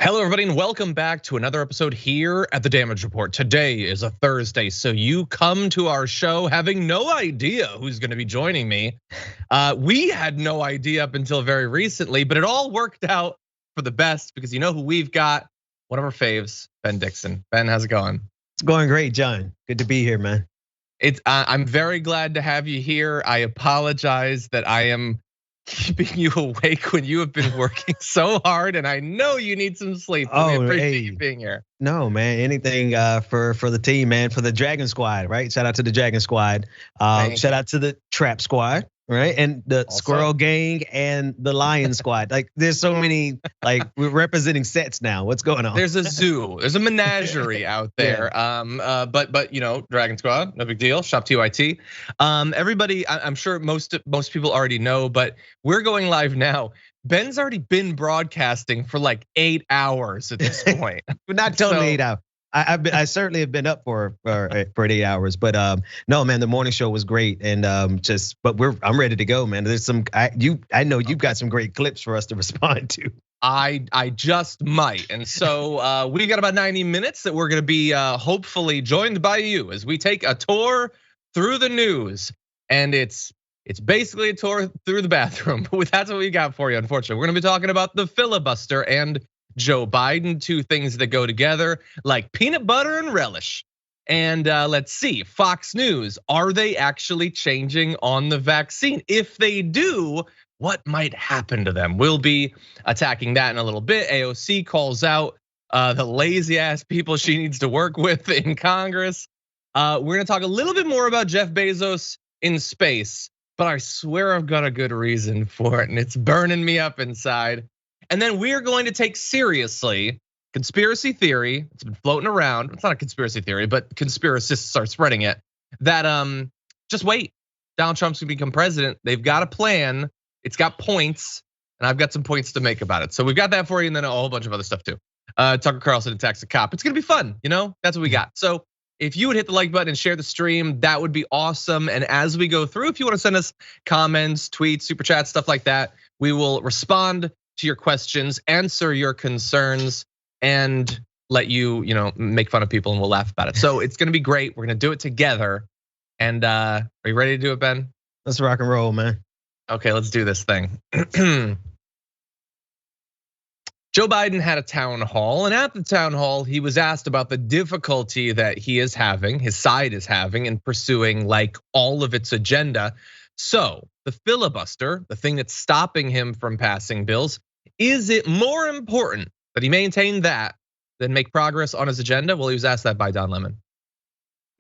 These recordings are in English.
Hello, everybody, and welcome back to another episode here at the Damage Report. Today is a Thursday, so you come to our show having no idea who's going to be joining me. We had no idea up until very recently, but it all worked out for the best because you know who we've got? One of our faves, Ben Dixon. Ben, how's it going? It's going great, John. Good to be here, man. I'm very glad to have you here. I apologize that I am keeping you awake when you have been working so hard, and I know you need some sleep. We appreciate you being here. No, man, anything for the team, man, for the Dragon Squad, right? Shout out to the Dragon Squad. Shout out to the Trap Squad, right? And the also, Squirrel Gang and the Lion Squad. Like, there's so many. Like, we're representing sets now. What's going on? There's a zoo. There's a menagerie out there. Yeah. But you know, Dragon Squad, no big deal. Shop TYT. Everybody, I'm sure most people already know, but we're going live now. Ben's already been broadcasting for like 8 hours at this point. Not totally 8 hours. I certainly have been up for 8 hours, but no, man, the morning show was great, and I'm ready to go, man. There's some I know you've got some great clips for us to respond to. I just might, and so we got about 90 minutes that we're gonna be hopefully joined by you as we take a tour through the news, and it's basically a tour through the bathroom. But that's what we got for you. Unfortunately, we're gonna be talking about the filibuster and Joe Biden, two things that go together like peanut butter and relish. And let's see, Fox News, are they actually changing on the vaccine? If they do, what might happen to them? We'll be attacking that in a little bit. AOC calls out the lazy ass people she needs to work with in Congress. We're gonna talk a little bit more about Jeff Bezos in space, but I swear I've got a good reason for it, and it's burning me up inside. And then we are going to take seriously conspiracy theory. It's been floating around. It's not a conspiracy theory, but conspiracists are spreading it. That just wait. Donald Trump's gonna become president. They've got a plan. It's got points, and I've got some points to make about it. So we've got that for you, and then a whole bunch of other stuff too. Tucker Carlson attacks a cop. It's gonna be fun, you know? That's what we got. So if you would hit the like button and share the stream, that would be awesome. And as we go through, if you want to send us comments, tweets, super chats, stuff like that, we will respond to your questions, answer your concerns, and let you make fun of people, and we'll laugh about it. So it's gonna be great. We're gonna do it together. And are you ready to do it, Ben? Let's rock and roll, man. Okay, let's do this thing. Joe Biden had a town hall, and at the town hall, he was asked about the difficulty that he is having, his side is having, in pursuing like all of its agenda. So the filibuster, the thing that's stopping him from passing bills, is it more important that he maintain that than make progress on his agenda? Well, he was asked that by Don Lemon.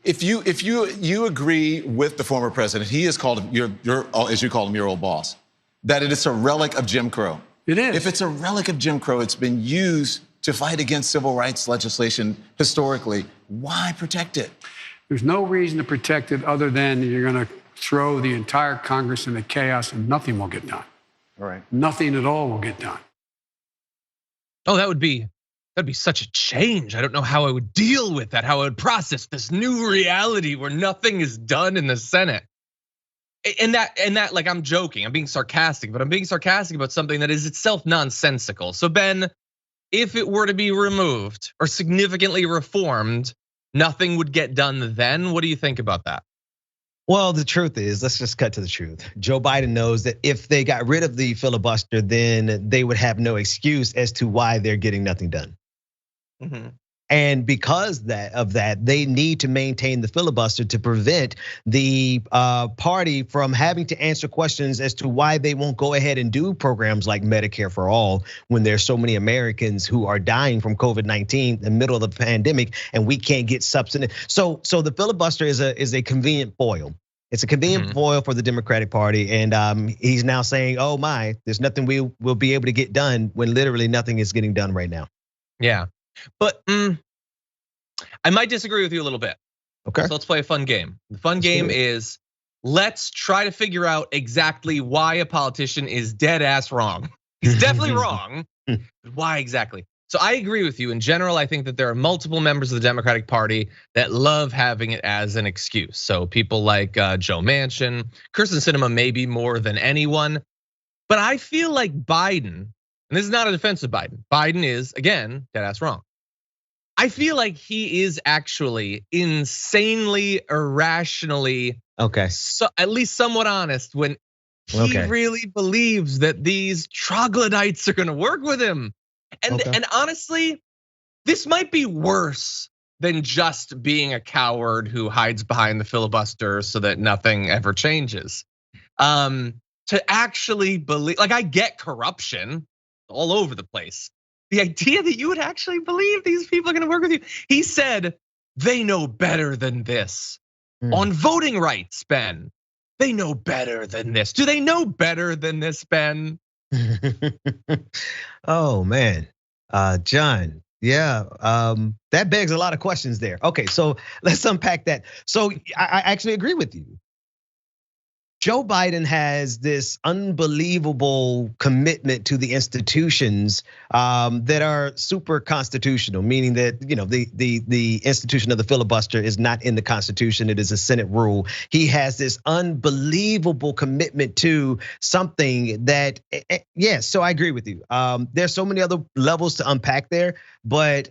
If you agree with the former president, he is called your as you call him, your old boss, that it is a relic of Jim Crow. It is. If it's a relic of Jim Crow, it's been used to fight against civil rights legislation historically. Why protect it? There's no reason to protect it other than you're going to throw the entire Congress into chaos and nothing will get done. All right. Nothing at all will get done. Oh, that'd be such a change. I don't know how I would deal with that, how I would process this new reality where nothing is done in the Senate. And that, like, I'm joking, I'm being sarcastic, but I'm being sarcastic about something that is itself nonsensical. So Ben, if it were to be removed or significantly reformed, nothing would get done then. What do you think about that? Well, the truth is, let's just cut to the truth. Joe Biden knows that if they got rid of the filibuster, then they would have no excuse as to why they're getting nothing done. And because of that, they need to maintain the filibuster to prevent the party from having to answer questions as to why they won't go ahead and do programs like Medicare for all when there's so many Americans who are dying from COVID-19 in the middle of the pandemic, and we can't get subsidy. So the filibuster is a convenient foil. It's a convenient foil for the Democratic Party, and he's now saying, "Oh my, there's nothing we will be able to get done," when literally nothing is getting done right now. Yeah. But I might disagree with you a little bit. Okay. So let's play a fun game. The fun game is let's try to figure out exactly why a politician is dead ass wrong. He's definitely wrong. But why exactly? So I agree with you. In general, I think that there are multiple members of the Democratic Party that love having it as an excuse. So people like Joe Manchin, Kirsten Sinema, maybe more than anyone. But I feel like Biden and this is not a defense of Biden. Biden is, again, dead ass wrong. I feel like he is actually insanely, irrationally, so at least somewhat honest when he really believes that these troglodytes are gonna work with him. And honestly, this might be worse than just being a coward who hides behind the filibuster so that nothing ever changes. To actually believe, like, I get corruption all over the place. The idea that you would actually believe these people are gonna work with you. He said they know better than this. On voting rights, Ben, they know better than this. Do they know better than this, Ben? Oh man, John, yeah, that begs a lot of questions there. Okay, so let's unpack that. So I actually agree with you. Joe Biden has this unbelievable commitment to the institutions that are super constitutional, meaning that the institution of the filibuster is not in the Constitution; it is a Senate rule. He has this unbelievable commitment to something that, yes. So I agree with you. There's so many other levels to unpack there, but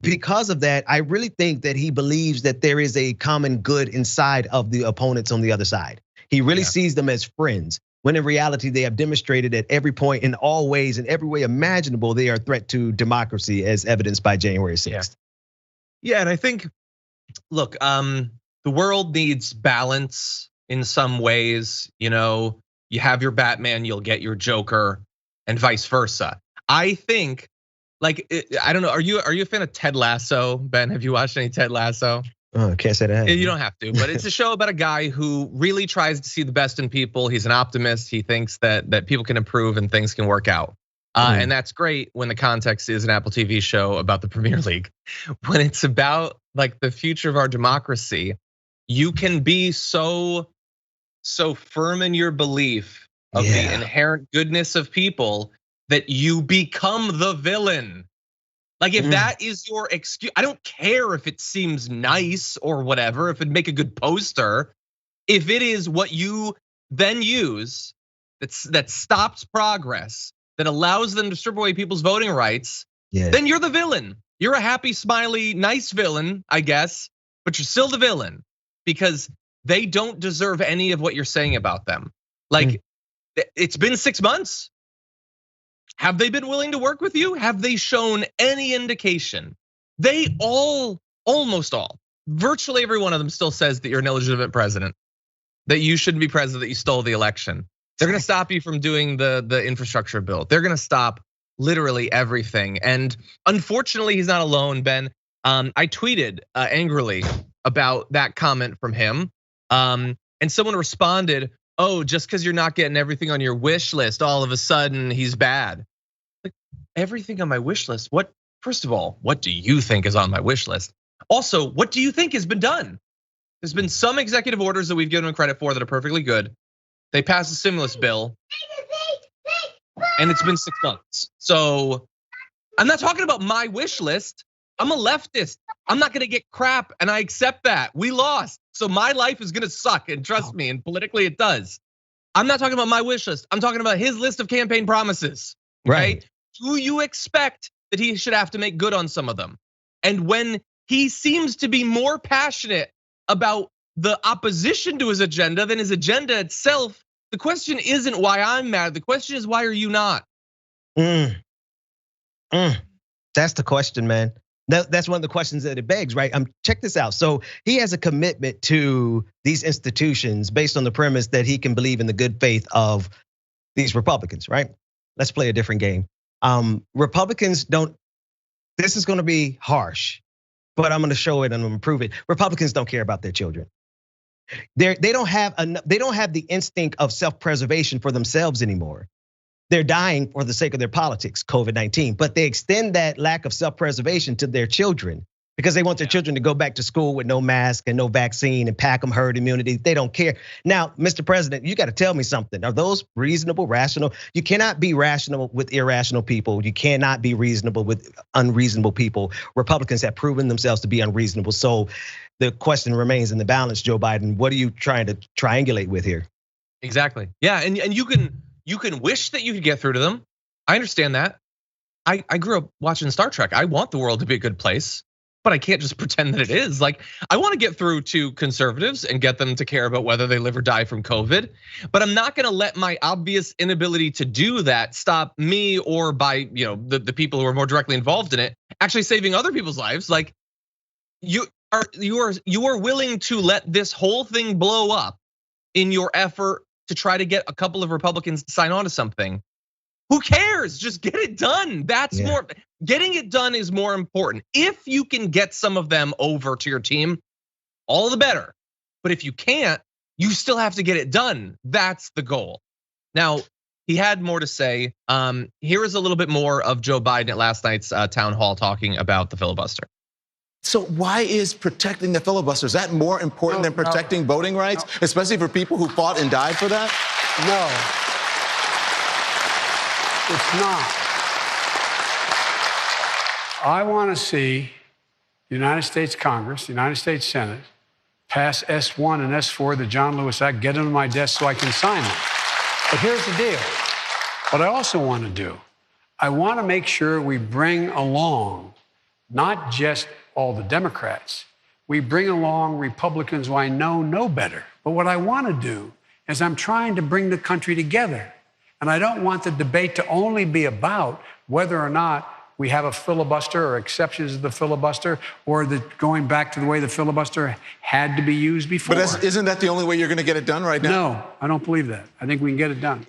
because of that, I really think that he believes that there is a common good inside of the opponents on the other side. He really sees them as friends, when in reality, they have demonstrated at every point, in all ways, in every way imaginable, they are a threat to democracy, as evidenced by January 6th. Yeah, and I think, look, the world needs balance in some ways. You have your Batman, you'll get your Joker, and vice versa. I think, like, I don't know, are you a fan of Ted Lasso, Ben? Have you watched any Ted Lasso? Oh, I can't say that. You don't have to, but it's a show about a guy who really tries to see the best in people. He's an optimist. He thinks that people can improve and things can work out. And that's great when the context is an Apple TV show about the Premier League. When it's about like the future of our democracy, you can be so firm in your belief of the inherent goodness of people that you become the villain. Like, if that is your excuse, I don't care if it seems nice or whatever, if it'd make a good poster. If it is what you then use that stops progress, that allows them to strip away people's voting rights, then you're the villain. You're a happy, smiley, nice villain, I guess, but you're still the villain because they don't deserve any of what you're saying about them. Like, it's been 6 months. Have they been willing to work with you? Have they shown any indication? They almost all, virtually every one of them still says that you're an illegitimate president, that you shouldn't be president, that you stole the election. They're gonna stop you from doing the infrastructure bill. They're gonna stop literally everything. And unfortunately, he's not alone, Ben. I tweeted angrily about that comment from him. And someone responded, oh, just because you're not getting everything on your wish list, all of a sudden he's bad. Like, everything on my wish list? What? First of all, what do you think is on my wish list? Also, what do you think has been done? There's been some executive orders that we've given them credit for that are perfectly good. They passed a stimulus bill, and it's been 6 months. So I'm not talking about my wish list. I'm a leftist. I'm not gonna get crap, and I accept that. We lost, so my life is gonna suck, and trust me, and politically it does. I'm not talking about my wish list. I'm talking about his list of campaign promises. Right? Do you expect that he should have to make good on some of them? And when he seems to be more passionate about the opposition to his agenda than his agenda itself, the question isn't why I'm mad. The question is, why are you not? That's the question, man. That's one of the questions that it begs, right? Check this out. So he has a commitment to these institutions based on the premise that he can believe in the good faith of these Republicans, right? Let's play a different game. Republicans don't, this is gonna be harsh, but I'm gonna show it and I'm gonna prove it. Republicans don't care about their children. They don't have the instinct of self-preservation for themselves anymore. They're dying for the sake of their politics, COVID-19, but they extend that lack of self-preservation to their children because they want their children to go back to school with no mask and no vaccine and pack them herd immunity. They don't care. Now, Mr. President, you got to tell me something. Are those reasonable, rational? You cannot be rational with irrational people. You cannot be reasonable with unreasonable people. Republicans have proven themselves to be unreasonable. So the question remains in the balance, Joe Biden, what are you trying to triangulate with here? Exactly. Yeah, and you can wish that you could get through to them. I understand that. I grew up watching Star Trek. I want the world to be a good place, but I can't just pretend that it is. Like, I want to get through to conservatives and get them to care about whether they live or die from COVID. But I'm not gonna let my obvious inability to do that stop me or by the people who are more directly involved in it actually saving other people's lives. Like, you are willing to let this whole thing blow up in your effort to try to get a couple of Republicans to sign on to something. Who cares? Just get it done. That's more, getting it done is more important. If you can get some of them over to your team, all the better. But if you can't, you still have to get it done. That's the goal. Now, he had more to say. Here is a little bit more of Joe Biden at last night's town hall talking about the filibuster. So why is protecting the filibuster, is that more important than protecting voting rights, especially for people who fought and died for that? No, it's not. I want to see the United States Congress, the United States Senate, pass S1 and S4, the John Lewis Act, get them to my desk so I can sign them. But here's the deal. What I also want to do, I want to make sure we bring along not just all the Democrats, we bring along Republicans who I know better. But what I want to do is I'm trying to bring the country together. And I don't want the debate to only be about whether or not we have a filibuster or exceptions to the filibuster or going back to the way the filibuster had to be used before. But isn't that the only way you're going to get it done right now? No, I don't believe that. I think we can get it done.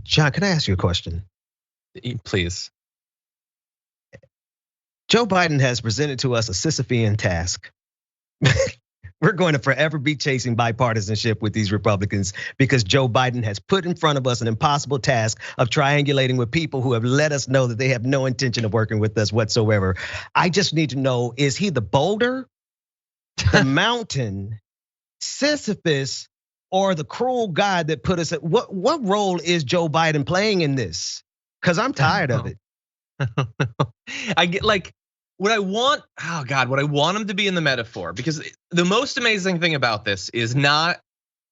John, can I ask you a question? Please. Joe Biden has presented to us a Sisyphean task. We're going to forever be chasing bipartisanship with these Republicans because Joe Biden has put in front of us an impossible task of triangulating with people who have let us know that they have no intention of working with us whatsoever. I just need to know, is he the boulder, the mountain, Sisyphus, or the cruel God that put us at what role is Joe Biden playing in this? Because I'm tired of it. I get like what I want, what I want him to be in the metaphor, because the most amazing thing about this is not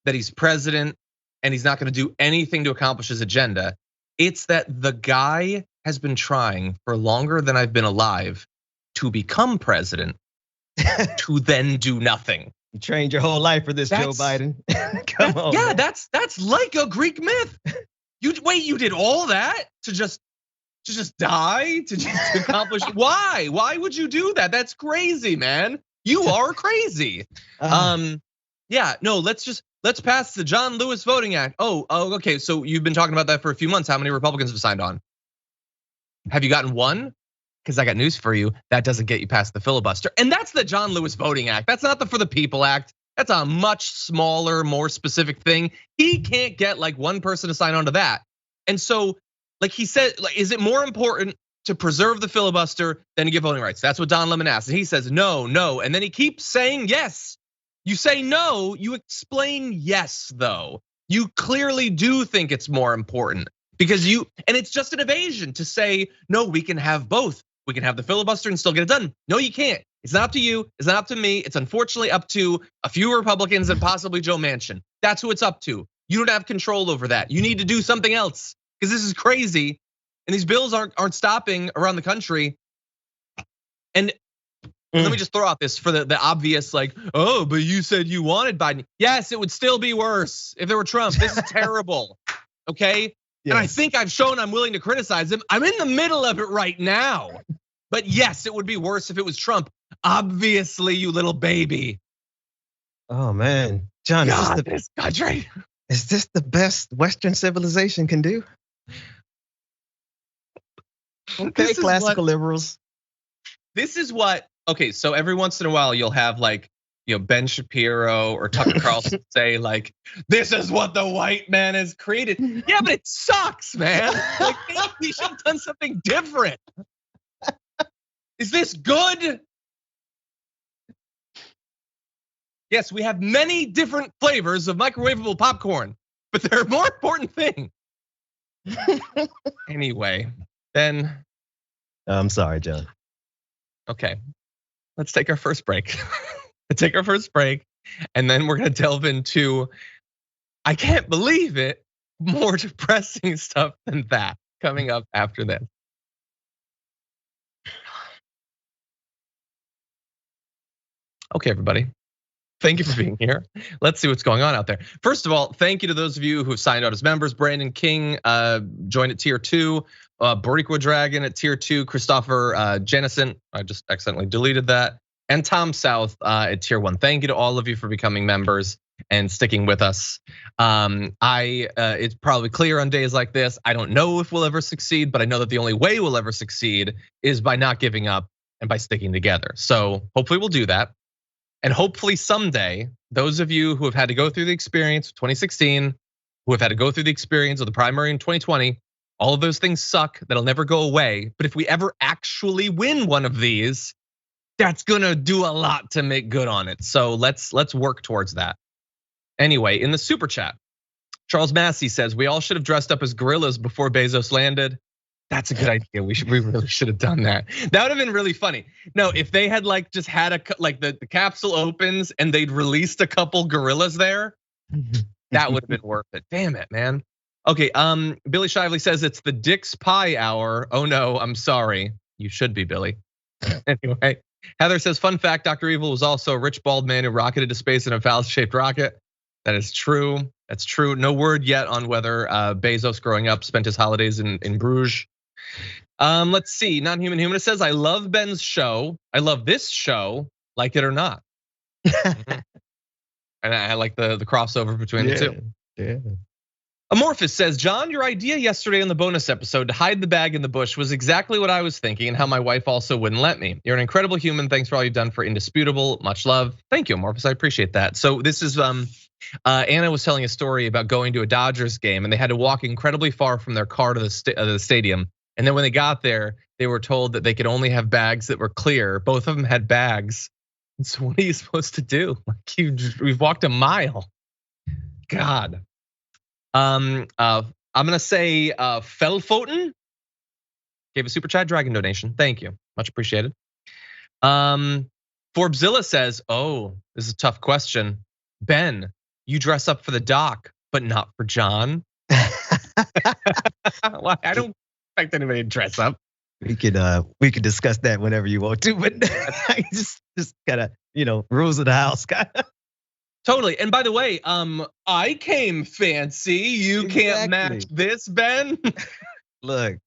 that he's president and he's not gonna do anything to accomplish his agenda. It's that the guy has been trying for longer than I've been alive to become president to then do nothing. You trained your whole life for this, Joe Biden. Come on. Yeah, man. that's like a Greek myth. You did all that to just die, to accomplish? Why? Why would you do that? That's crazy, man. You are crazy. Yeah, no, let's pass the John Lewis Voting Act. Oh, okay. So you've been talking about that for a few months. How many Republicans have signed on? Have you gotten one? Because I got news for you. That doesn't get you past the filibuster. And that's the John Lewis Voting Act. That's not the For the People Act. That's a much smaller, more specific thing. He can't get like one person to sign on to that. And so, like he said, like, is it more important to preserve the filibuster than to give voting rights? That's what Don Lemon asked. And he says, no. And then he keeps saying yes. You say no, you explain yes, though. You clearly do think it's more important because and it's just an evasion to say, no, we can have both. We can have the filibuster and still get it done. No, you can't. It's not up to you. It's not up to me. It's unfortunately up to a few Republicans and possibly Joe Manchin. That's who it's up to. You don't have control over that. You need to do something else because this is crazy. And these bills aren't stopping around the country. And let me just throw out this for the obvious, like, oh, but you said you wanted Biden. Yes, it would still be worse if there were Trump. This is terrible, okay? Yes. And I think I've shown I'm willing to criticize him. I'm in the middle of it right now. But yes, it would be worse if it was Trump. Obviously, you little baby. Oh man, John, this country. Is this the best Western civilization can do? Okay, classical liberals. This is what, okay, so every once in a while you'll have like, Ben Shapiro or Tucker Carlson say like, this is what the white man has created. Yeah, but it sucks, man. Like, we should have done something different. Is this good? Yes, we have many different flavors of microwavable popcorn, but there are more important things. Anyway, then. I'm sorry, John. Okay, let's take our first break. And then we're gonna delve into I can't believe it. More depressing stuff than that coming up after this. Okay, everybody. Thank you for being here. Let's see what's going on out there. First of all, thank you to those of you who have signed out as members. Brandon King joined at tier 2. Boricua Dragon at tier 2. Christopher Jennison, I just accidentally deleted that. And Tom South at tier 1. Thank you to all of you for becoming members and sticking with us. It's probably clear on days like this. I don't know if we'll ever succeed, but I know that the only way we'll ever succeed is by not giving up and by sticking together. So hopefully we'll do that. And hopefully someday, those of you who have had to go through the experience of 2016, who have had to go through the experience of the primary in 2020, all of those things suck, that'll never go away. But if we ever actually win one of these, that's gonna do a lot to make good on it. So let's work towards that. Anyway, in the super chat, Charles Massey says, we all should have dressed up as gorillas before Bezos landed. That's a good idea. We really should have done that. That would have been really funny. No, if they had like just had the capsule opens and they'd released a couple gorillas there, that would have been worth it. Damn it, man. Okay, Billy Shively says it's the Dick's Pie hour. Oh no, I'm sorry. You should be, Billy. Anyway, Heather says, fun fact, Dr. Evil was also a rich bald man who rocketed to space in a phallus-shaped rocket. That is true. That's true. No word yet on whether Bezos growing up spent his holidays in Bruges. Let's see, Non-Human Humanist says, I love Ben's show. I love this show, like it or not. And I like the crossover between the two. Yeah. Amorphous says, John, your idea yesterday on the bonus episode to hide the bag in the bush was exactly what I was thinking and how my wife also wouldn't let me. You're an incredible human. Thanks for all you've done for Indisputable. Much love. Thank you, Amorphous. I appreciate that. So this is, Anna was telling a story about going to a Dodgers game and they had to walk incredibly far from their car to the stadium. And then when they got there, they were told that they could only have bags that were clear. Both of them had bags. And so what are you supposed to do? Like we've walked a mile. God. I'm gonna say Felfoten gave a super chat dragon donation. Thank you, much appreciated. Forbesilla says, oh, this is a tough question. Ben, you dress up for the doc, but not for John. Well, I don't expect anybody to dress up. We could discuss that whenever you want to, but just gotta, rules of the house. Totally. And by the way, I came fancy. You can't match this, Ben. Look,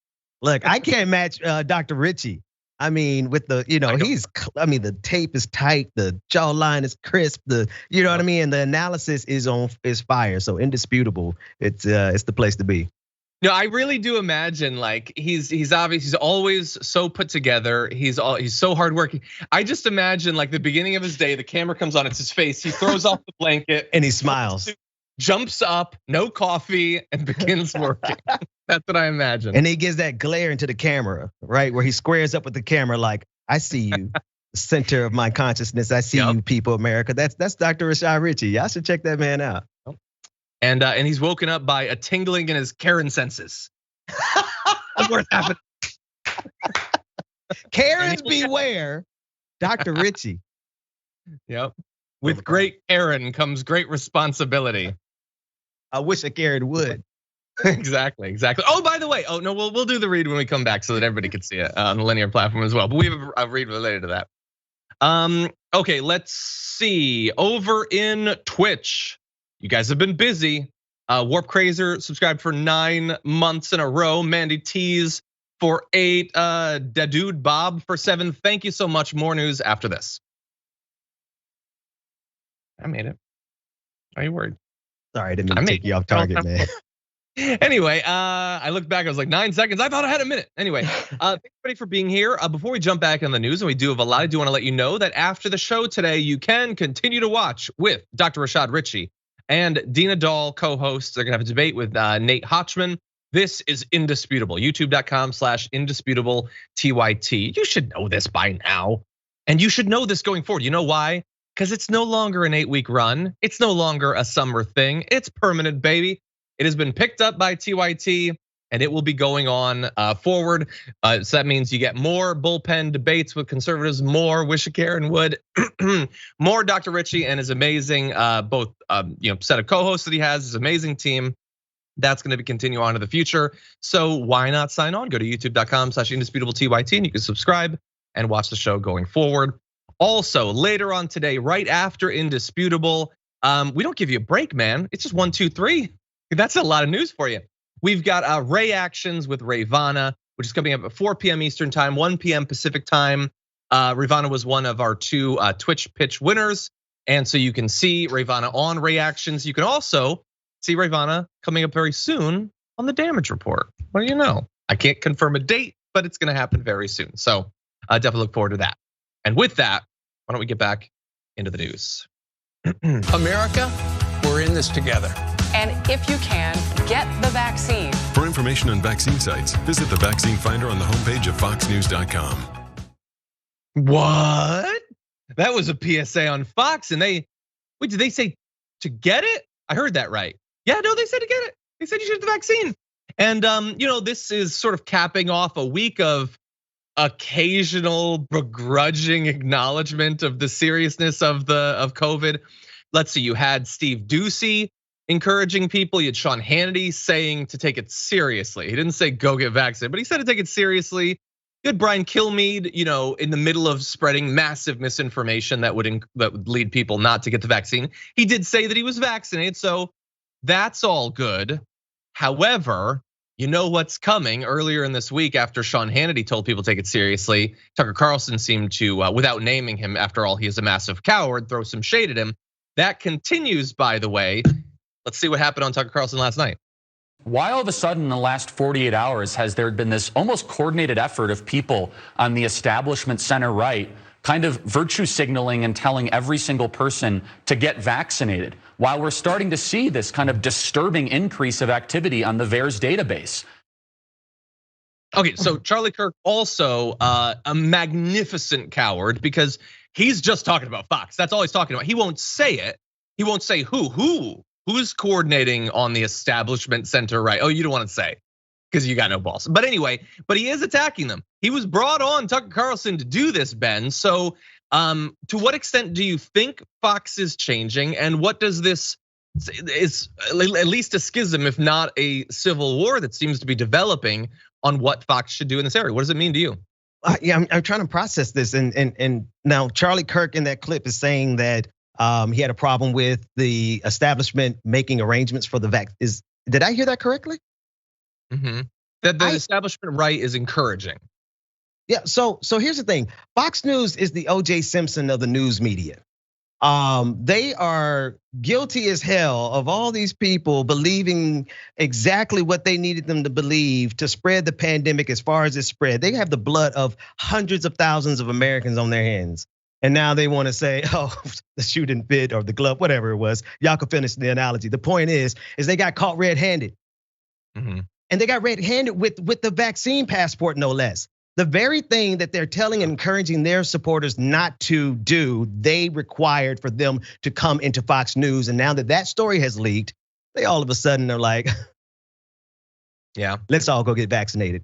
I can't match Dr. Richie. I mean, with the, the tape is tight, the jawline is crisp, you know what I mean? And the analysis is fire. So Indisputable, it's the place to be. No, I really do imagine like he's obvious. He's always so put together. He's so hardworking. I just imagine like the beginning of his day, the camera comes on, it's his face. He throws off the blanket and he smiles, jumps up, no coffee, and begins working. That's what I imagine. And he gives that glare into the camera, right? Where he squares up with the camera, like, I see you, the center of my consciousness. I see you, people, America. That's Dr. Rashad Richie. Y'all should check that man out. And he's woken up by a tingling in his Karen senses. What's worth happening? Karens beware, Dr. Richie. Yep. With great Karen comes great responsibility. I wish a Karen would. Exactly. Oh, by the way, we'll do the read when we come back so that everybody can see it on the linear platform as well. But we have a read related to that. Okay, let's see. Over in Twitch. You guys have been busy. Warp Crazer subscribed for 9 months in a row. Mandy Tees for 8. Dadude Bob for 7. Thank you so much. More news after this. I made it. Are you worried? Sorry, I didn't mean to take you off target, man. Anyway, I looked back, I was like 9 seconds. I thought I had a minute. Anyway, thanks everybody for being here. Before we jump back on the news, and we do have a lot, I do want to let you know that after the show today, you can continue to watch with Dr. Rashad Richie and Dina Dahl, co-hosts. They're gonna have a debate with Nate Hochman. This is Indisputable, youtube.com/indisputable TYT. You should know this by now. And you should know this going forward. You know why? Because it's no longer an 8-week run. It's no longer a summer thing. It's permanent, baby. It has been picked up by TYT and it will be going on forward. So that means you get more bullpen debates with conservatives, more Wish a Karen would, more Dr. Richie and his amazing both set of co-hosts that he has, his amazing team. That's going to continue on in the future. So why not sign on? Go to youtube.com/indisputable_TYT and you can subscribe and watch the show going forward. Also, later on today, right after Indisputable, we don't give you a break, man. It's just 1, 2, 3. That's a lot of news for you. We've got Ray Actions with Rayvana, which is coming up at 4 p.m. Eastern time, 1 p.m. Pacific time. Rayvana was one of our 2 Twitch pitch winners. And so you can see Rayvana on Ray Actions. You can also see Rayvana coming up very soon on the Damage Report. What do you know? I can't confirm a date, but it's gonna happen very soon. So definitely look forward to that. And with that, why don't we get back into the news? America, we're in this together. And if you can, get the vaccine. For information on vaccine sites, visit the vaccine finder on the homepage of foxnews.com. What? That was a PSA on Fox, and wait, did they say to get it? I heard that right. Yeah, no, they said to get it. They said you should get the vaccine. And this is sort of capping off a week of occasional begrudging acknowledgement of the seriousness of COVID. Let's see, you had Steve Doocy encouraging people. You had Sean Hannity saying to take it seriously. He didn't say go get vaccinated, but he said to take it seriously. You had Brian Kilmeade, in the middle of spreading massive misinformation that would lead people not to get the vaccine. He did say that he was vaccinated, so that's all good. However, you know what's coming earlier in this week after Sean Hannity told people to take it seriously. Tucker Carlson seemed to, without naming him, after all, he is a massive coward, throw some shade at him. That continues, by the way. Let's see what happened on Tucker Carlson last night. Why all of a sudden in the last 48 hours has there been this almost coordinated effort of people on the establishment center right kind of virtue signaling and telling every single person to get vaccinated, while we're starting to see this kind of disturbing increase of activity on the VAERS database? Okay, so Charlie Kirk also a magnificent coward because he's just talking about Fox. That's all he's talking about. He won't say it. He won't say who's coordinating on the establishment center right. Oh, you don't want to say because you got no balls. But anyway, but he is attacking them. He was brought on Tucker Carlson to do this, Ben. So to what extent do you think Fox is changing, and what does this is at least a schism, if not a civil war, that seems to be developing on what Fox should do in this area? What does it mean to you? Yeah, I'm trying to process this, and now Charlie Kirk in that clip is saying that he had a problem with the establishment making arrangements for the vaccine. Did I hear that correctly? That the establishment right is encouraging. Yeah, so here's the thing. Fox News is the O.J. Simpson of the news media. They are guilty as hell of all these people believing exactly what they needed them to believe to spread the pandemic as far as it spread. They have the blood of hundreds of thousands of Americans on their hands. And now they want to say, oh, the shoe didn't fit or the glove, whatever it was. Y'all can finish the analogy. The point is they got caught red-handed. And they got red-handed with the vaccine passport, no less. The very thing that they're telling and encouraging their supporters not to do, they required for them to come into Fox News. And now that story has leaked, they all of a sudden are like, yeah, let's all go get vaccinated.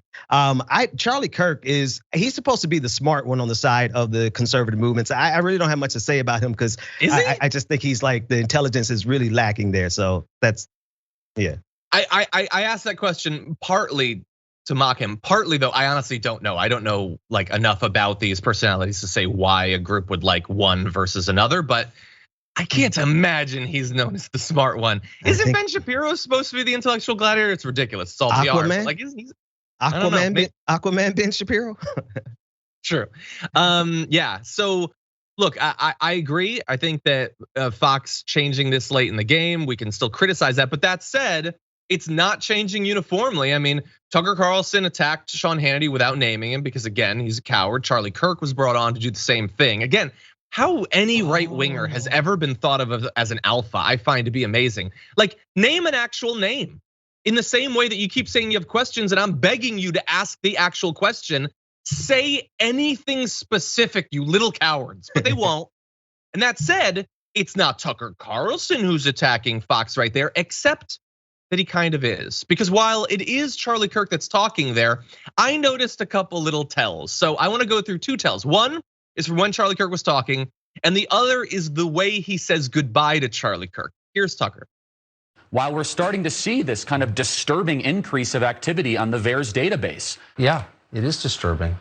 Charlie Kirk he's supposed to be the smart one on the side of the conservative movements. I really don't have much to say about him because I just think he's like the intelligence is really lacking there. So that's, yeah. I asked that question partly to mock him, partly though I honestly don't know. I don't know like enough about these personalities to say why a group would like one versus another, but I can't imagine he's known as the smart one. Isn't Ben Shapiro supposed to be the intellectual gladiator? It's ridiculous. It's all Aquaman? PR. Like he's Aquaman Ben Shapiro. True. Yeah. So look, I agree. I think that Fox changing this late in the game, we can still criticize that. But that said, it's not changing uniformly. I mean, Tucker Carlson attacked Sean Hannity without naming him because again, he's a coward. Charlie Kirk was brought on to do the same thing. Again, how any right winger has ever been thought of as an alpha, I find to be amazing. Like, name an actual name. In the same way that you keep saying you have questions and I'm begging you to ask the actual question, say anything specific, you little cowards, but they won't. And that said, it's not Tucker Carlson who's attacking Fox right there, except that he kind of is. Because while it is Charlie Kirk that's talking there, I noticed a couple little tells. So I wanna go through two tells. One is from when Charlie Kirk was talking, and the other is the way he says goodbye to Charlie Kirk. Here's Tucker. While we're starting to see this kind of disturbing increase of activity on the VAERS database. Yeah, it is disturbing.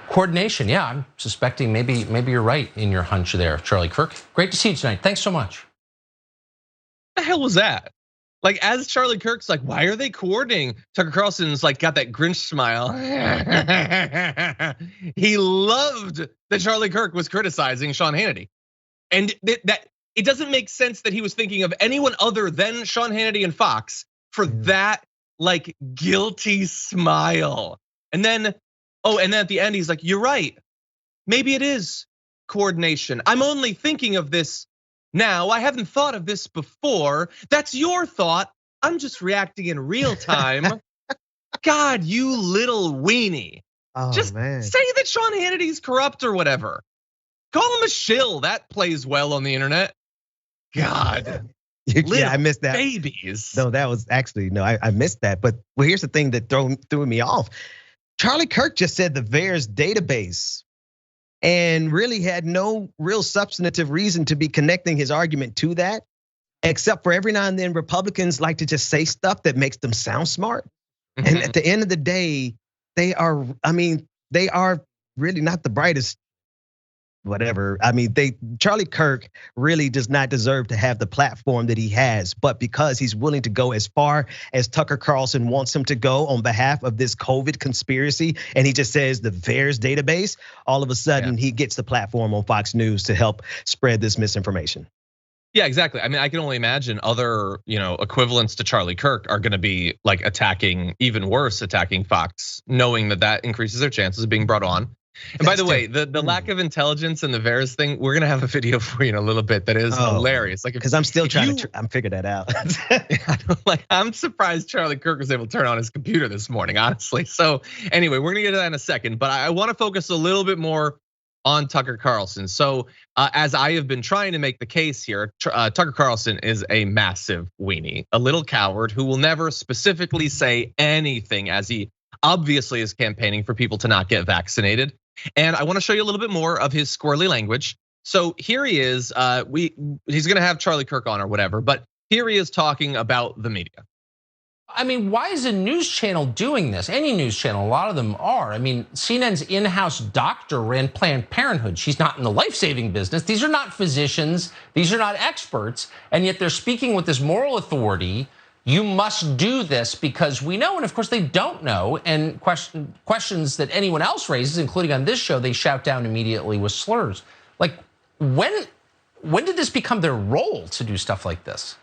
Coordination, yeah, I'm suspecting maybe you're right in your hunch there, Charlie Kirk. Great to see you tonight. Thanks so much. What the hell was that? Like, as Charlie Kirk's like, why are they coordinating? Tucker Carlson's like got that Grinch smile. He loved that Charlie Kirk was criticizing Sean Hannity. And that it doesn't make sense that he was thinking of anyone other than Sean Hannity and Fox for that like guilty smile. And then at the end, he's like, you're right. Maybe it is coordination. I'm only thinking of this now. I haven't thought of this before. That's your thought. I'm just reacting in real time. God, you little weenie. Oh, just man. say that Sean Hannity's corrupt or whatever. Call him a shill. That plays well on the internet. God. Yeah, I missed that. Babies. No, that was actually, no, I missed that. But well, here's the thing that threw me off. Charlie Kirk just said the VAERS database and really had no real substantive reason to be connecting his argument to that, except for every now and then Republicans like to just say stuff that makes them sound smart. And at the end of the day, they are really not the brightest. Whatever. I mean, Charlie Kirk really does not deserve to have the platform that he has, but because he's willing to go as far as Tucker Carlson wants him to go on behalf of this COVID conspiracy, and he just says the VAERS database, all of a sudden he gets the platform on Fox News to help spread this misinformation. Yeah, exactly. I mean, I can only imagine other, equivalents to Charlie Kirk are going to be like attacking Fox, knowing that increases their chances of being brought on. And by the way, the lack of intelligence in the VAERS thing, we're gonna have a video for you in a little bit that is hilarious. Like, because I'm still trying to figure that out. I'm surprised Charlie Kirk was able to turn on his computer this morning, honestly. So anyway, we're gonna get to that in a second, but I want to focus a little bit more on Tucker Carlson. So as I have been trying to make the case here, Tucker Carlson is a massive weenie, a little coward who will never specifically say anything, as he obviously is campaigning for people to not get vaccinated. And I want to show you a little bit more of his squirrely language. So here he is, he's gonna have Charlie Kirk on or whatever, but here he is talking about the media. I mean, why is a news channel doing this? Any news channel, a lot of them are. I mean, CNN's in-house doctor ran Planned Parenthood. She's not in the life-saving business. These are not physicians, these are not experts, and yet they're speaking with this moral authority. You must do this because we know, and of course they don't know, and questions that anyone else raises, including on this show, they shout down immediately with slurs. Like, when did this become their role to do stuff like this?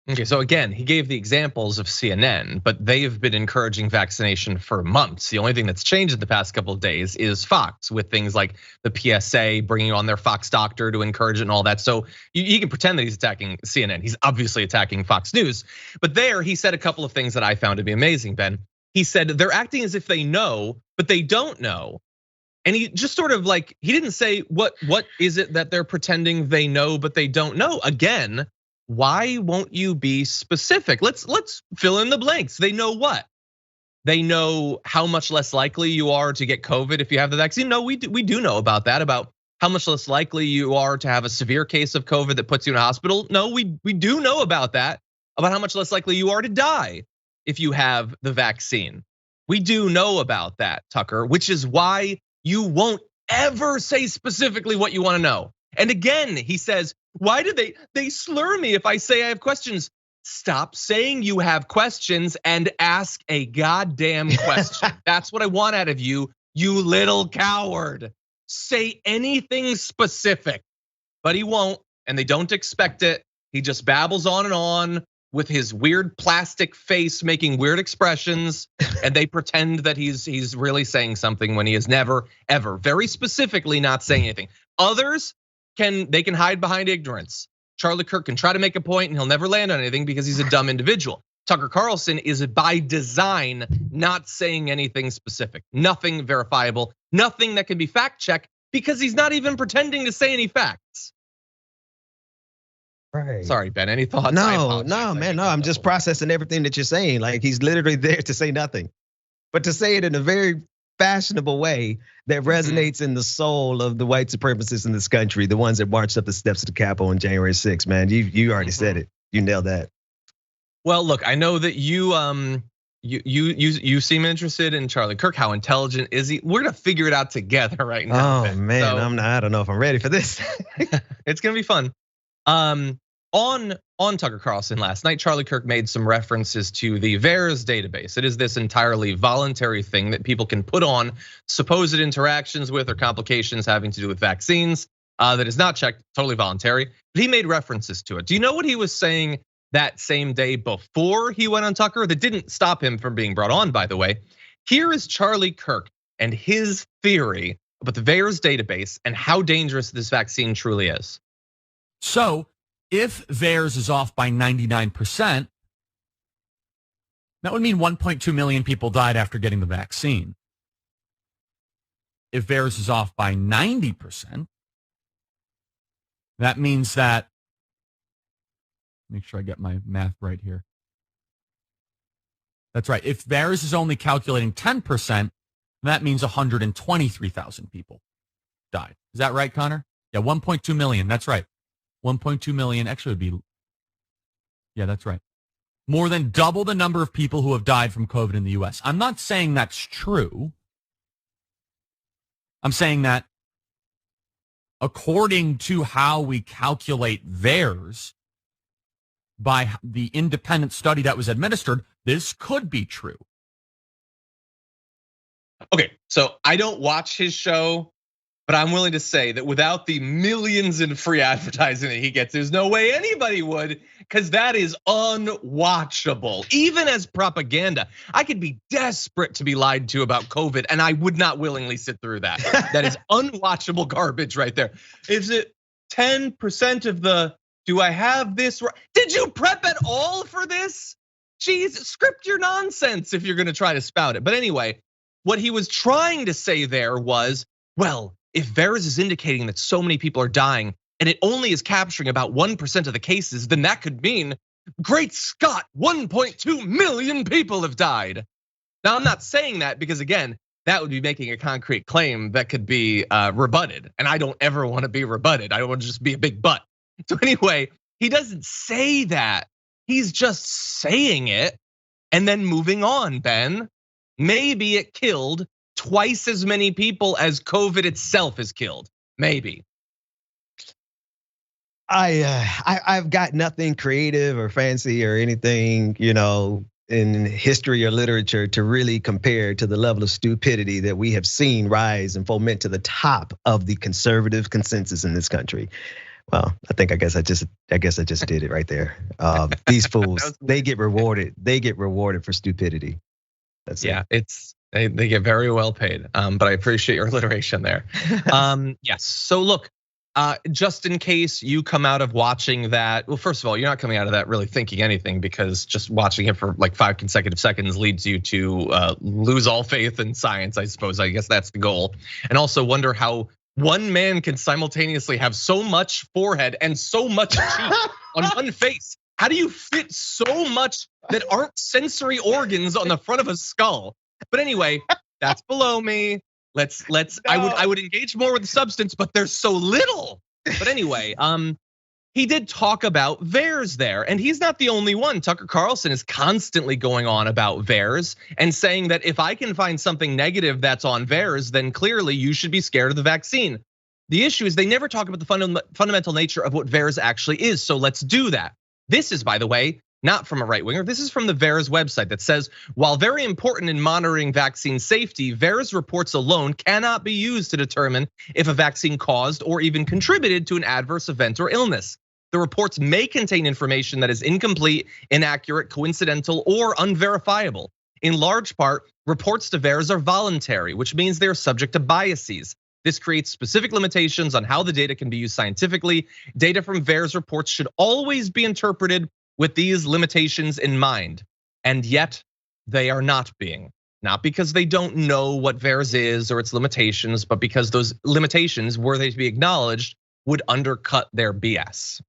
Okay, so again, he gave the examples of CNN, but they've been encouraging vaccination for months. The only thing that's changed in the past couple of days is Fox, with things like the PSA bringing on their Fox doctor to encourage it and all that. So you can pretend that he's attacking CNN. He's obviously attacking Fox News. But there, he said a couple of things that I found to be amazing, Ben. He said they're acting as if they know, but they don't know. And he just sort of like, he didn't say what is it that they're pretending they know, but they don't know. Again, why won't you be specific? Let's fill in the blanks. They know what? They know how much less likely you are to get COVID if you have the vaccine. No, we do know about that, about how much less likely you are to have a severe case of COVID that puts you in a hospital. No, we do know about that, about how much less likely you are to die if you have the vaccine. We do know about that, Tucker, which is why you won't ever say specifically what you want to know. And again, he says, why do they slur me if I say I have questions? Stop saying you have questions and ask a goddamn question. That's what I want out of you, you little coward. Say anything specific, but he won't, and they don't expect it. He just babbles on and on with his weird plastic face making weird expressions, and they pretend that he's really saying something when he is never, ever, very specifically not saying anything. Others, they can hide behind ignorance. Charlie Kirk can try to make a point and he'll never land on anything because he's a dumb individual. Tucker Carlson is by design not saying anything specific, nothing verifiable, nothing that can be fact checked because he's not even pretending to say any facts. Right. Sorry, Ben, any thoughts? No, man, I'm just processing everything that you're saying. Like, he's literally there to say nothing, but to say it in a very fashionable way that resonates in the soul of the white supremacists in this country, the ones that marched up the steps of the Capitol on January 6th, man. You already said it. You nailed that. Well, look, I know that you seem interested in Charlie Kirk. How intelligent is he? We're gonna figure it out together right now. Oh man, so, I don't know if I'm ready for this. It's gonna be fun. On Tucker Carlson last night, Charlie Kirk made some references to the VAERS database. It is this entirely voluntary thing that people can put on supposed interactions with or complications having to do with vaccines that is not checked, totally voluntary. But he made references to it. Do you know what he was saying that same day before he went on Tucker? That didn't stop him from being brought on, by the way. Here is Charlie Kirk and his theory about the VAERS database and how dangerous this vaccine truly is. So, if VAERS is off by 99%, that would mean 1.2 million people died after getting the vaccine. If VAERS is off by 90%, that means that, make sure I get my math right here. That's right. If VAERS is only calculating 10%, that means 123,000 people died. Is that right, Connor? Yeah, 1.2 million. That's right. 1.2 million, actually it would be, yeah, that's right. More than double the number of people who have died from COVID in the US. I'm not saying that's true. I'm saying that according to how we calculate VAERS by the independent study that was administered, this could be true. Okay, so I don't watch his show, but I'm willing to say that without the millions in free advertising that he gets, there's no way anybody would, because that is unwatchable. Even as propaganda, I could be desperate to be lied to about COVID, and I would not willingly sit through that. That is unwatchable garbage right there. Is it 10% of the, do I have this right? Did you prep at all for this? Jeez, script your nonsense if you're gonna try to spout it. But anyway, what he was trying to say there was, well, if VAERS is indicating that so many people are dying and it only is capturing about 1% of the cases, then that could mean, great Scott, 1.2 million people have died. Now, I'm not saying that because, again, that would be making a concrete claim that could be rebutted. And I don't ever want to be rebutted. I want to just be a big butt. So anyway, he doesn't say that. He's just saying it and then moving on, Ben. Maybe it killed twice as many people as COVID itself has killed. Maybe. I've got nothing creative or fancy or anything, in history or literature to really compare to the level of stupidity that we have seen rise and foment to the top of the conservative consensus in this country. Well, I guess I just did it right there. These fools, they get rewarded. They get rewarded for stupidity. That's it. They get very well paid, but I appreciate your alliteration there. Yes, so look, just in case you come out of watching that, well, first of all, you're not coming out of that really thinking anything because just watching it for like 5 consecutive seconds leads you to lose all faith in science, I suppose. I guess that's the goal. And also wonder how one man can simultaneously have so much forehead and so much cheek on one face. How do you fit so much that aren't sensory organs on the front of a skull? But anyway, that's below me. Let's. No. I would engage more with the substance, but there's so little. But anyway, he did talk about VAERS there, and he's not the only one. Tucker Carlson is constantly going on about VAERS and saying that if I can find something negative that's on VAERS, then clearly you should be scared of the vaccine. The issue is they never talk about the fundamental nature of what VAERS actually is. So let's do that. This is, by the way, not from a right winger. This is from the VAERS website that says, while very important in monitoring vaccine safety, VAERS reports alone cannot be used to determine if a vaccine caused or even contributed to an adverse event or illness. The reports may contain information that is incomplete, inaccurate, coincidental, or unverifiable. In large part, reports to VAERS are voluntary, which means they are subject to biases. This creates specific limitations on how the data can be used scientifically. Data from VAERS reports should always be interpreted with these limitations in mind, and yet they are not being. Not because they don't know what VAERS is or its limitations, but because those limitations, were they to be acknowledged, would undercut their BS.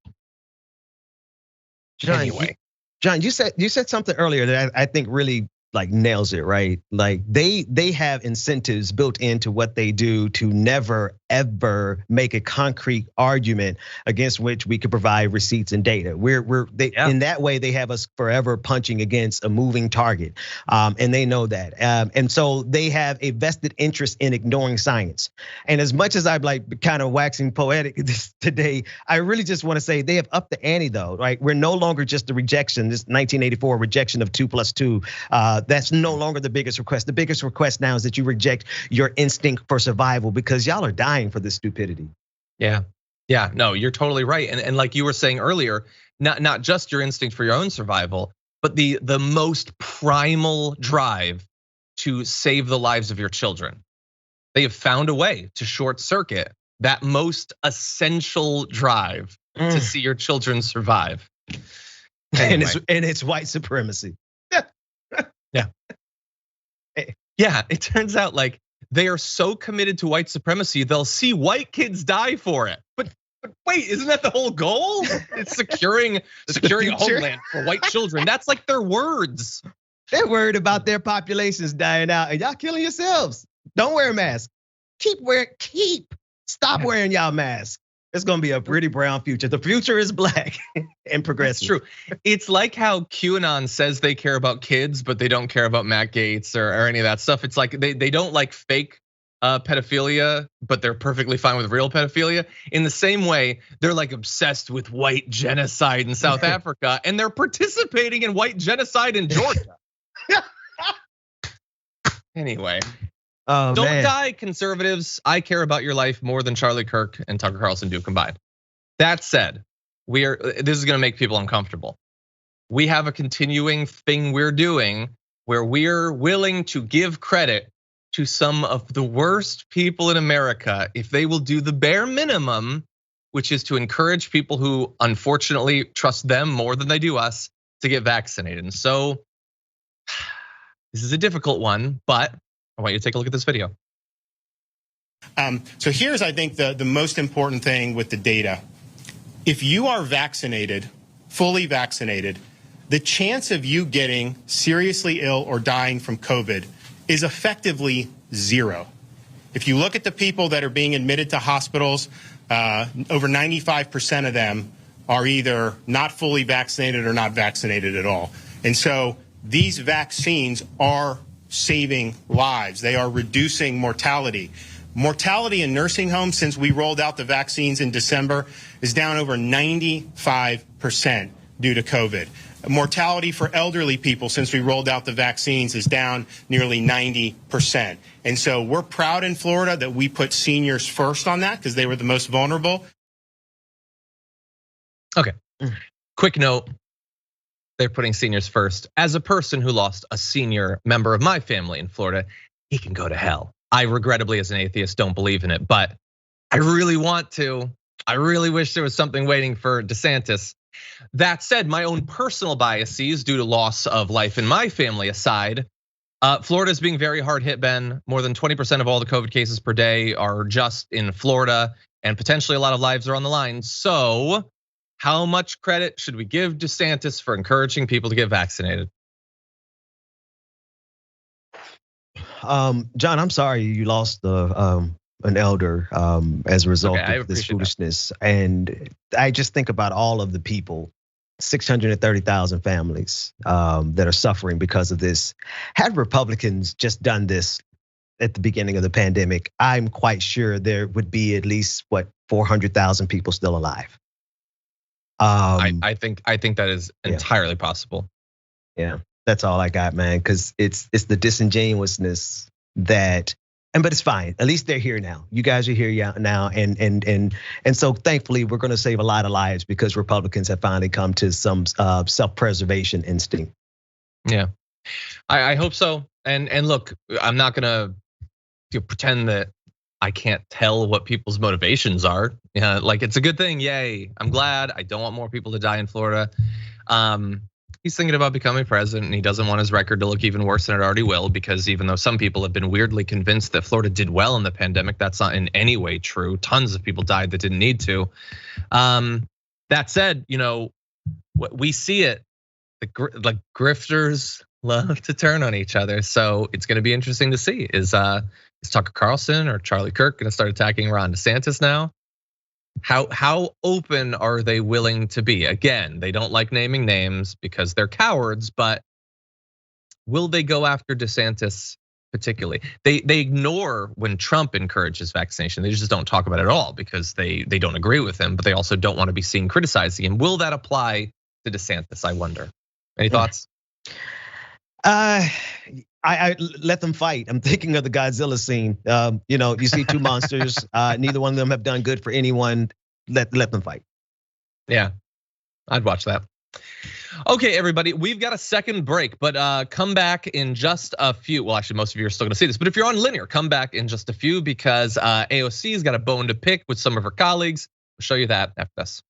John, you said something earlier that I think really like nails it, right? Like they have incentives built into what they do to never ever make a concrete argument against which we could provide receipts and data. In that way they have us forever punching against a moving target, and they know that. And so they have a vested interest in ignoring science. And as much as I'm like kind of waxing poetic today, I really just want to say they have upped the ante though, right? We're no longer just a rejection, this 1984 rejection of 2 + 2. That's no longer the biggest request. The biggest request now is that you reject your instinct for survival because y'all are dying for this stupidity. Yeah, no, you're totally right. And like you were saying earlier, not just your instinct for your own survival, but the most primal drive to save the lives of your children. They have found a way to short circuit that most essential drive to see your children survive. Anyway. And it's white supremacy. Yeah, it turns out like they are so committed to white supremacy, they'll see white kids die for it. But wait, isn't that the whole goal? It's securing a homeland for white children. That's like their words. They're worried about their populations dying out, and y'all killing yourselves. Don't wear a mask. Stop wearing y'all masks. It's gonna be a pretty brown future. The future is black and progressive. It's true. It's like how QAnon says they care about kids, but they don't care about Matt Gaetz or any of that stuff. It's like they don't like fake pedophilia, but they're perfectly fine with real pedophilia. In the same way, they're like obsessed with white genocide in South Africa, and they're participating in white genocide in Georgia. Anyway. Don't die, conservatives. I care about your life more than Charlie Kirk and Tucker Carlson do combined. That said, this is gonna make people uncomfortable. We have a continuing thing we're doing where we're willing to give credit to some of the worst people in America if they will do the bare minimum, which is to encourage people who unfortunately trust them more than they do us to get vaccinated. And so this is a difficult one, but I want you to take a look at this video. So here's, I think, the most important thing with the data. If you are vaccinated, fully vaccinated, the chance of you getting seriously ill or dying from COVID is effectively 0. If you look at the people that are being admitted to hospitals, over 95% of them are either not fully vaccinated or not vaccinated at all. And so these vaccines are saving lives. They are reducing mortality. Mortality in nursing homes since we rolled out the vaccines in December is down over 95% due to COVID. Mortality for elderly people since we rolled out the vaccines is down nearly 90%. And so we're proud in Florida that we put seniors first on that because they were the most vulnerable. Okay, quick note. They're putting seniors first. As a person who lost a senior member of my family in Florida, he can go to hell. I regrettably, as an atheist, don't believe in it, but I really want to. I really wish there was something waiting for DeSantis. That said, my own personal biases due to loss of life in my family aside, Florida is being very hard hit, Ben. More than 20% of all the COVID cases per day are just in Florida, and potentially a lot of lives are on the line. So how much credit should we give DeSantis for encouraging people to get vaccinated? John, I'm sorry you lost an elder as a result of this foolishness. And I just think about all of the people, 630,000 families that are suffering because of this. Had Republicans just done this at the beginning of the pandemic, I'm quite sure there would be at least 400,000 people still alive. I think that is entirely possible. Yeah, that's all I got, man. Because it's the disingenuousness but it's fine. At least they're here now. You guys are here now, and so thankfully we're going to save a lot of lives because Republicans have finally come to some self-preservation instinct. Yeah, I hope so. And look, I'm not gonna pretend that I can't tell what people's motivations are. Yeah, like it's a good thing. Yay! I'm glad. I don't want more people to die in Florida. He's thinking about becoming president, and he doesn't want his record to look even worse than it already will. Because even though some people have been weirdly convinced that Florida did well in the pandemic, that's not in any way true. Tons of people died that didn't need to. That said, we see it. Like grifters love to turn on each other. So it's going to be interesting to see. Is Tucker Carlson or Charlie Kirk going to start attacking Ron DeSantis now? How open are they willing to be? Again, they don't like naming names because they're cowards, but will they go after DeSantis particularly? They ignore when Trump encourages vaccination. They just don't talk about it at all because they don't agree with him, but they also don't want to be seen criticizing him. Will that apply to DeSantis, I wonder? Any thoughts? I let them fight. I'm thinking of the Godzilla scene. You see two monsters. Neither one of them have done good for anyone. Let them fight. Yeah, I'd watch that. Okay, everybody, we've got a second break, but come back in just a few. Well, actually, most of you are still gonna see this, but if you're on linear, come back in just a few because AOC's got a bone to pick with some of her colleagues. We'll show you that after this.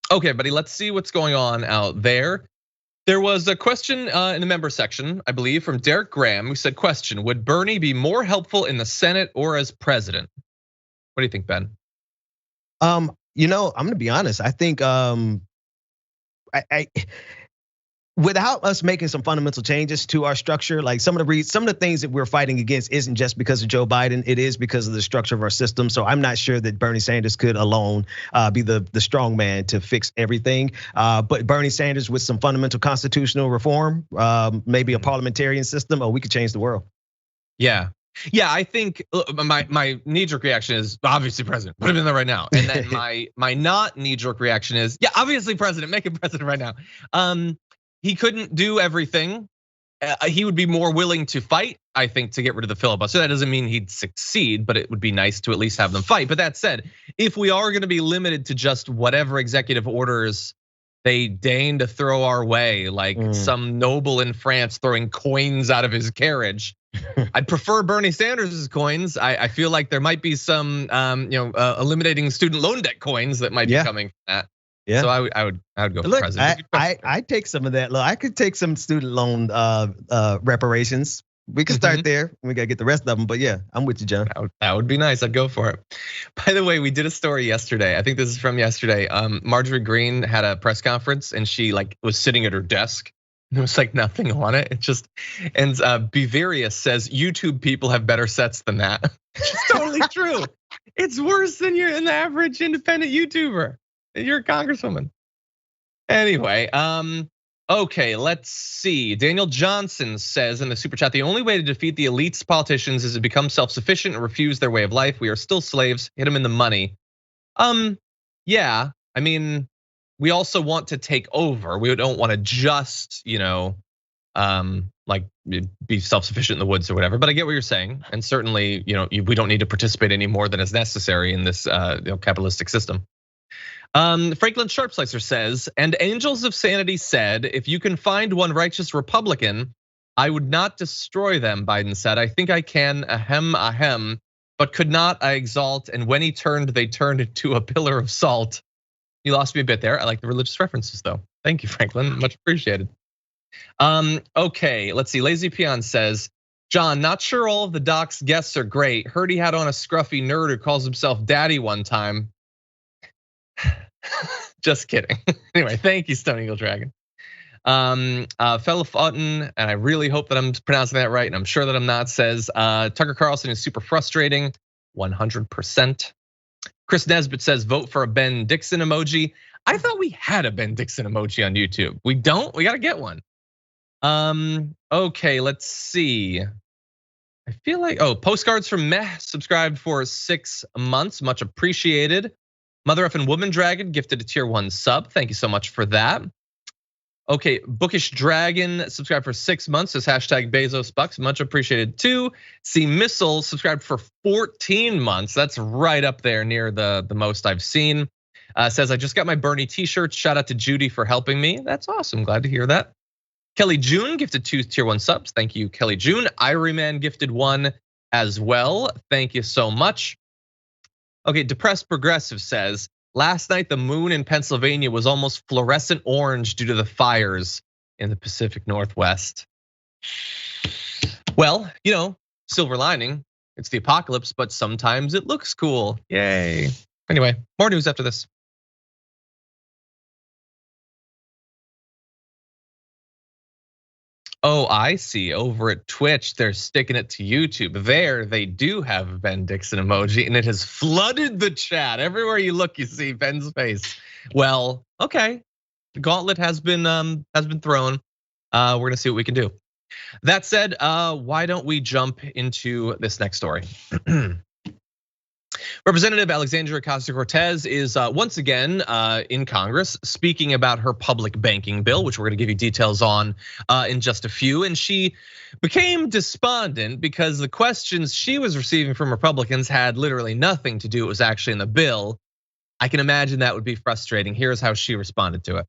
Okay, buddy, let's see what's going on out there. There was a question in the member section, I believe, from Derek Graham, who said, question, would Bernie be more helpful in the Senate or as president? What do you think, Ben? I'm gonna be honest. I think without us making some fundamental changes to our structure, like some of the things that we're fighting against isn't just because of Joe Biden, it is because of the structure of our system. So I'm not sure that Bernie Sanders could alone be the strong man to fix everything. But Bernie Sanders with some fundamental constitutional reform, maybe a parliamentarian system, we could change the world. Yeah, I think my knee-jerk reaction is obviously president, put him in there right now. And then my not knee-jerk reaction is, yeah, obviously president, make him president right now. He couldn't do everything. He would be more willing to fight, I think, to get rid of the filibuster. That doesn't mean he'd succeed, but it would be nice to at least have them fight. But that said, if we are gonna be limited to just whatever executive orders they deign to throw our way, like some noble in France throwing coins out of his carriage, I'd prefer Bernie Sanders' coins. I feel like there might be some, eliminating student loan debt coins that might be coming from that. Yeah. So I would go for president. I take some of that. Look, I could take some student loan reparations. We can start there. We gotta get the rest of them. But yeah, I'm with you, John. That would be nice. I'd go for it. By the way, we did a story yesterday. I think this is from yesterday. Marjorie Greene had a press conference and she was sitting at her desk. There was like nothing on it. And Beverius says YouTube people have better sets than that. Which is totally true. It's worse than you're an average independent YouTuber. You're a congresswoman. Anyway, okay, let's see. Daniel Johnson says in the super chat, the only way to defeat the elites politicians is to become self-sufficient and refuse their way of life. We are still slaves, hit them in the money. Yeah, I mean, we also want to take over. We don't want to just, like be self-sufficient in the woods or whatever, but I get what you're saying. And certainly, we don't need to participate any more than is necessary in this capitalistic system. Franklin Sharpslicer says, and angels of sanity said, if you can find one righteous Republican, I would not destroy them, Biden said. I think I can, ahem, but could not, I exalt. And when he turned, they turned into a pillar of salt. You lost me a bit there. I like the religious references though. Thank you, Franklin, much appreciated. Okay, let's see, Lazy Peon says, John, not sure all of the doc's guests are great. Heard he had on a scruffy nerd who calls himself daddy one time. Just kidding. Anyway, thank you, Stone Eagle Dragon. Fellow Futton, and I really hope that I'm pronouncing that right, and I'm sure that I'm not, says Tucker Carlson is super frustrating, 100%. Chris Nesbitt says vote for a Ben Dixon emoji. I thought we had a Ben Dixon emoji on YouTube. We don't? We gotta get one. Okay, let's see. I feel like, postcards from Meh subscribed for 6 months, much appreciated. Mother effing Woman Dragon gifted a tier 1 sub. Thank you so much for that. Okay, Bookish Dragon subscribed for 6 months. Says hashtag Bezos bucks, much appreciated too. See Missile subscribed for 14 months. That's right up there near the most I've seen. Says I just got my Bernie t-shirt. Shout out to Judy for helping me. That's awesome, glad to hear that. Kelly June gifted 2 tier 1 subs. Thank you, Kelly June. Iryman gifted 1 as well. Thank you so much. Okay, Depressed Progressive says, last night the moon in Pennsylvania was almost fluorescent orange due to the fires in the Pacific Northwest. Well, silver lining, it's the apocalypse, but sometimes it looks cool, yay. Anyway, more news after this. Oh, I see. Over at Twitch, they're sticking it to YouTube. There, they do have a Ben Dixon emoji, and it has flooded the chat. Everywhere you look, you see Ben's face. Well, okay, the gauntlet has been thrown. We're gonna see what we can do. That said, why don't we jump into this next story? Representative Alexandria Ocasio-Cortez is once again in Congress speaking about her public banking bill, which we're going to give you details on in just a few. And she became despondent because the questions she was receiving from Republicans had literally nothing to do. It was actually in the bill. I can imagine that would be frustrating. Here's how she responded to it.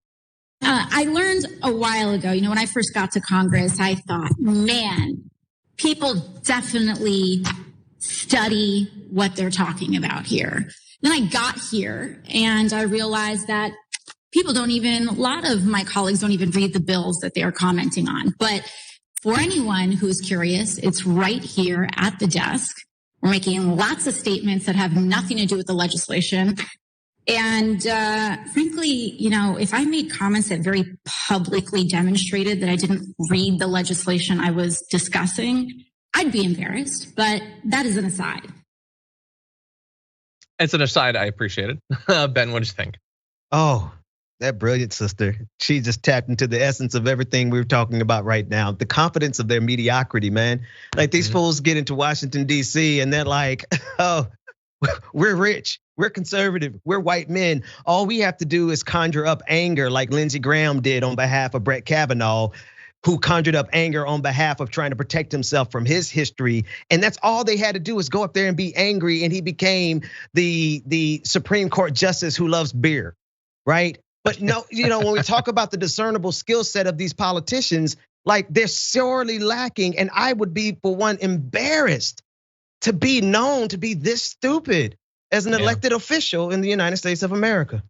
I learned a while ago, when I first got to Congress, I thought, man, people definitely study what they're talking about here. Then I got here and I realized that a lot of my colleagues don't even read the bills that they are commenting on. But for anyone who is curious, it's right here at the desk. We're making lots of statements that have nothing to do with the legislation. And frankly, if I made comments that very publicly demonstrated that I didn't read the legislation I was discussing, I'd be embarrassed, but that is an aside. It's an aside, I appreciate it. Ben, what did you think? Oh, that brilliant sister. She just tapped into the essence of everything we're talking about right now. The confidence of their mediocrity, man. Like these fools get into Washington, D.C. and they're like, oh, we're rich, we're conservative, we're white men. All we have to do is conjure up anger like Lindsey Graham did on behalf of Brett Kavanaugh, who conjured up anger on behalf of trying to protect himself from his history. And that's all they had to do is go up there and be angry. And he became the Supreme Court justice who loves beer, right? But no, when we talk about the discernible skill set of these politicians, like they're sorely lacking. And I would be, for one, embarrassed to be known to be this stupid as an elected official in the United States of America.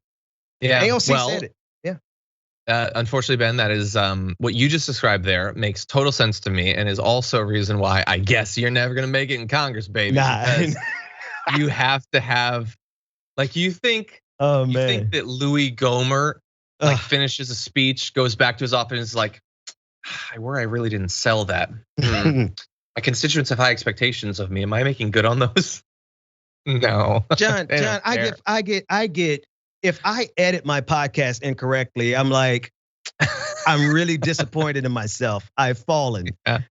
Yeah, AOC said it. Unfortunately, Ben, that is what you just described there makes total sense to me, and is also a reason why I guess you're never gonna make it in Congress, baby. Because you have to have, like, you think that Louis Gohmert finishes a speech, goes back to his office, and is like, I really didn't sell that. My constituents have high expectations of me. Am I making good on those? No, John, I get. If I edit my podcast incorrectly, I'm like, I'm really disappointed in myself. I've fallen.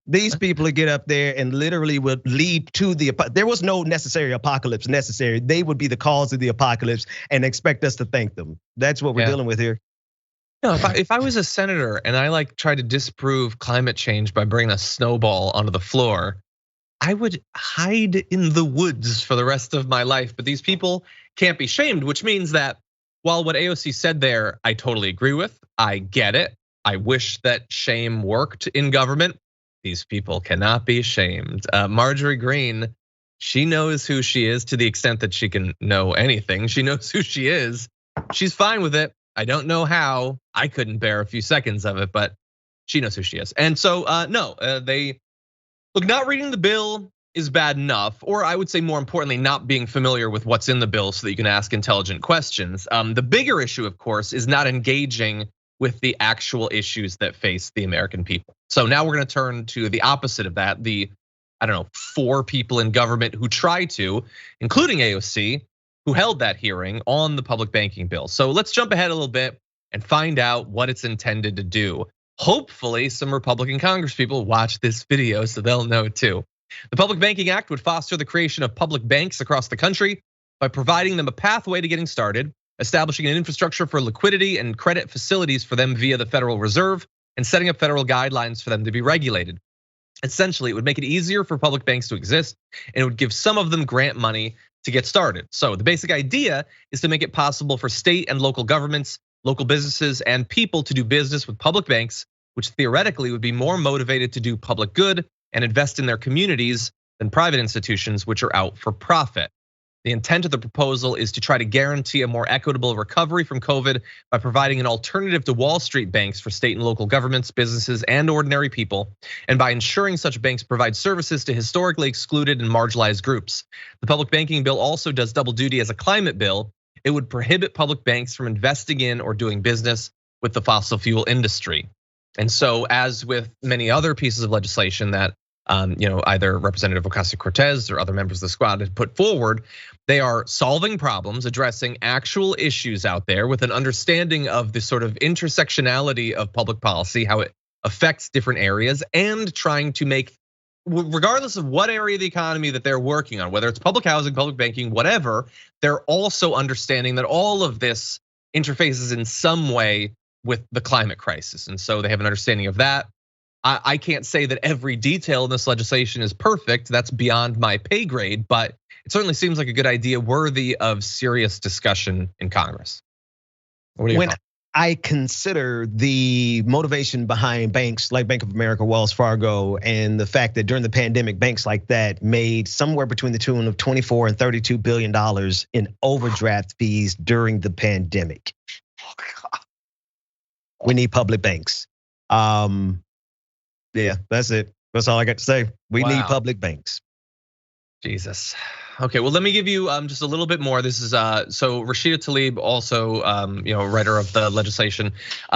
These people who get up there and literally would lead to there was no necessary apocalypse necessary. They would be the cause of the apocalypse and expect us to thank them. That's what we're dealing with here. No, if I was a senator and I tried to disprove climate change by bringing a snowball onto the floor, I would hide in the woods for the rest of my life. But these people can't be shamed, which means that while what AOC said there, I totally agree with. I get it. I wish that shame worked in government. These people cannot be shamed. Marjorie Greene, she knows who she is to the extent that she can know anything. She knows who she is. She's fine with it. I don't know how. I couldn't bear a few seconds of it, but she knows who she is. And so, no, they look, not reading the bill is bad enough, or I would say more importantly, not being familiar with what's in the bill so that you can ask intelligent questions. The bigger issue, of course, is not engaging with the actual issues that face the American people. So now we're gonna turn to the opposite of that, the, 4 people in government who try to, including AOC, who held that hearing on the public banking bill. So let's jump ahead a little bit and find out what it's intended to do. Hopefully some Republican congresspeople watch this video so they'll know too. The Public Banking Act would foster the creation of public banks across the country by providing them a pathway to getting started, establishing an infrastructure for liquidity and credit facilities for them via the Federal Reserve, and setting up federal guidelines for them to be regulated. Essentially, it would make it easier for public banks to exist, and it would give some of them grant money to get started. So the basic idea is to make it possible for state and local governments, local businesses, and people to do business with public banks, which theoretically would be more motivated to do public good and invest in their communities than private institutions, which are out for profit. The intent of the proposal is to try to guarantee a more equitable recovery from COVID by providing an alternative to Wall Street banks for state and local governments, businesses, and ordinary people, and by ensuring such banks provide services to historically excluded and marginalized groups. The public banking bill also does double duty as a climate bill. It would prohibit public banks from investing in or doing business with the fossil fuel industry. And so, as with many other pieces of legislation that either Representative Ocasio-Cortez or other members of the squad had put forward, they are solving problems, addressing actual issues out there with an understanding of the sort of intersectionality of public policy, how it affects different areas, and trying to make, regardless of what area of the economy that they're working on, whether it's public housing, public banking, whatever, they're also understanding that all of this interfaces in some way with the climate crisis. And so they have an understanding of that. I can't say that every detail in this legislation is perfect. That's beyond my pay grade, but it certainly seems like a good idea worthy of serious discussion in Congress. What do you think? I consider the motivation behind banks like Bank of America, Wells Fargo, and the fact that during the pandemic, banks like that made somewhere between the tune of $24 and $32 billion in overdraft fees during the pandemic. Oh God. We need public banks. Yeah, that's it. That's all I got to say. We need public banks. Jesus. Okay, well, let me give you just a little bit more. This is so Rashida Tlaib, also writer of the legislation,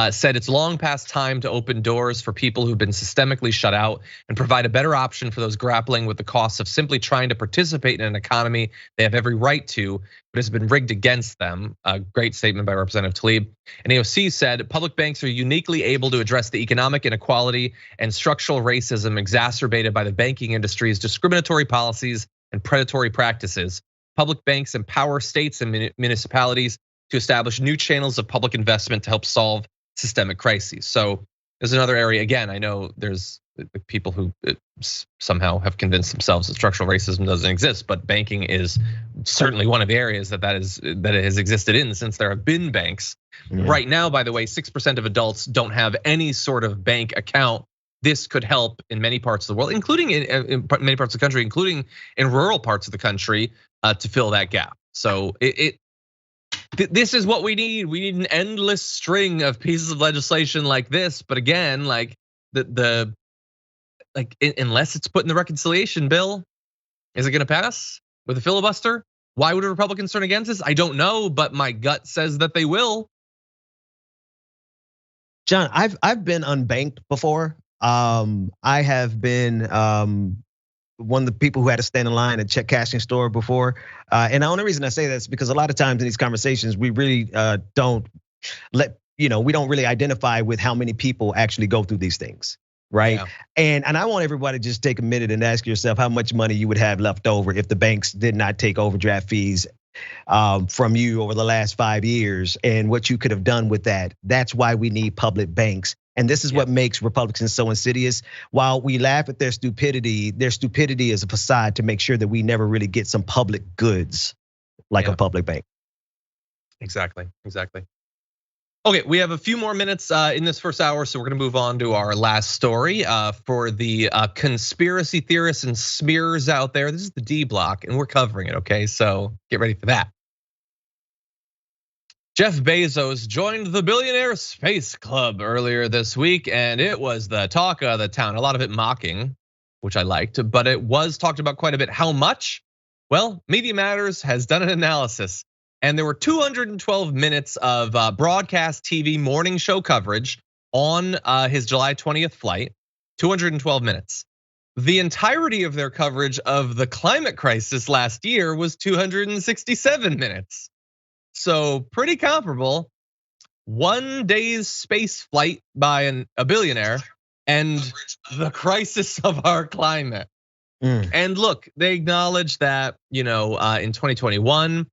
said it's long past time to open doors for people who've been systemically shut out and provide a better option for those grappling with the costs of simply trying to participate in an economy they have every right to, but has been rigged against them. A great statement by Representative Tlaib. And AOC said public banks are uniquely able to address the economic inequality and structural racism exacerbated by the banking industry's discriminatory policies and predatory practices. Public banks empower states and municipalities to establish new channels of public investment to help solve systemic crises. So there's another area. Again, I know there's people who somehow have convinced themselves that structural racism doesn't exist, but banking is certainly one of the areas that it has existed in since there have been banks. Right now, by the way, 6% of adults don't have any sort of bank account. This could help in many parts of the world, including in many parts of the country, including in rural parts of the country, to fill that gap. So this is what we need. We need an endless string of pieces of legislation like this. But again, like unless it's put in the reconciliation bill, is it going to pass with a filibuster? Why would Republicans turn against this? I don't know, but my gut says that they will. John, I've been unbanked before. I have been one of the people who had to stand in line at check cashing store before. And the only reason I say that is because a lot of times in these conversations, we really don't we don't really identify with how many people actually go through these things, right? Yeah. And I want everybody to just take a minute and ask yourself how much money you would have left over if the banks did not take overdraft fees from you over the last 5 years and what you could have done with that. That's why we need public banks. And this is what makes Republicans so insidious. While we laugh at their stupidity is a facade to make sure that we never really get some public goods like a public bank. Exactly. Okay, we have a few more minutes in this first hour, so we're gonna move on to our last story. For the conspiracy theorists and smears out there, this is the D block and we're covering it, okay? So get ready for that. Jeff Bezos joined the Billionaire Space Club earlier this week, and it was the talk of the town. A lot of it mocking, which I liked, but it was talked about quite a bit. How much? Well, MediaMatters has done an analysis, and there were 212 minutes of broadcast TV morning show coverage on his July 20th flight, 212 minutes. The entirety of their coverage of the climate crisis last year was 267 minutes. So pretty comparable. 1 day's space flight by a billionaire and the crisis of our climate. And look, they acknowledge that, in 2021,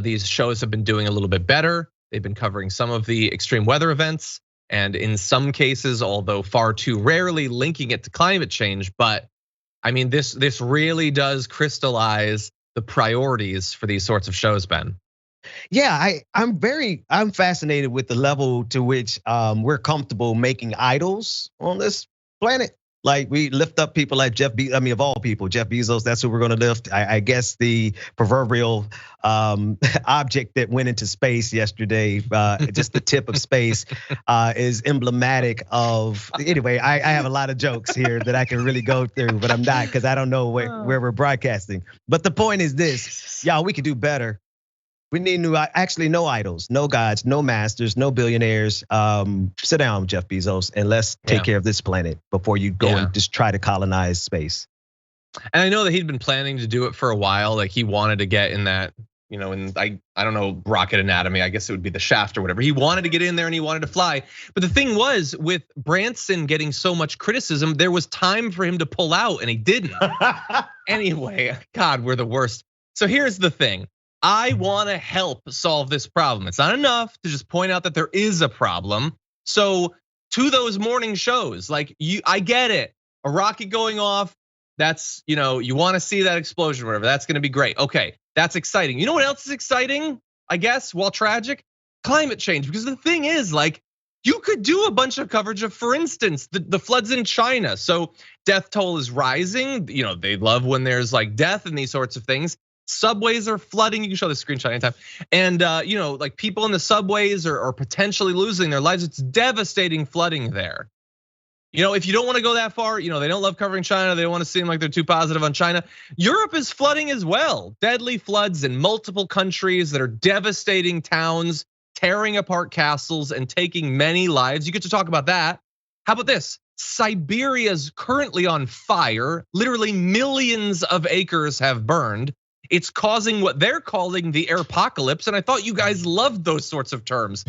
these shows have been doing a little bit better. They've been covering some of the extreme weather events, and in some cases, although far too rarely, linking it to climate change. But I mean, this really does crystallize the priorities for these sorts of shows, Ben. Yeah, I'm fascinated with the level to which we're comfortable making idols on this planet. Like we lift up people like Jeff of all people, Jeff Bezos, that's who we're gonna lift. I guess the proverbial object that went into space yesterday, just the tip of space, is emblematic of, anyway, I have a lot of jokes here that I can really go through, but I'm not because I don't know where we're broadcasting. But the point is this, y'all, we could do better. We need actually no idols, no gods, no masters, no billionaires. Sit down, Jeff Bezos, and let's take care of this planet before you go and just try to colonize space. And I know that he'd been planning to do it for a while. Like he wanted to get in that, I don't know, rocket anatomy. I guess it would be the shaft or whatever. He wanted to get in there and he wanted to fly. But the thing was, with Branson getting so much criticism, there was time for him to pull out and he didn't. Anyway, God, we're the worst. So here's the thing. I want to help solve this problem. It's not enough to just point out that there is a problem. So to those morning shows, like I get it. A rocket going off, that's, you want to see that explosion or whatever. That's going to be great. Okay, that's exciting. You know what else is exciting? I guess, while tragic, climate change. Because the thing is, like, you could do a bunch of coverage of, for instance, the floods in China. So death toll is rising. They love when there's like death and these sorts of things. Subways are flooding. You can show the screenshot anytime. And like people in the subways are potentially losing their lives. It's devastating flooding there. If you don't want to go that far, they don't love covering China. They don't want to seem like they're too positive on China. Europe is flooding as well. Deadly floods in multiple countries that are devastating towns, tearing apart castles and taking many lives. You get to talk about that. How about this? Siberia's currently on fire. Literally millions of acres have burned. It's causing what they're calling the airpocalypse. And I thought you guys loved those sorts of terms.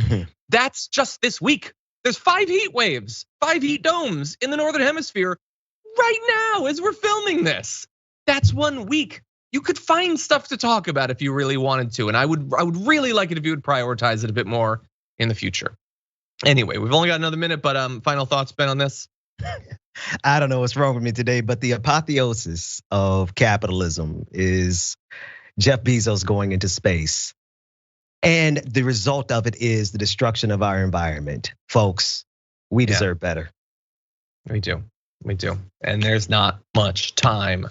That's just this week. There's 5 heat waves, 5 heat domes in the Northern Hemisphere right now as we're filming this. That's 1 week. You could find stuff to talk about if you really wanted to. And I would really like it if you would prioritize it a bit more in the future. Anyway, we've only got another minute, but final thoughts, Ben, on this? I don't know what's wrong with me today, but the apotheosis of capitalism is Jeff Bezos going into space. And the result of it is the destruction of our environment. Folks, we deserve better. We do. And there's not much time.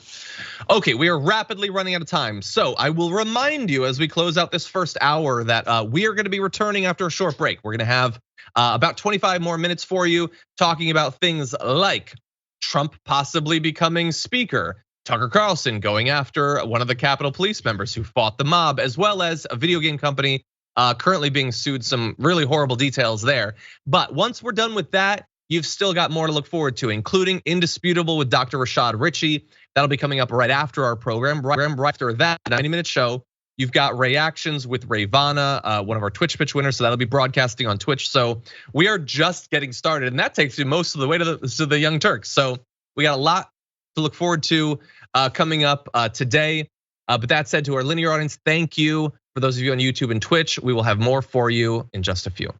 Okay, we are rapidly running out of time. So I will remind you as we close out this first hour that we are gonna be returning after a short break. We're gonna have about 25 more minutes for you talking about things like Trump possibly becoming speaker, Tucker Carlson going after one of the Capitol Police members who fought the mob, as well as a video game company currently being sued, some really horrible details there. But once we're done with that, you've still got more to look forward to, including Indisputable with Dr. Rashad Ritchie. That'll be coming up right after our program. Right after that 90-minute show, you've got Reactions with Ravana, one of our Twitch pitch winners. So that'll be broadcasting on Twitch. So we are just getting started, and that takes you most of the way to the Young Turks. So we got a lot to look forward to coming up today. But that said, to our linear audience, thank you. For those of you on YouTube and Twitch, we will have more for you in just a few.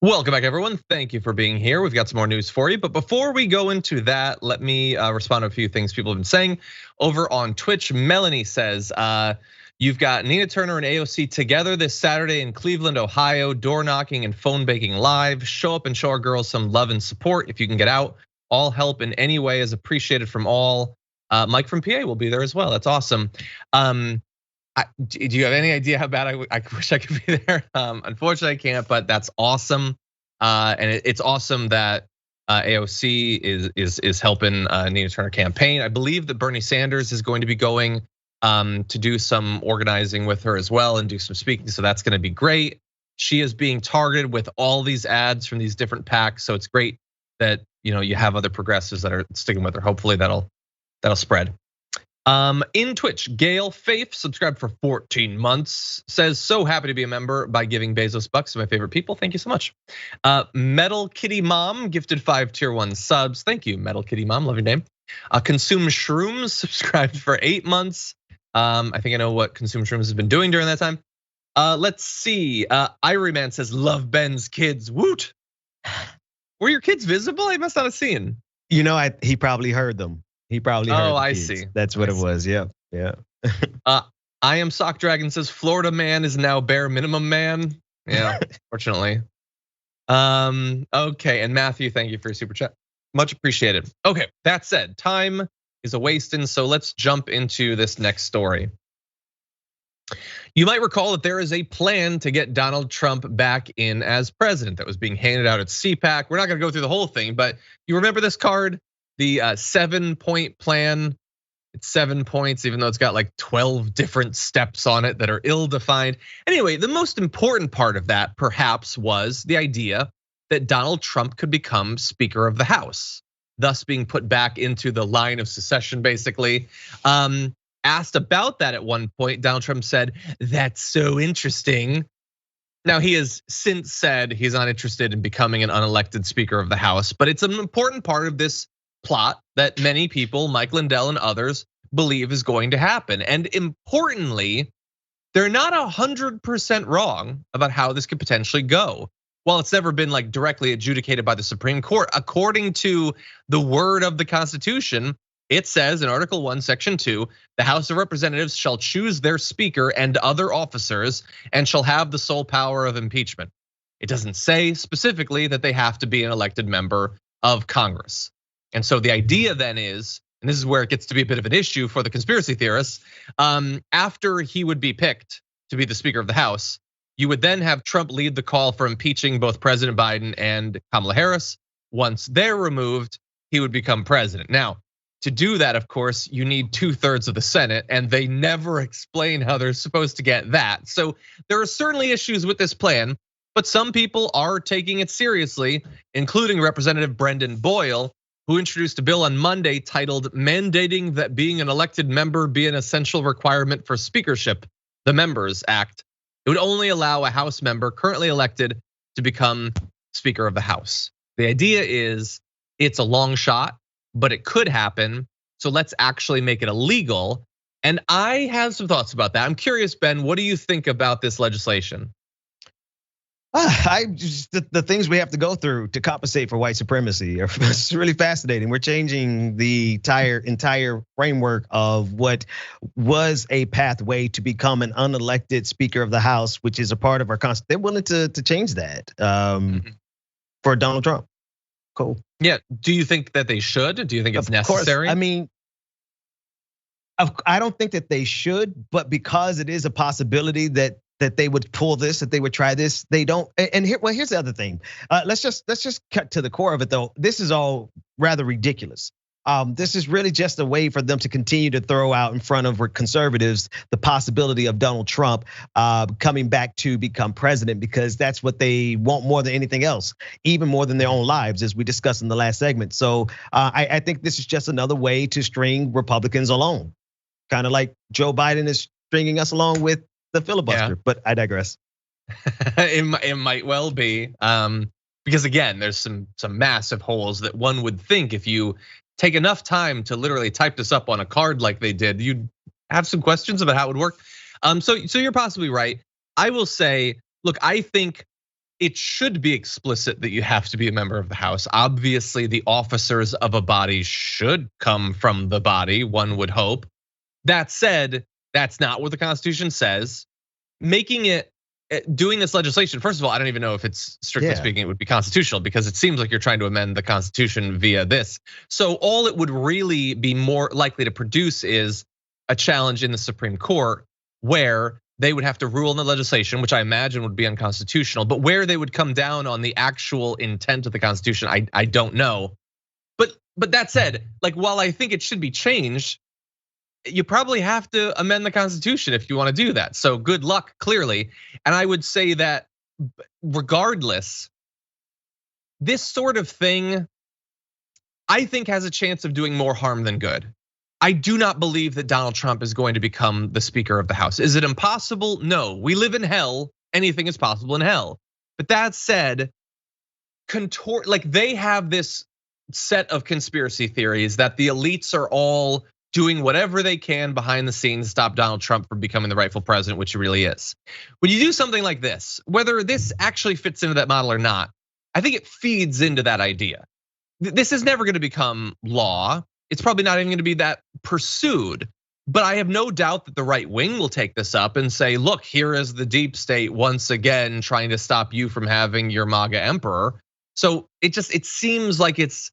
Welcome back, everyone. Thank you for being here. We've got some more news for you. But before we go into that, let me respond to a few things people have been saying. Over on Twitch, Melanie says, you've got Nina Turner and AOC together this Saturday in Cleveland, Ohio, door knocking and phone baking live. Show up and show our girls some love and support if you can get out. All help in any way is appreciated from all. Mike from PA will be there as well. That's awesome. Do you have any idea how bad I wish I could be there? Unfortunately, I can't, but that's awesome. And it's awesome that AOC is helping Nina Turner campaign. I believe that Bernie Sanders is going to be going to do some organizing with her as well and do some speaking. So that's going to be great. She is being targeted with all these ads from these different PACs. So it's great that you have other progressives that are sticking with her. Hopefully that'll spread. In Twitch, Gail Faith, subscribed for 14 months, says, so happy to be a member by giving Bezos bucks to my favorite people. Thank you so much. Metal Kitty Mom gifted 5 tier 1 subs. Thank you, Metal Kitty Mom, love your name. Consume Shrooms subscribed for 8 months. I think I know what Consume Shrooms has been doing during that time. Let's see, Irie Man says, love Ben's kids, woot. Were your kids visible? I must not have seen. He probably heard them. He probably heard I kids. see. That's what it was. Yeah. I am Sock Dragon says Florida man is now bare minimum man. Yeah, fortunately. Okay, and Matthew, thank you for your super chat. Much appreciated. Okay, that said, time is a wasting, so let's jump into this next story. You might recall that there is a plan to get Donald Trump back in as president that was being handed out at CPAC. We're not gonna go through the whole thing, but you remember this card? The 7-point plan. It's 7 points, even though it's got like 12 different steps on it that are ill-defined. Anyway, the most important part of that perhaps was the idea that Donald Trump could become Speaker of the House, thus being put back into the line of secession, basically. Asked about that at one point, Donald Trump said, that's so interesting. Now, he has since said he's not interested in becoming an unelected Speaker of the House, but it's an important part of this plot that many people, Mike Lindell and others, believe is going to happen. And importantly, they're not 100% wrong about how this could potentially go. While it's never been like directly adjudicated by the Supreme Court, according to the word of the Constitution, it says in Article 1, Section 2, the House of Representatives shall choose their speaker and other officers and shall have the sole power of impeachment. It doesn't say specifically that they have to be an elected member of Congress. And so the idea then is, and this is where it gets to be a bit of an issue for the conspiracy theorists, after he would be picked to be the Speaker of the House, you would then have Trump lead the call for impeaching both President Biden and Kamala Harris. Once they're removed, he would become president. Now, to do that, of course, you need 2/3 of the Senate, and they never explain how they're supposed to get that. So there are certainly issues with this plan, but some people are taking it seriously, including Representative Brendan Boyle, who introduced a bill on Monday titled mandating that being an elected member be an essential requirement for speakership, the Members Act. It would only allow a House member currently elected to become Speaker of the House. The idea is it's a long shot, but it could happen. So let's actually make it illegal. And I have some thoughts about that. I'm curious, Ben, what do you think about this legislation? The things we have to go through to compensate for white supremacy are it's really fascinating. We're changing the entire framework of what was a pathway to become an unelected Speaker of the House, which is a part of our Constitution. They're willing to change that for Donald Trump. Cool. Yeah. Do you think that they should? Do you think it's necessary? I mean, I don't think that they should, but because it is a possibility that they would pull this, that they would try this, they don't. And here's the other thing. Let's just cut to the core of it, though. This is all rather ridiculous. This is really just a way for them to continue to throw out in front of conservatives the possibility of Donald Trump coming back to become president, because that's what they want more than anything else, even more than their own lives, as we discussed in the last segment. So I think this is just another way to string Republicans along, kind of like Joe Biden is stringing us along with the filibuster. Yeah. But I digress. It might well be, because again, there's some massive holes that one would think if you take enough time to literally type this up on a card like they did, you'd have some questions about how it would work. So you're possibly right. I will say, look, I think it should be explicit that you have to be a member of the House. Obviously, the officers of a body should come from the body, one would hope. That said, that's not what the Constitution says. Doing this legislation, first of all, I don't even know if it's strictly speaking, it would be constitutional, because it seems like you're trying to amend the Constitution via this. So all it would really be more likely to produce is a challenge in the Supreme Court, where they would have to rule in the legislation, which I imagine would be unconstitutional, but where they would come down on the actual intent of the Constitution, I don't know. But that said, like, while I think it should be changed, you probably have to amend the Constitution if you want to do that. So good luck, clearly. And I would say that regardless, this sort of thing, I think, has a chance of doing more harm than good. I do not believe that Donald Trump is going to become the Speaker of the House. Is it impossible? No, we live in hell. Anything is possible in hell. But that said, they have this set of conspiracy theories that the elites are all doing whatever they can behind the scenes to stop Donald Trump from becoming the rightful president, which he really is. When you do something like this, whether this actually fits into that model or not, I think it feeds into that idea. This is never going to become law. It's probably not even going to be that pursued, but I have no doubt that the right wing will take this up and say, look, here is the deep state once again trying to stop you from having your MAGA emperor. So it seems like it's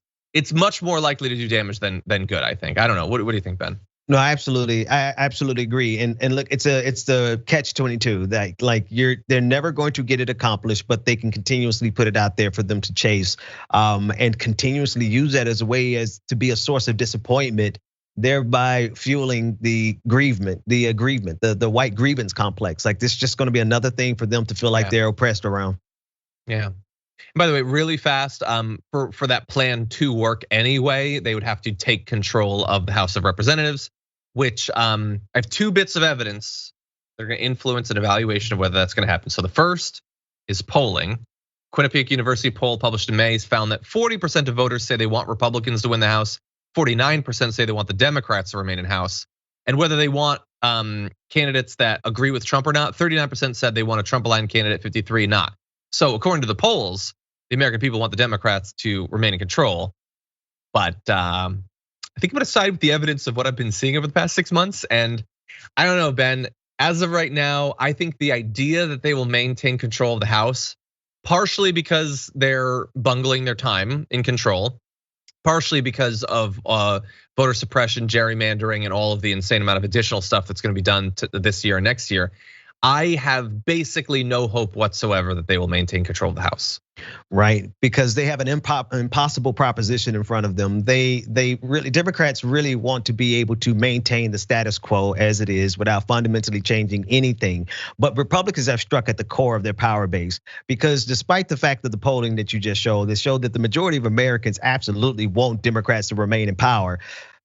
much more likely to do damage than good, I think. I don't know. What do you think, Ben? No, I absolutely agree. And look, it's the catch-22 that like they're never going to get it accomplished, but they can continuously put it out there for them to chase, and continuously use that as a way as to be a source of disappointment, thereby fueling the aggrievement, the white grievance complex. Like this is just going to be another thing for them to feel like they're oppressed around. Yeah. By the way, really fast, for that plan to work anyway, they would have to take control of the House of Representatives, which I have 2 bits of evidence that are going to influence an evaluation of whether that's going to happen. So the first is polling. Quinnipiac University poll published in May has found that 40% of voters say they want Republicans to win the House, 49% say they want the Democrats to remain in House, and whether they want candidates that agree with Trump or not, 39% said they want a Trump-aligned candidate, 53% not. So according to the polls, the American people want the Democrats to remain in control. But I think I'm gonna side with the evidence of what I've been seeing over the past 6 months. And I don't know, Ben, as of right now, I think the idea that they will maintain control of the House, partially because they're bungling their time in control, partially because of voter suppression, gerrymandering, and all of the insane amount of additional stuff that's gonna be done this year and next year, I have basically no hope whatsoever that they will maintain control of the House. Right, because they have an impossible proposition in front of them. Democrats really want to be able to maintain the status quo as it is without fundamentally changing anything. But Republicans have struck at the core of their power base, because despite the fact that the polling that you just showed, that showed that the majority of Americans absolutely want Democrats to remain in power,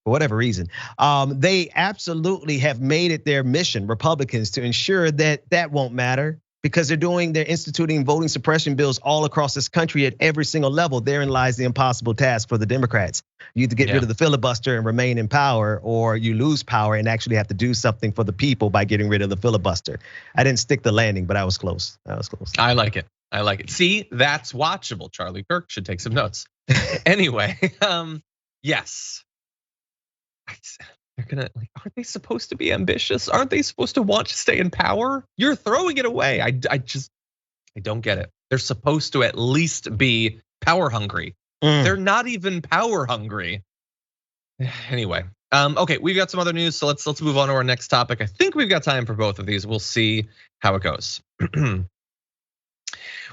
for whatever reason, they absolutely have made it their mission, Republicans, to ensure that that won't matter, because they're instituting voting suppression bills all across this country at every single level. Therein lies the impossible task for the Democrats. You either get rid of the filibuster and remain in power, or you lose power and actually have to do something for the people by getting rid of the filibuster. I didn't stick the landing, but I was close. I like it. See, that's watchable. Charlie Kirk should take some notes. Anyway, yes. They're gonna aren't they supposed to be ambitious? Aren't they supposed to want to stay in power? You're throwing it away. I don't get it. They're supposed to at least be power hungry. They're not even power hungry. Anyway, okay, we've got some other news, so let's move on to our next topic. I think we've got time for both of these. We'll see how it goes.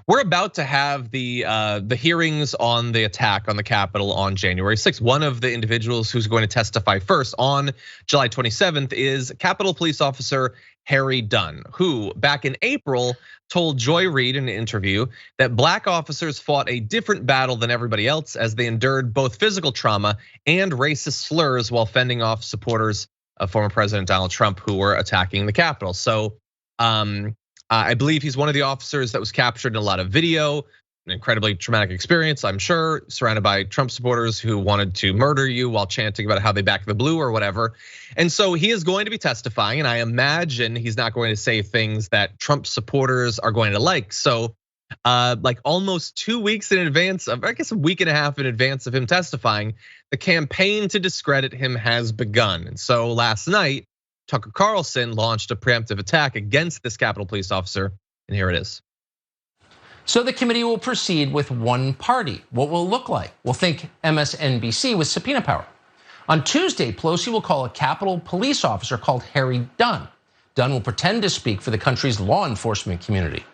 We're about to have the hearings on the attack on the Capitol on January 6th. One of the individuals who's going to testify first on July 27th is Capitol Police Officer Harry Dunn, who back in April told Joy Reid in an interview that black officers fought a different battle than everybody else as they endured both physical trauma and racist slurs while fending off supporters of former President Donald Trump who were attacking the Capitol. So I believe he's one of the officers that was captured in a lot of video, an incredibly traumatic experience, I'm sure, surrounded by Trump supporters who wanted to murder you while chanting about how they back the blue or whatever. And so he is going to be testifying, and I imagine he's not going to say things that Trump supporters are going to like. So like almost 2 weeks in advance of, I guess a week and a half in advance of him testifying, the campaign to discredit him has begun. And so last night, Tucker Carlson launched a preemptive attack against this Capitol Police officer, and here it is. So the committee will proceed with one party. What will it look like? We'll think MSNBC with subpoena power. On Tuesday, Pelosi will call a Capitol Police officer called Harry Dunn. Dunn will pretend to speak for the country's law enforcement community.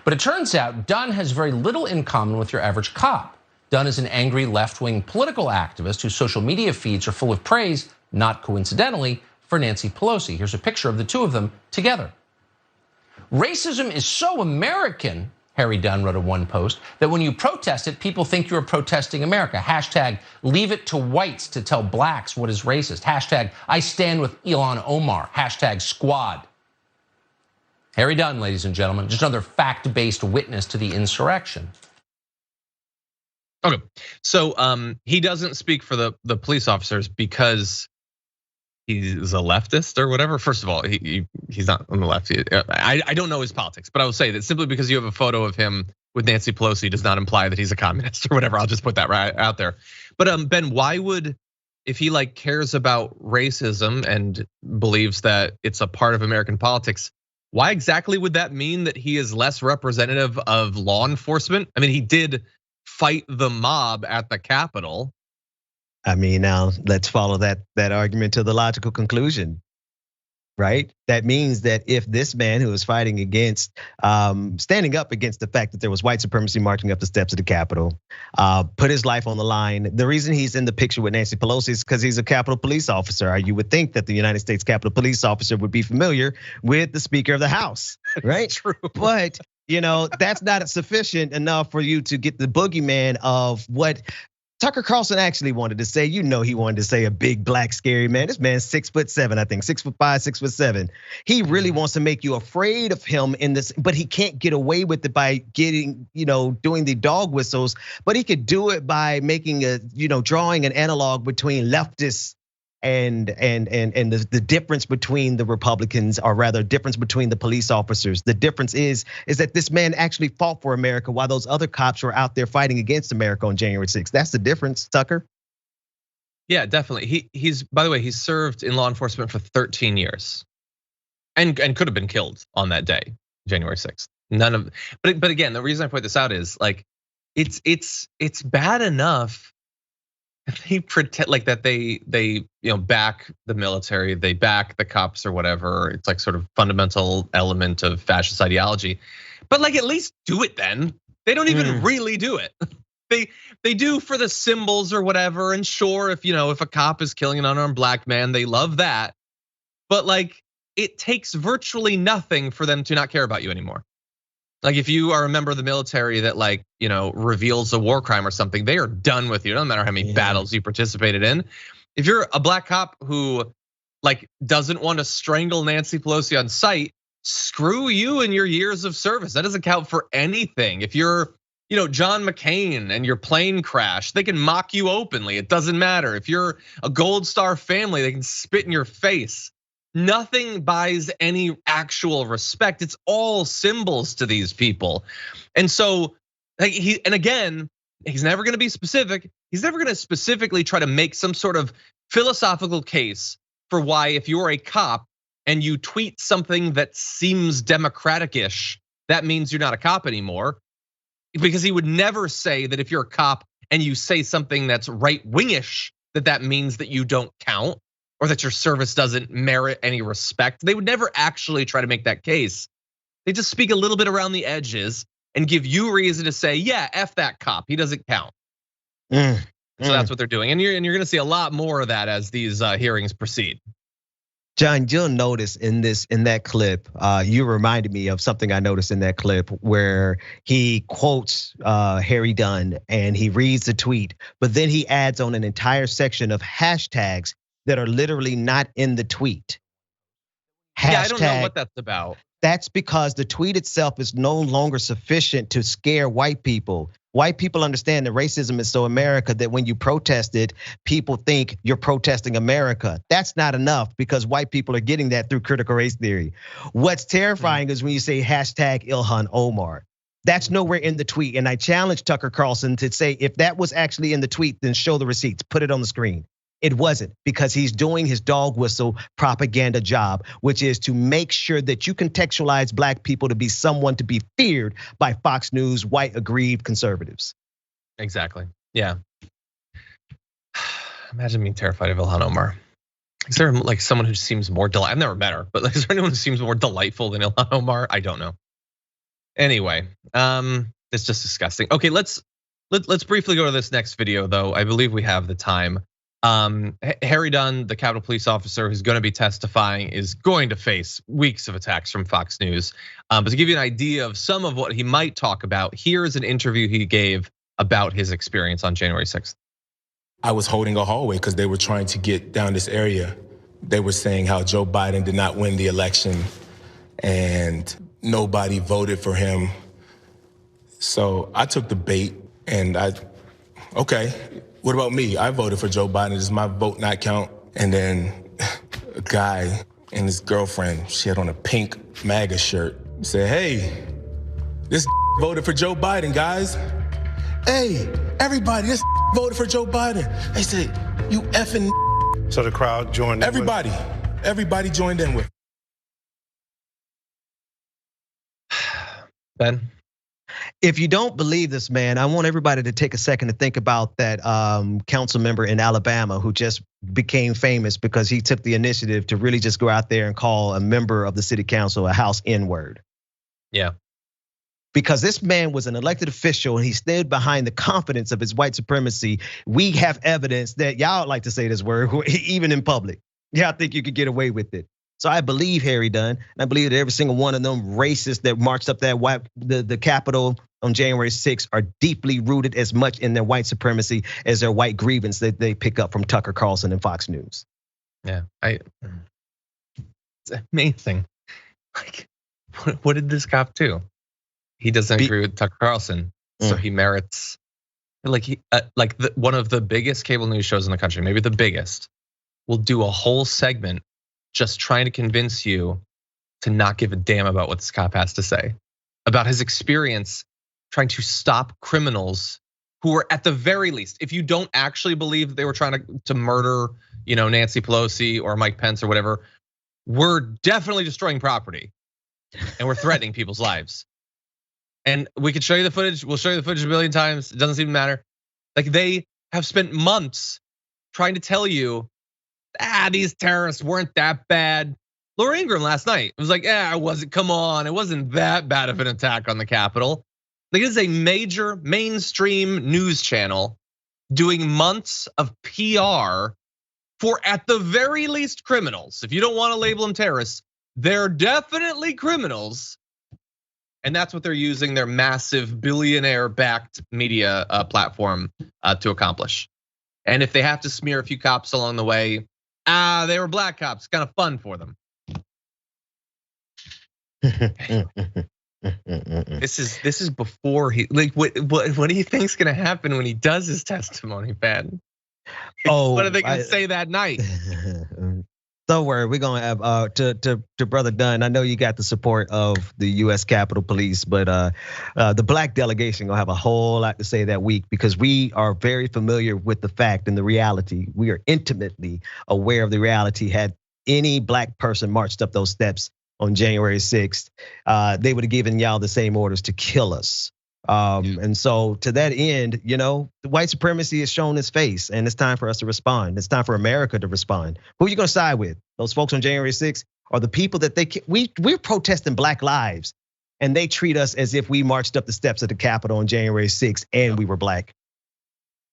But it turns out Dunn has very little in common with your average cop. Dunn is an angry left-wing political activist whose social media feeds are full of praise, not coincidentally, for Nancy Pelosi. Here's a picture of the two of them together. Racism is so American, Harry Dunn wrote in one post, that when you protest it, people think you're protesting America. Hashtag leave it to whites to tell blacks what is racist. Hashtag I stand with Ilhan Omar. Hashtag squad. Harry Dunn, ladies and gentlemen, just another fact-based witness to the insurrection. Okay, so he doesn't speak for the police officers because he's a leftist or whatever. First of all, he's not on the left. I don't know his politics, but I will say that simply because you have a photo of him with Nancy Pelosi does not imply that he's a communist or whatever. I'll just put that right out there. But Ben, why would, if he like cares about racism and believes that it's a part of American politics, why exactly would that mean that he is less representative of law enforcement? I mean, he did fight the mob at the Capitol. I mean, now let's follow that argument to the logical conclusion, right? That means that if this man who is fighting against, standing up against the fact that there was white supremacy marching up the steps of the Capitol, put his life on the line. The reason he's in the picture with Nancy Pelosi is because he's a Capitol Police officer. You would think that the United States Capitol Police officer would be familiar with the Speaker of the House, right? True. But that's not sufficient enough for you to get the boogeyman of what Tucker Carlson actually wanted to say. He wanted to say a big black scary man. This man's 6'7", I think, 6'5", 6'7". He really wants to make you afraid of him in this, but he can't get away with it by getting, doing the dog whistles. But he could do it by making drawing an analog between leftists and the difference between the Republicans, or rather difference between the police officers. The difference is that this man actually fought for America while those other cops were out there fighting against America on January 6th. That's the difference, Tucker. Yeah, definitely. He's, by the way, he served in law enforcement for 13 years and could have been killed on that day, January 6th. But again, the reason I point this out is like, it's bad enough. They pretend like that they back the military, they back the cops or whatever. It's like sort of fundamental element of fascist ideology. But like at least do it then. They don't even really do it. They do for the symbols or whatever. And sure, if a cop is killing an unarmed black man, they love that. But like it takes virtually nothing for them to not care about you anymore. Like if you are a member of the military that reveals a war crime or something, they are done with you. It doesn't matter how many battles you participated in. If you're a black cop who doesn't want to strangle Nancy Pelosi on sight, screw you and your years of service. That doesn't count for anything. If you're John McCain and your plane crashed, they can mock you openly. It doesn't matter. If you're a Gold Star family, they can spit in your face. Nothing buys any actual respect. It's all symbols to these people. And so again, he's never gonna be specific. He's never gonna specifically try to make some sort of philosophical case for why if you're a cop and you tweet something that seems democratic-ish, that means you're not a cop anymore. Because he would never say that if you're a cop and you say something that's right-wingish, that means that you don't count, or that your service doesn't merit any respect. They would never actually try to make that case. They just speak a little bit around the edges and give you reason to say, yeah, F that cop, he doesn't count. So that's what they're doing. And you're gonna see a lot more of that as these hearings proceed. John, you'll notice in that clip, you reminded me of something I noticed in that clip where he quotes Harry Dunn and he reads the tweet, but then he adds on an entire section of hashtags that are literally not in the tweet. Yeah, I don't know what that's about. That's because the tweet itself is no longer sufficient to scare white people. White people understand that racism is so America that when you protest it, people think you're protesting America. That's not enough because white people are getting that through critical race theory. What's terrifying is when you say hashtag Ilhan Omar. That's nowhere in the tweet. And I challenged Tucker Carlson to say, if that was actually in the tweet, then show the receipts, put it on the screen. It wasn't, because he's doing his dog whistle propaganda job, which is to make sure that you contextualize black people to be someone to be feared by Fox News, white aggrieved conservatives. Exactly, yeah. Imagine being terrified of Ilhan Omar. Is there like someone who seems more delightful? I've never met her, but is there anyone who seems more delightful than Ilhan Omar? I don't know. Anyway, it's just disgusting. Okay, let's briefly go to this next video though. I believe we have the time. Harry Dunn, the Capitol Police officer who's going to be testifying, is going to face weeks of attacks from Fox News. But to give you an idea of some of what he might talk about, here's an interview he gave about his experience on January 6th. I was holding a hallway because they were trying to get down this area. They were saying how Joe Biden did not win the election and nobody voted for him. So I took the bait and okay, what about me? I voted for Joe Biden. Does my vote not count? And then a guy and his girlfriend, she had on a pink MAGA shirt, said, hey, this voted for Joe Biden, guys. Hey, everybody, this voted for Joe Biden. They said, you effing. So the crowd joined in. Everybody joined in with. Ben? If you don't believe this, man, I want everybody to take a second to think about that council member in Alabama who just became famous because he took the initiative to really just go out there and call a member of the city council a house N-word. Yeah. Because this man was an elected official and he stood behind the confidence of his white supremacy. We have evidence that y'all like to say this word, even in public. Y'all think you could get away with it. So I believe Harry Dunn, and I believe that every single one of them racists that marched up that the Capitol on January 6th are deeply rooted as much in their white supremacy as their white grievance that they pick up from Tucker Carlson and Fox News. Yeah, it's amazing. Like, what did this cop do? He doesn't agree with Tucker Carlson, so he merits one of the biggest cable news shows in the country, maybe the biggest, will do a whole segment just trying to convince you to not give a damn about what this cop has to say, about his experience trying to stop criminals who were, at the very least, if you don't actually believe that they were trying to murder, Nancy Pelosi or Mike Pence or whatever, we're definitely destroying property and we're threatening people's lives. And we could show you the footage. We'll show you the footage a billion times. It doesn't even matter. Like, they have spent months trying to tell you, these terrorists weren't that bad. Laura Ingraham last night was like, it wasn't that bad of an attack on the Capitol. Like, this is a major mainstream news channel doing months of PR for, at the very least, criminals. If you don't want to label them terrorists, they're definitely criminals. And that's what they're using their massive billionaire-backed media platform to accomplish. And if they have to smear a few cops along the way, they were black cops, kind of fun for them. This is before he, like, what do you think's gonna happen when he does his testimony, Ben? What are they gonna say that night? Don't worry, we're gonna have to Brother Dunn. I know you got the support of the U.S. Capitol Police, but the black delegation gonna have a whole lot to say that week because we are very familiar with the fact and the reality. We are intimately aware of the reality. Had any black person marched up those steps on January 6th, they would have given y'all the same orders to kill us. And so to that end, the white supremacy has shown its face and it's time for us to respond. It's time for America to respond. Who are you gonna side with? Those folks on January 6th are the people that we're protesting black lives and they treat us as if we marched up the steps of the Capitol on January 6th and we were black.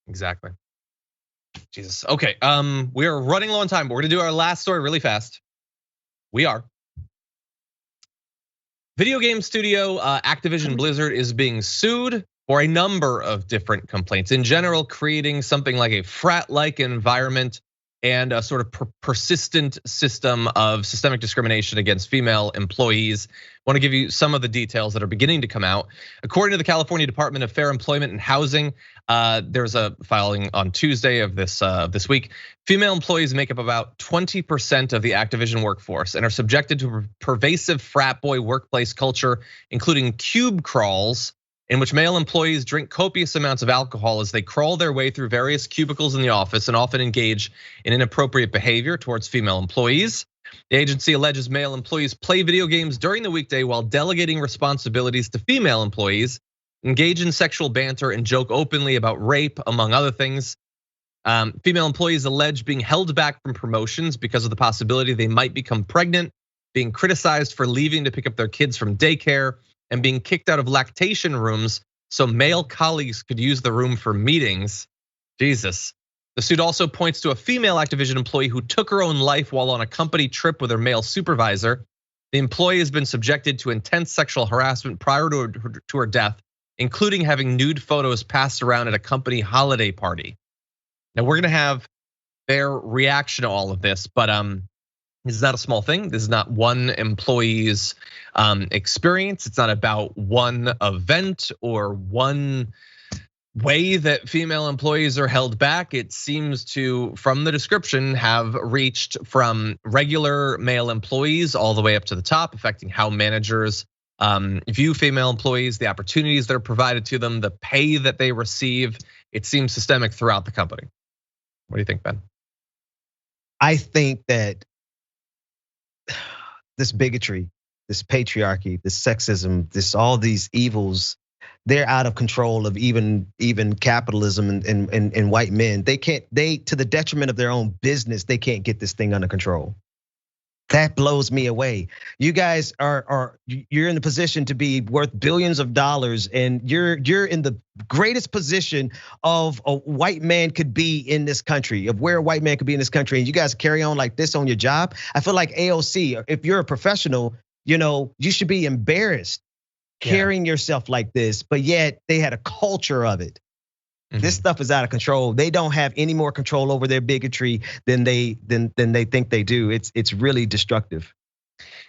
Exactly. Jesus. Okay, we are running low on time, but we're gonna do our last story really fast. We are. Video game studio Activision Blizzard is being sued for a number of different complaints. In general, creating something like a frat-like environment and a sort of persistent system of systemic discrimination against female employees. I want to give you some of the details that are beginning to come out. According to the California Department of Fair Employment and Housing, there's a filing on Tuesday of this week. Female employees make up about 20% of the Activision workforce and are subjected to pervasive frat boy workplace culture, including cube crawls in which male employees drink copious amounts of alcohol as they crawl their way through various cubicles in the office and often engage in inappropriate behavior towards female employees. The agency alleges male employees play video games during the weekday while delegating responsibilities to female employees, engage in sexual banter, and joke openly about rape, among other things. Female employees allege being held back from promotions because of the possibility they might become pregnant, being criticized for leaving to pick up their kids from daycare, and being kicked out of lactation rooms so male colleagues could use the room for meetings. Jesus. The suit also points to a female Activision employee who took her own life while on a company trip with her male supervisor. The employee has been subjected to intense sexual harassment prior to her death, including having nude photos passed around at a company holiday party. Now we're gonna have their reaction to all of this, but this is not a small thing. This is not one employee's experience. It's not about one event or one way that female employees are held back. It seems to, from the description, have reached from regular male employees all the way up to the top, affecting how managers view female employees, the opportunities that are provided to them, the pay that they receive. It seems systemic throughout the company. What do you think, Ben? I think that this bigotry, this patriarchy, this sexism, all these evils, they're out of control of even capitalism and white men. They to the detriment of their own business, they can't get this thing under control. That blows me away. You guys you're in the position to be worth billions of dollars, and you're in the greatest position of a white man could be in this country, of where a white man could be in this country, and you guys carry on like this on your job. I feel like AOC, if you're a professional, you should be embarrassed carrying yourself like this, but yet they had a culture of it. This stuff is out of control. They don't have any more control over their bigotry than they think they do. It's really destructive.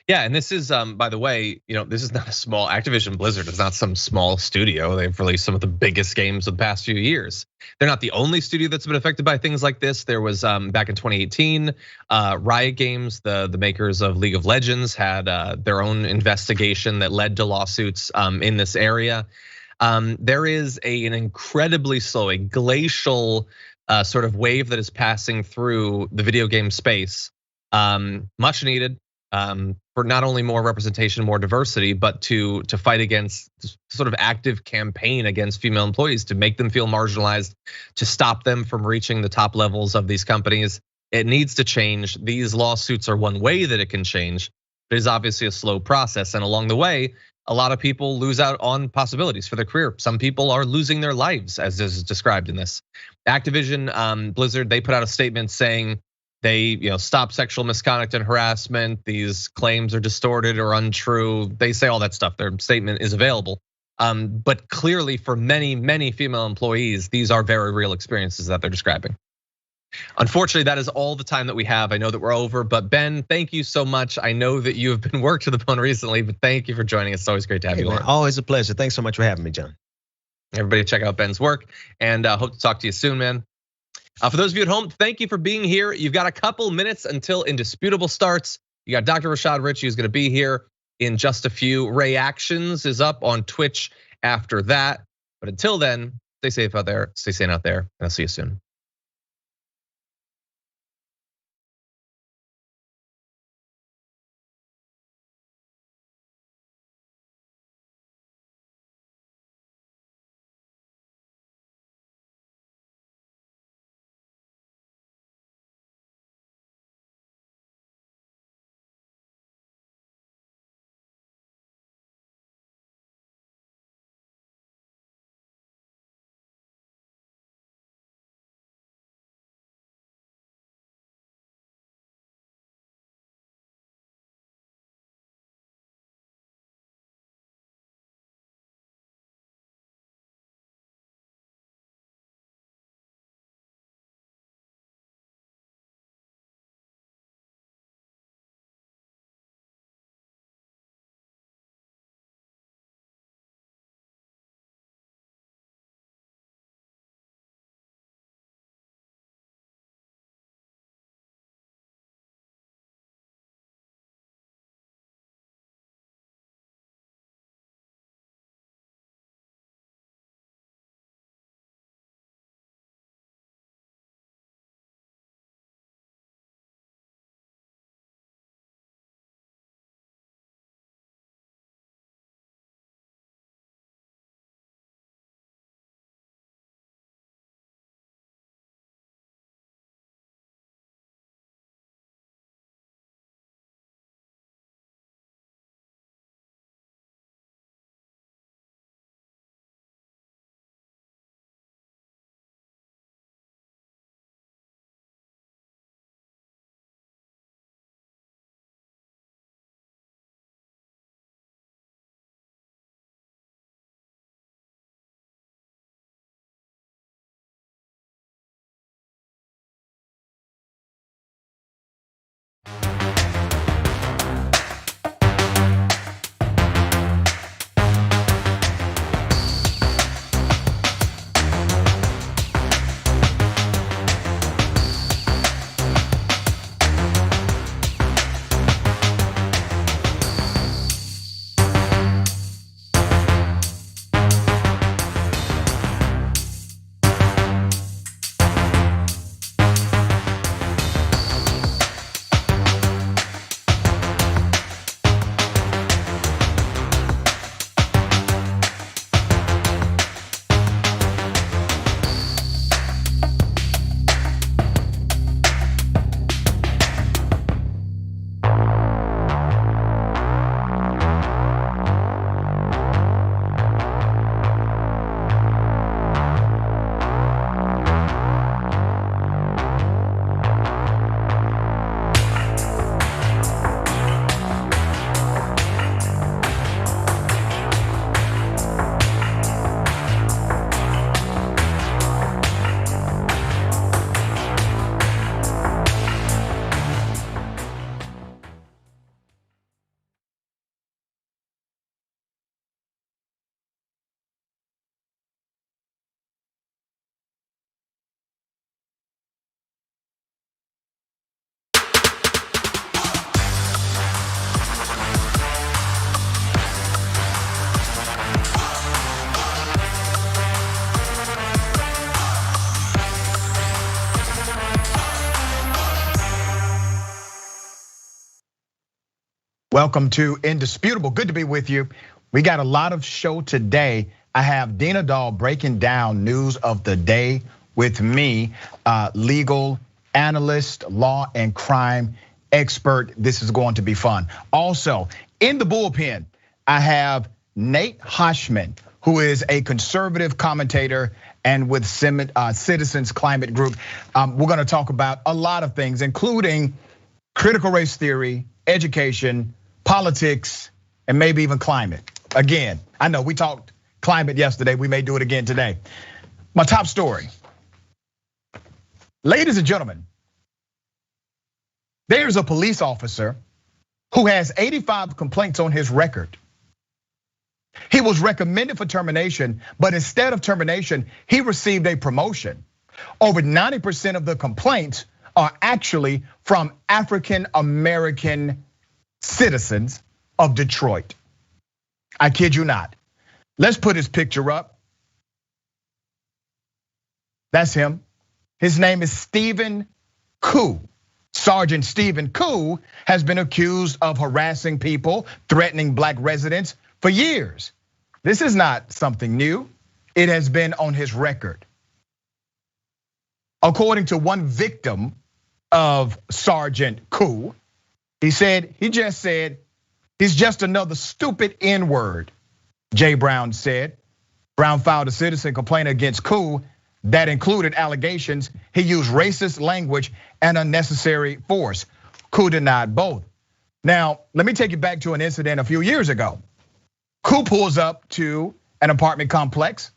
Yeah, and this is, by the way, this is not a small, Activision Blizzard is not some small studio. They've released some of the biggest games of the past few years. They're not the only studio that's been affected by things like this. There was back in 2018, Riot Games, the makers of League of Legends, had their own investigation that led to lawsuits in this area. There is an incredibly slow, a glacial sort of wave that is passing through the video game space, much needed for not only more representation, more diversity, but to fight against sort of active campaign against female employees, to make them feel marginalized, to stop them from reaching the top levels of these companies. It needs to change. These lawsuits are one way that it can change. It is obviously a slow process, and along the way, a lot of people lose out on possibilities for their career. Some people are losing their lives, as is described in this. Activision Blizzard, they put out a statement saying they stop sexual misconduct and harassment. These claims are distorted or untrue. They say all that stuff. Their statement is available. But clearly for many, many female employees, these are very real experiences that they're describing. Unfortunately, that is all the time that we have. I know that we're over, but Ben, thank you so much. I know that you have been worked to the bone recently, but thank you for joining us. It's always great to have you on. Always a pleasure. Thanks so much for having me, John. Everybody check out Ben's work, and hope to talk to you soon, man. For those of you at home, thank you for being here. You've got a couple minutes until Indisputable starts. You got Dr. Rashad Richey who's gonna be here in just a few. Reactions is up on Twitch after that. But until then, stay safe out there, stay sane out there, and I'll see you soon. Welcome to Indisputable. Good to be with you. We got a lot of show today. I have Dina Dahl breaking down news of the day with me, legal analyst, law and crime expert. This is going to be fun. Also, in the bullpen, I have Nate Hochman, who is a conservative commentator and with Citizens Climate Group. We're gonna talk about a lot of things, including critical race theory, education, politics, and maybe even climate. Again, I know we talked climate yesterday, we may do it again today. My top story. Ladies and gentlemen, there's a police officer who has 85 complaints on his record. He was recommended for termination, but instead of termination, he received a promotion. Over 90% of the complaints are actually from African American citizens of Detroit. I kid you not. Let's put his picture up. That's him. His name is Stephen Koo. Sergeant Stephen Koo has been accused of harassing people, threatening black residents for years. This is not something new. It has been on his record. According to one victim of Sergeant Koo, he just said, he's just another stupid N-word, Jay Brown said. Brown filed a citizen complaint against Koo that included allegations he used racist language and unnecessary force. Koo denied both. Now, let me take you back to an incident a few years ago. Koo pulls up to an apartment complex.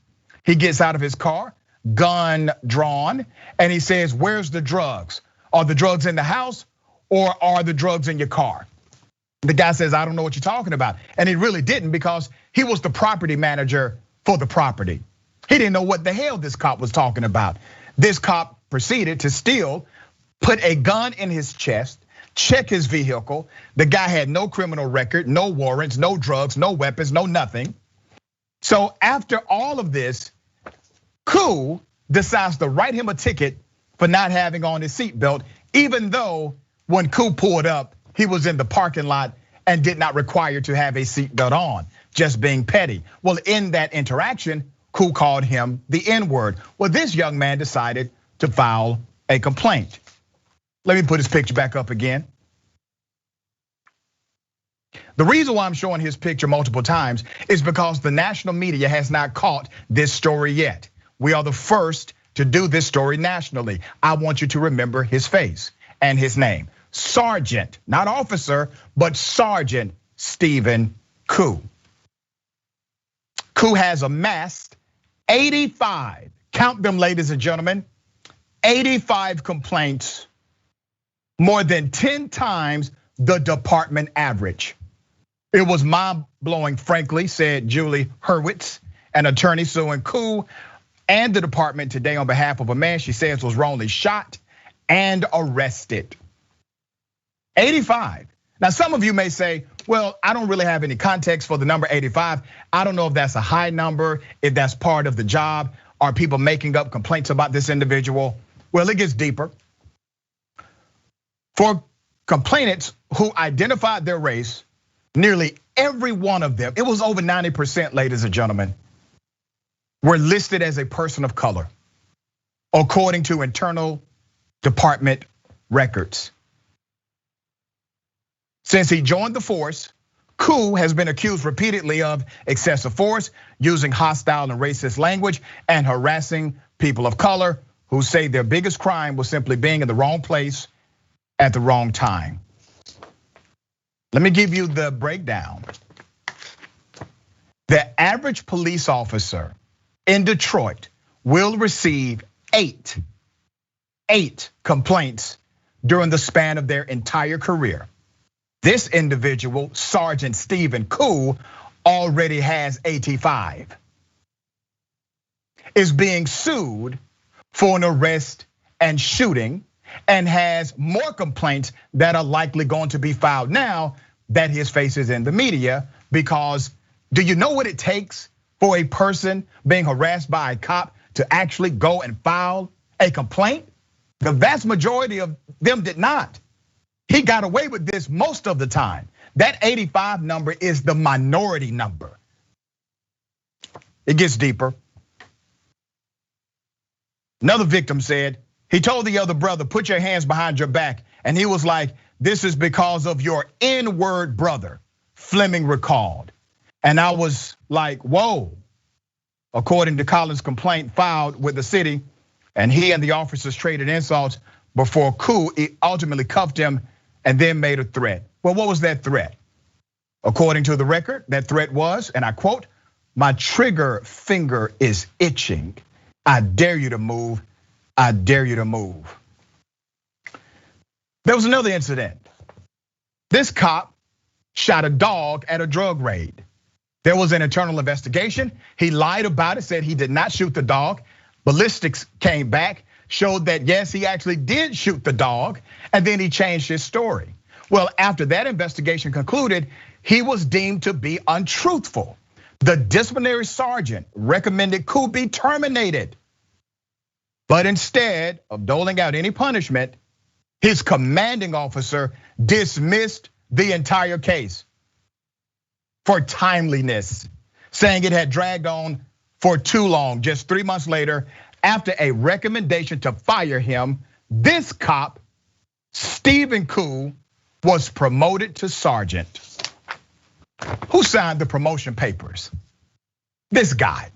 He gets out of his car, gun drawn, and he says, "Where's the drugs? Are the drugs in the house or are the drugs in your car?" The guy says, "I don't know what you're talking about." And he really didn't, because he was the property manager for the property. He didn't know what the hell this cop was talking about. This cop proceeded to still put a gun in his chest, check his vehicle. The guy had no criminal record, no warrants, no drugs, no weapons, no nothing. So after all of this, Koo decides to write him a ticket for not having on his seatbelt, even though when Koo pulled up, he was in the parking lot and did not require to have a seatbelt on, just being petty. Well, in that interaction, Koo called him the N-word. Well, this young man decided to file a complaint. Let me put his picture back up again. The reason why I'm showing his picture multiple times is because the national media has not caught this story yet. We are the first to do this story nationally. I want you to remember his face and his name. Sergeant, not officer, but Sergeant Stephen Koo. Koo has amassed 85, count them ladies and gentlemen, 85 complaints, more than 10 times the department average. It was mind-blowing, frankly, said Julie Hurwitz, an attorney suing Koo and the department today on behalf of a man she says was wrongly shot and arrested. 85. Now, some of you may say, well, I don't really have any context for the number 85. I don't know if that's a high number, if that's part of the job. Are people making up complaints about this individual? Well, it gets deeper. For complainants who identified their race, nearly every one of them, it was over 90%, ladies and gentlemen, were listed as a person of color, according to internal department records. Since he joined the force, Koo has been accused repeatedly of excessive force, using hostile and racist language, and harassing people of color who say their biggest crime was simply being in the wrong place at the wrong time. Let me give you the breakdown. The average police officer in Detroit will receive eight complaints during the span of their entire career. This individual, Sergeant Stephen Koo, already has 85. Is being sued for an arrest and shooting, and has more complaints that are likely going to be filed now that his face is in the media. Because do you know what it takes for a person being harassed by a cop to actually go and file a complaint? The vast majority of them did not. He got away with this most of the time. That 85 number is the minority number. It gets deeper. Another victim said, he told the other brother, put your hands behind your back. And he was like, this is because of your N-word brother, Fleming recalled. And I was like, whoa. According to Collins' complaint filed with the city, and he and the officers traded insults before Koo ultimately cuffed him and then made a threat. Well, what was that threat? According to the record, that threat was, and I quote, my trigger finger is itching. I dare you to move. I dare you to move. There was another incident. This cop shot a dog at a drug raid. There was an internal investigation. He lied about it, said he did not shoot the dog. Ballistics came back, showed that yes, he actually did shoot the dog, and then he changed his story. Well, after that investigation concluded, he was deemed to be untruthful. The disciplinary sergeant recommended Koo be terminated. But instead of doling out any punishment, his commanding officer dismissed the entire case for timeliness, saying it had dragged on for too long. Just 3 months later, after a recommendation to fire him, this cop, Stephen Koo, was promoted to sergeant. Who signed the promotion papers? This guy.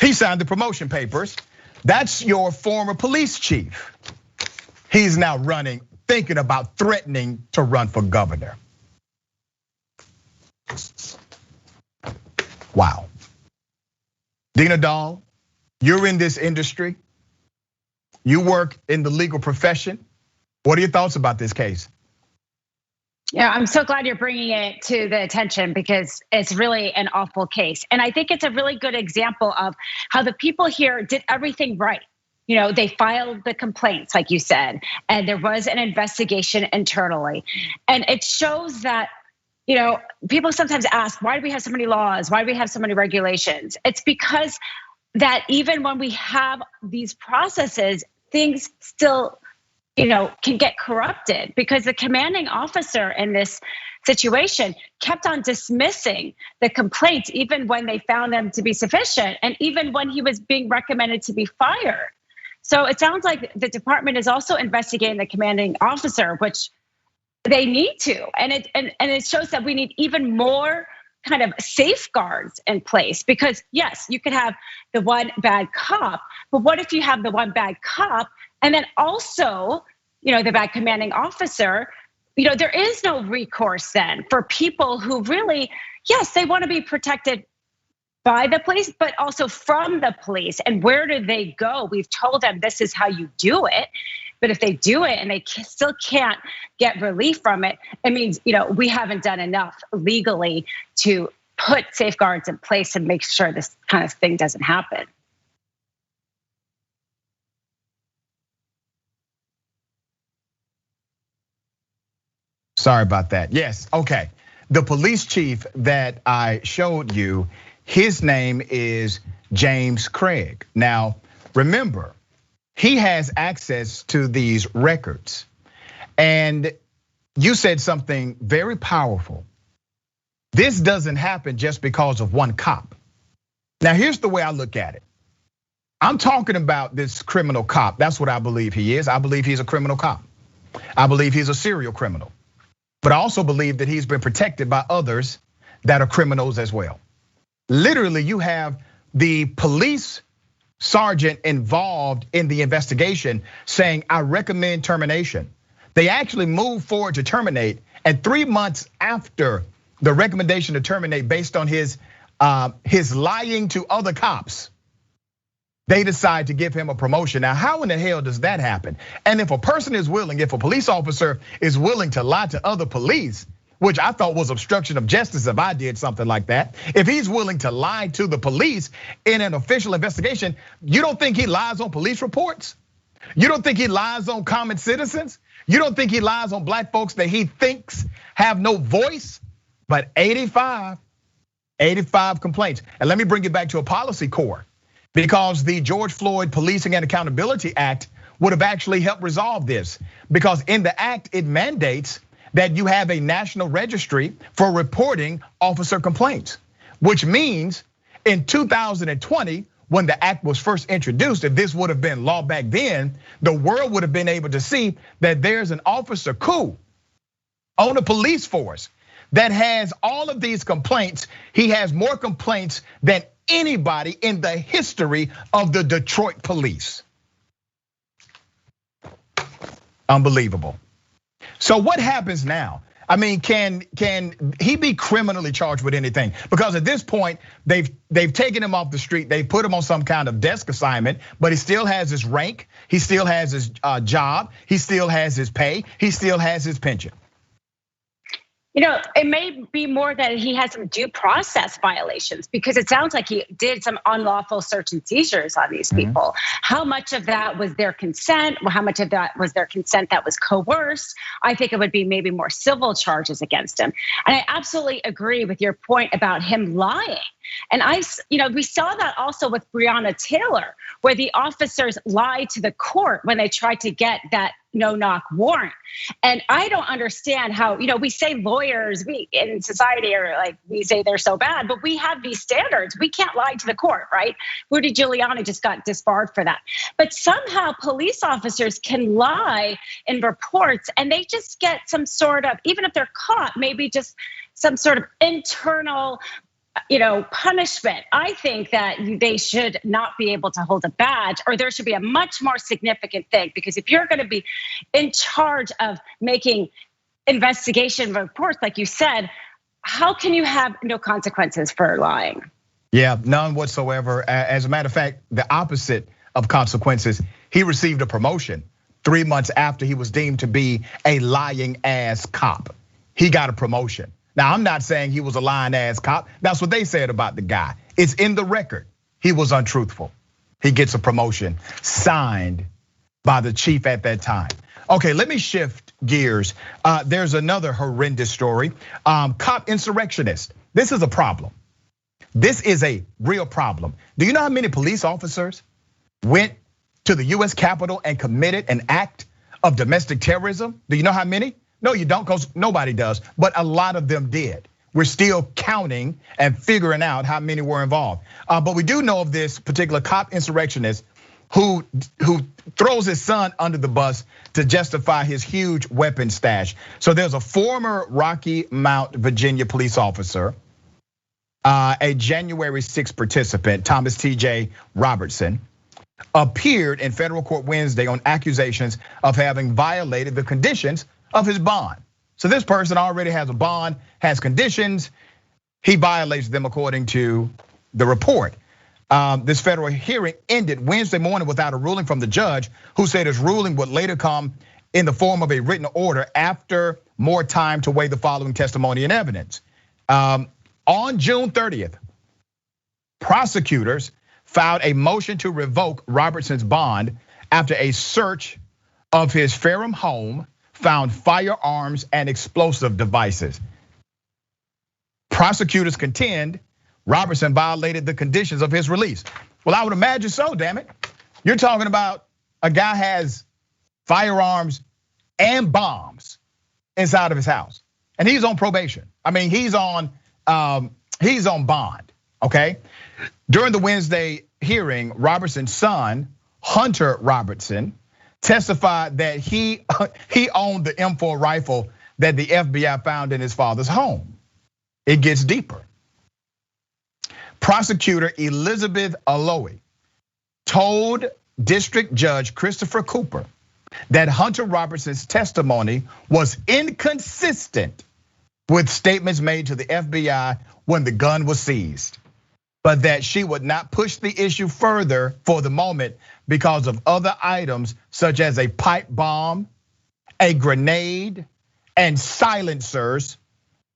He signed the promotion papers. That's your former police chief. He's now running, thinking about threatening to run for governor. Wow. Dina Dahl, you're in this industry. You work in the legal profession. What are your thoughts about this case? Yeah, I'm so glad you're bringing it to the attention because it's really an awful case. And I think it's a really good example of how the people here did everything right. You know, they filed the complaints, like you said, and there was an investigation internally. And it shows that, you know, people sometimes ask, why do we have so many laws? Why do we have so many regulations? It's because that even when we have these processes, things still, you know, can get corrupted because the commanding officer in this situation kept on dismissing the complaints even when they found them to be sufficient and even when he was being recommended to be fired. So it sounds like the department is also investigating the commanding officer, which they need to. And it shows that we need even more kind of safeguards in place because yes, you could have the one bad cop, but what if you have the one bad cop and then also, you know, the bad commanding officer? You know, there is no recourse then for people who really, yes, they want to be protected by the police, but also from the police. And where do they go? We've told them this is how you do it. But if they do it and they still can't get relief from it, it means, you know, we haven't done enough legally to put safeguards in place and make sure this kind of thing doesn't happen. Sorry about that. Yes, okay. The police chief that I showed you, his name is James Craig. Now, remember, he has access to these records. And you said something very powerful. This doesn't happen just because of one cop. Now, here's the way I look at it. I'm talking about this criminal cop. That's what I believe he is. I believe he's a criminal cop. I believe he's a serial criminal. But I also believe that he's been protected by others that are criminals as well. Literally, you have the police sergeant involved in the investigation saying, I recommend termination. They actually moved forward to terminate. And 3 months after the recommendation to terminate based on his lying to other cops, they decide to give him a promotion. Now, how in the hell does that happen? And if a person is willing, if a police officer is willing to lie to other police, which I thought was obstruction of justice if I did something like that. If he's willing to lie to the police in an official investigation, you don't think he lies on police reports? You don't think he lies on common citizens? You don't think he lies on black folks that he thinks have no voice? But 85 complaints. And let me bring it back to a policy core, because the George Floyd Policing and Accountability Act would have actually helped resolve this, because in the act, it mandates that you have a national registry for reporting officer complaints, which means in 2020, when the act was first introduced, if this would have been law back then, the world would have been able to see that there's an officer coup on a police force that has all of these complaints. He has more complaints than anybody in the history of the Detroit police. Unbelievable. So what happens now? I mean, can he be criminally charged with anything? Because at this point, they've taken him off the street. They put him on some kind of desk assignment, but he still has his rank. He still has his job. He still has his pay. He still has his pension. You know, it may be more that he has some due process violations, because it sounds like he did some unlawful search and seizures on these people. How much of that was their consent? How much of that was their consent that was coerced? I think it would be maybe more civil charges against him. And I absolutely agree with your point about him lying. And we saw that also with Breonna Taylor, where the officers lied to the court when they tried to get that no-knock warrant. And I don't understand how, we say lawyers, we in society are like, we say they're so bad, but we have these standards. We can't lie to the court, right? Rudy Giuliani just got disbarred for that. But somehow police officers can lie in reports, and they just get some sort of, even if they're caught, maybe just some sort of internal punishment. I think that they should not be able to hold a badge, or there should be a much more significant thing, because if you're going to be in charge of making investigation reports, like you said, how can you have no consequences for lying? Yeah, none whatsoever. As a matter of fact, the opposite of consequences, he received a promotion 3 months after he was deemed to be a lying ass cop. He got a promotion. Now, I'm not saying he was a lying ass cop. That's what they said about the guy. It's in the record. He was untruthful. He gets a promotion signed by the chief at that time. Okay, let me shift gears. There's another horrendous story. Cop insurrectionist. This is a problem. This is a real problem. Do you know how many police officers went to the US Capitol and committed an act of domestic terrorism? Do you know how many? No, you don't, because nobody does, but a lot of them did. We're still counting and figuring out how many were involved. But we do know of this particular cop insurrectionist who throws his son under the bus to justify his huge weapon stash. So there's a former Rocky Mount, Virginia police officer, a January 6th participant, Thomas T.J. Robertson, appeared in federal court Wednesday on accusations of having violated the conditions of his bond. So this person already has a bond, has conditions. He violates them according to the report. This federal hearing ended Wednesday morning without a ruling from the judge, who said his ruling would later come in the form of a written order after more time to weigh the following testimony and evidence. On June 30th, prosecutors filed a motion to revoke Robertson's bond after a search of his Ferrum home found firearms and explosive devices. Prosecutors contend Robertson violated the conditions of his release. Well, I would imagine so, damn it. You're talking about a guy has firearms and bombs inside of his house, and he's on probation. I mean, he's on bond, okay? During the Wednesday hearing, Robertson's son, Hunter Robertson, testified that he owned the M4 rifle that the FBI found in his father's home. It gets deeper. Prosecutor Elizabeth Aloy told District Judge Christopher Cooper that Hunter Robertson's testimony was inconsistent with statements made to the FBI when the gun was seized, but that she would not push the issue further for the moment because of other items such as a pipe bomb, a grenade, and silencers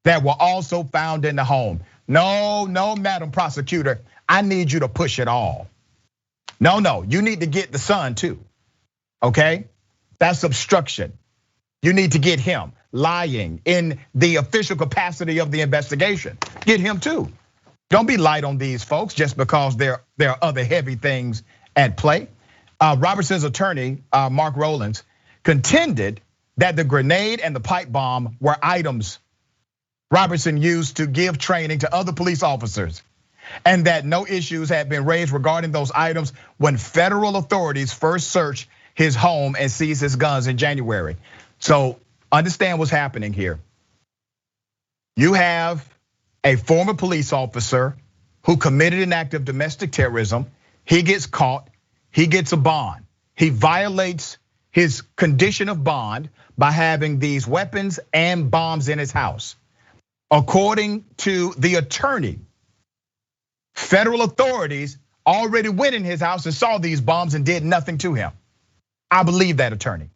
that were also found in the home. No, Madam Prosecutor, I need you to push it all. No, you need to get the son too, okay? That's obstruction. You need to get him lying in the official capacity of the investigation. Get him too. Don't be light on these folks just because there are other heavy things at play. Robertson's attorney, Mark Rowlands, contended that the grenade and the pipe bomb were items Robertson used to give training to other police officers, and that no issues had been raised regarding those items when federal authorities first searched his home and seized his guns in January. So understand what's happening here. You have a former police officer who committed an act of domestic terrorism. He gets caught, he gets a bond. He violates his condition of bond by having these weapons and bombs in his house. According to the attorney, federal authorities already went in his house and saw these bombs and did nothing to him. I believe that attorney.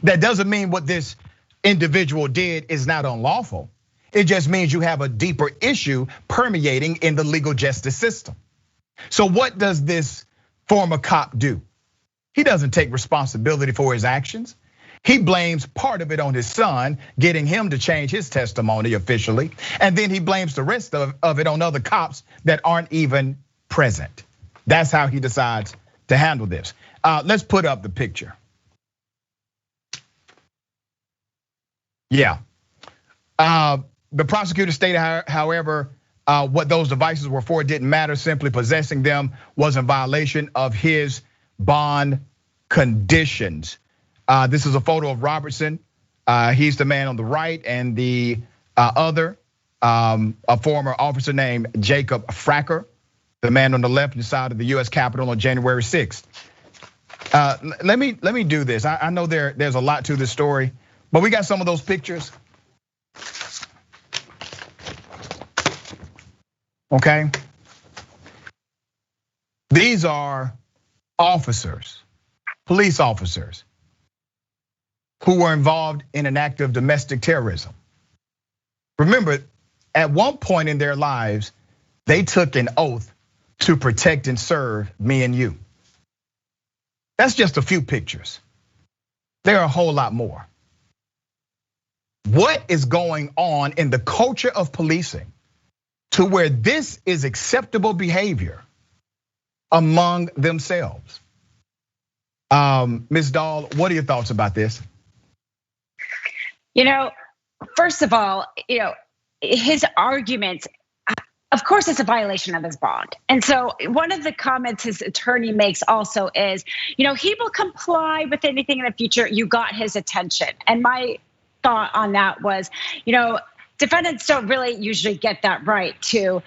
That doesn't mean what this individual did is not unlawful. It just means you have a deeper issue permeating in the legal justice system. So what does this former cop do? He doesn't take responsibility for his actions. He blames part of it on his son, getting him to change his testimony officially. And then he blames the rest of it on other cops that aren't even present. That's how he decides to handle this. Let's put up the picture. Yeah. The prosecutor stated, however, what those devices were for didn't matter. Simply possessing them was in violation of his bond conditions. This is a photo of Robertson. He's the man on the right, and the other, a former officer named Jacob Fracker, the man on the left side of the US Capitol on January 6th. Let me do this. I know there's a lot to this story, but we got some of those pictures. Okay. These are officers, police officers, who were involved in an act of domestic terrorism. Remember, at one point in their lives, they took an oath to protect and serve me and you. That's just a few pictures. There are a whole lot more. What is going on in the culture of policing to where this is acceptable behavior among themselves? Ms. Dahl, what are your thoughts about this? First of all, his arguments, of course, it's a violation of his bond. And so one of the comments his attorney makes also is, he will comply with anything in the future. You got his attention. And my thought on that was, defendants don't really usually get that right to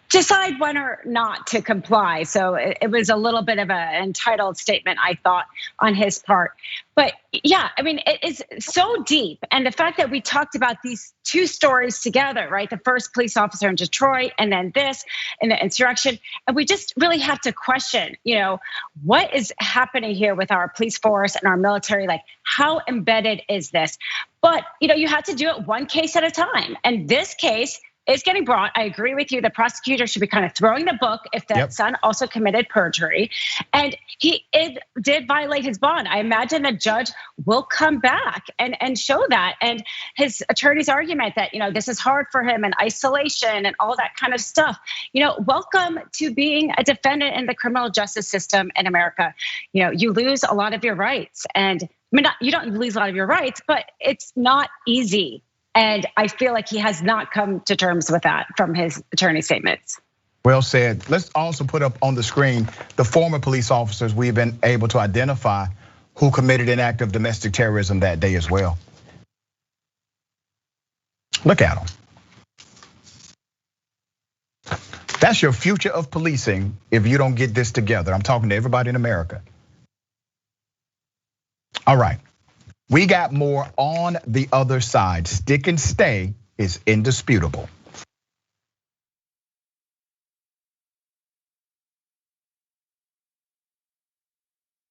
decide when or not to comply. So it was a little bit of an entitled statement, I thought, on his part. But yeah, it is so deep. And the fact that we talked about these two stories together, right? The first police officer in Detroit, and then this and the insurrection. And we just really have to question, what is happening here with our police force and our military? Like, how embedded is this? But, you had to do it one case at a time. And this case is getting brought. I agree with you. The prosecutor should be kind of throwing the book if that son also committed perjury. And he did violate his bond. I imagine the judge will come back and show that. And his attorney's argument that, this is hard for him and isolation and all that kind of stuff. Welcome to being a defendant in the criminal justice system in America. You lose a lot of your rights. And you don't lose a lot of your rights, but it's not easy. And I feel like he has not come to terms with that from his attorney statements. Well said. Let's also put up on the screen the former police officers we've been able to identify who committed an act of domestic terrorism that day as well. Look at them. That's your future of policing if you don't get this together. I'm talking to everybody in America. All right. We got more on the other side. Stick and stay is indisputable.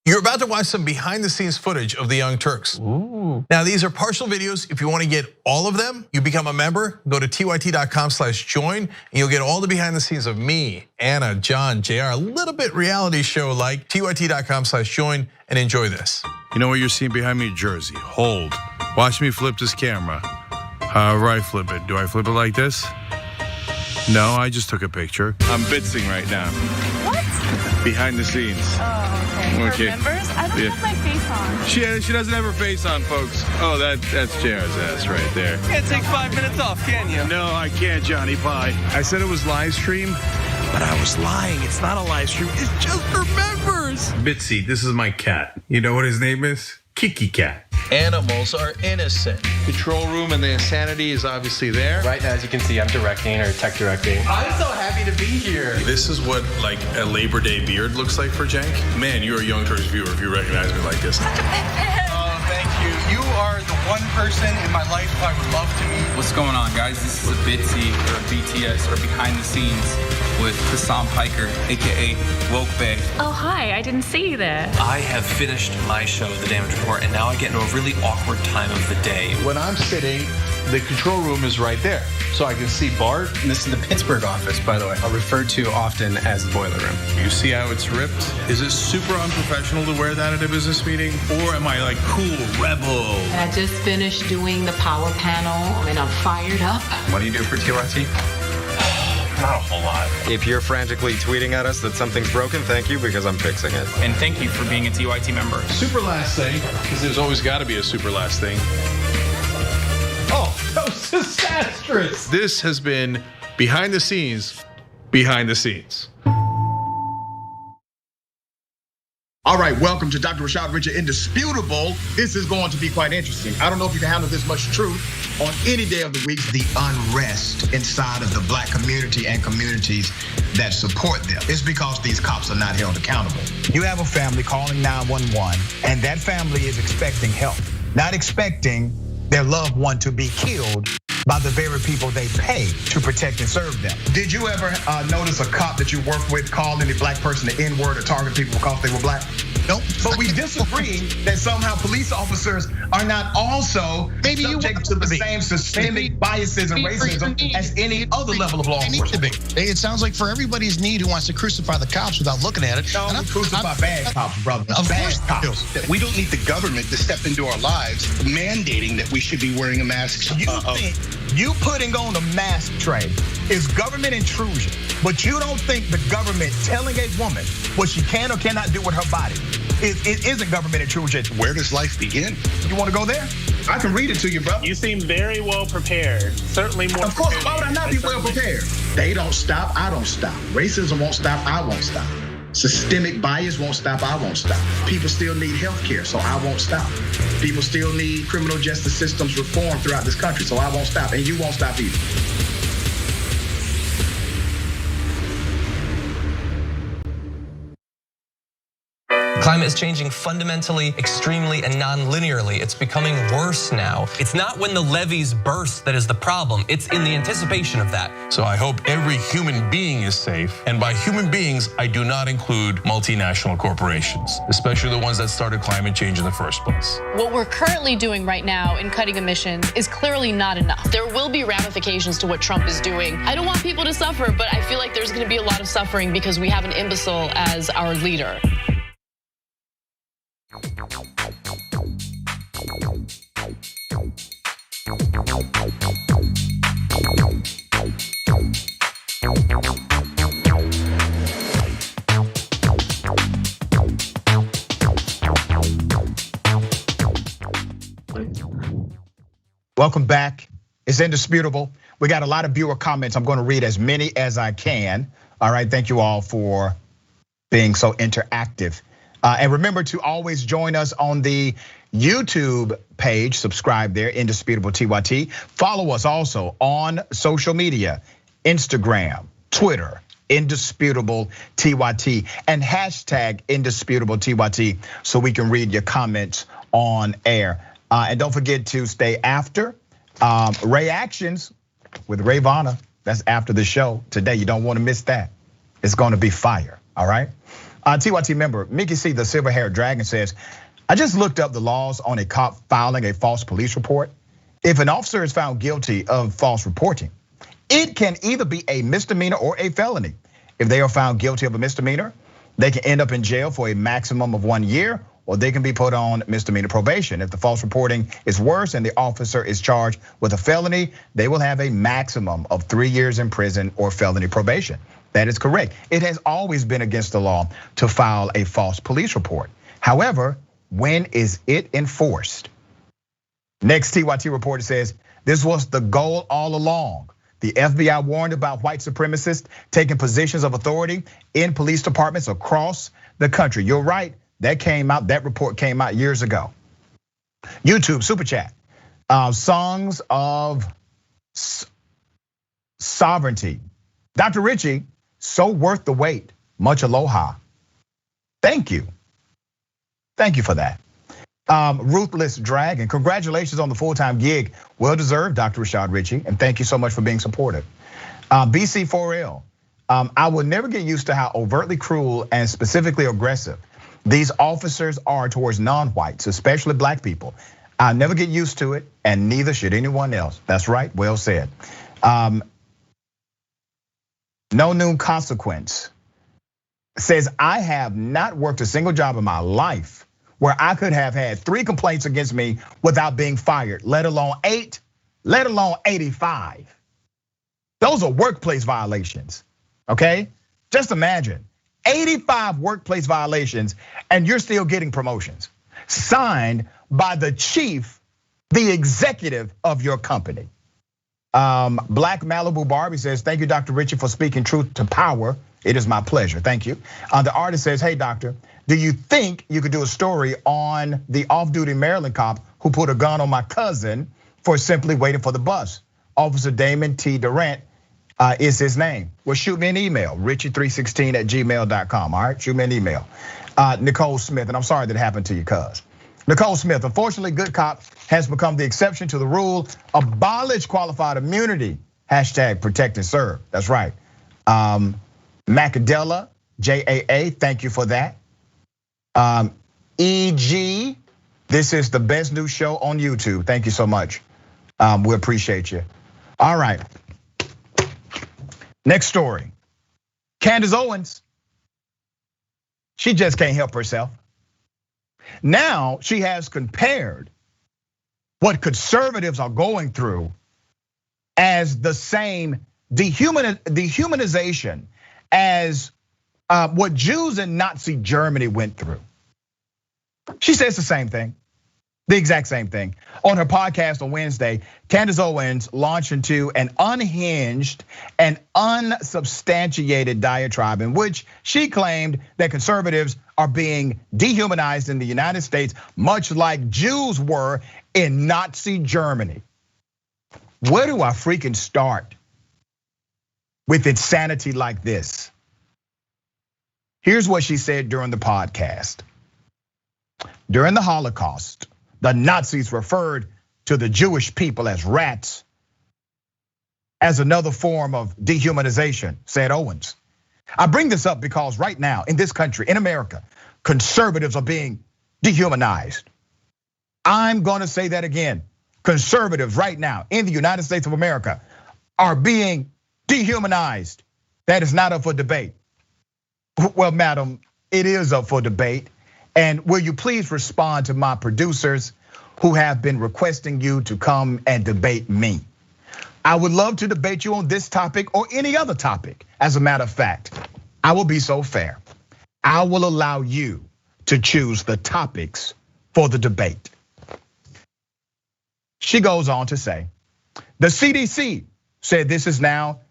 You're about to watch some behind the scenes footage of the Young Turks. Ooh. Now, these are partial videos. If you want to get all of them, you become a member, go to tyt.com/join, and you'll get all the behind the scenes of me, Anna, John, JR, a little bit reality show like. tyt.com/join and enjoy this. You know what you're seeing behind me? Jersey. Hold. Watch me flip this camera. However I flip it. Do I flip it like this? No, I just took a picture. I'm bitzing right now. What? Behind the scenes. Oh, Okay. Members, I don't have my face on. She doesn't have her face on, folks. Oh, that's JR's ass right there. You can't take 5 minutes off, can you? No, I can't, Johnny Pie. I said it was live stream, but I was lying. It's not a live stream. It's just for members. Bitsy, this is my cat. You know what his name is? Kiki Cat. Animals are innocent. Control room and the insanity is obviously there. Right now, as you can see, I'm directing or tech directing. I'm so happy to be here. This is what like a Labor Day beard looks like for Jank. Man, you're a Young Turks viewer if you recognize me like this. Oh, thank you. You are the one person in my life I would love to meet. What's going on, guys? This is a Bitsy or a BTS or behind the scenes with Hassan Piker, aka Woke Bay. Oh, hi, I didn't see you there. I have finished my show, The Damage Report, and now I get into a really awkward time of the day. When I'm sitting, the control room is right there. So I can see Bart. And this is the Pittsburgh office, by the way. I'll refer to often as the boiler room. You see how it's ripped? Is it super unprofessional to wear that at a business meeting? Or am I like cool rebel? And I just finished doing the power panel and I'm fired up. What do you do for TYT? Not a whole lot. If you're frantically tweeting at us that something's broken, thank you, because I'm fixing it. And thank you for being a TYT member. Super last thing, because there's always got to be a super last thing. Oh, that was disastrous. This has been behind the scenes, behind the scenes. All right, welcome to Dr. Rashad Richard Indisputable. This is going to be quite interesting. I don't know if you can handle this much truth on any day of the week. The unrest inside of the black community and communities that support them. It's because these cops are not held accountable. You have a family calling 911, and that family is expecting help, not expecting their loved one to be killed by the very people they pay to protect and serve them. Did you ever notice a cop that you work with call any black person the N-word or target people because they were black? Nope. But we disagree that somehow police officers are not also subject to the same systemic biases and racism as any other level of law enforcement. It sounds like for everybody's need who wants to crucify the cops without looking at it. No, crucify bad cops, brother. Of course, cops. We don't need the government to step into our lives mandating that we should be wearing a mask. You putting on a mask, Trey, is government intrusion. But you don't think the government telling a woman what she can or cannot do with her body it isn't government intrusion. Where does life begin? You want to go there? I can read it to you, bro. You seem very well prepared. Certainly more. Of course, why would I not be well prepared? They don't stop, I don't stop. Racism won't stop, I won't stop. Systemic bias won't stop, I won't stop. People still need health care, so I won't stop. People still need criminal justice systems reform throughout this country, so I won't stop, and you won't stop either. Climate is changing fundamentally, extremely, and non-linearly. It's becoming worse now. It's not when the levees burst that is the problem. It's in the anticipation of that. So I hope every human being is safe. And by human beings, I do not include multinational corporations, especially the ones that started climate change in the first place. What we're currently doing right now in cutting emissions is clearly not enough. There will be ramifications to what Trump is doing. I don't want people to suffer, but I feel like there's gonna be a lot of suffering because we have an imbecile as our leader. Welcome back. It's indisputable. We got a lot of viewer comments. I'm going to read as many as I can. All right, thank you all for being so interactive. And remember to always join us on the YouTube page, subscribe there, Indisputable TYT. Follow us also on social media, Instagram, Twitter, Indisputable TYT, and hashtag Indisputable TYT so we can read your comments on air. And don't forget to stay after reactions with Ray Vanna. That's after the show today. You don't want to miss that. It's going to be fire, all right? TYT member, Mickey C, the silver-haired dragon says, I just looked up the laws on a cop filing a false police report. If an officer is found guilty of false reporting, it can either be a misdemeanor or a felony. If they are found guilty of a misdemeanor, they can end up in jail for a maximum of 1 year or they can be put on misdemeanor probation. If the false reporting is worse and the officer is charged with a felony, they will have a maximum of 3 years in prison or felony probation. That is correct. It has always been against the law to file a false police report. However, when is it enforced? Next TYT reporter says, this was the goal all along. The FBI warned about white supremacists taking positions of authority in police departments across the country. You're right, that report came out years ago. YouTube, super chat. Songs of Sovereignty. Dr. Richie, so worth the wait. Much aloha. Thank you. Thank you for that. Ruthless Dragon, congratulations on the full-time gig. Well deserved, Dr. Rashad Richie, and thank you so much for being supportive. BC4L, I will never get used to how overtly cruel and specifically aggressive these officers are towards non-whites, especially black people. I'll never get used to it, and neither should anyone else. That's right, well said. No New Consequence says, I have not worked a single job in my life where I could have had 3 complaints against me without being fired, let alone 8, let alone 85. Those are workplace violations, okay? Just imagine, 85 workplace violations and you're still getting promotions. Signed by the chief, the executive of your company. Black Malibu Barbie says, thank you, Dr. Richie, for speaking truth to power. It is my pleasure, thank you. The artist says, hey, doctor, do you think you could do a story on the off-duty Maryland cop who put a gun on my cousin for simply waiting for the bus? Officer Damon T. Durant is his name. Well, shoot me an email, richie316@gmail.com, all right? Shoot me an email. Nicole Smith, and I'm sorry that happened to you, cuz. Nicole Smith, unfortunately, good cop has become the exception to the rule. Abolish qualified immunity, hashtag protect and serve, that's right. Macadella, JAA, thank you for that. EG, this is the best new show on YouTube. Thank you so much. We appreciate you. All right. Next story. Candace Owens. She just can't help herself. Now she has compared what conservatives are going through as the same dehumanization as what Jews in Nazi Germany went through. She says the same thing, the exact same thing. On her podcast on Wednesday, Candace Owens launched into an unhinged and unsubstantiated diatribe in which she claimed that conservatives are being dehumanized in the United States, much like Jews were in Nazi Germany. Where do I freaking start with insanity like this? Here's what she said during the podcast. During the Holocaust, the Nazis referred to the Jewish people as rats as another form of dehumanization, said Owens. I bring this up because right now in this country, in America, conservatives are being dehumanized. I'm gonna say that again. Conservatives right now in the United States of America are being dehumanized. That is not up for debate. Well, madam, it is up for debate. And will you please respond to my producers who have been requesting you to come and debate me? I would love to debate you on this topic or any other topic. As a matter of fact, I will be so fair. I will allow you to choose the topics for the debate. She goes on to say, the CDC said this is now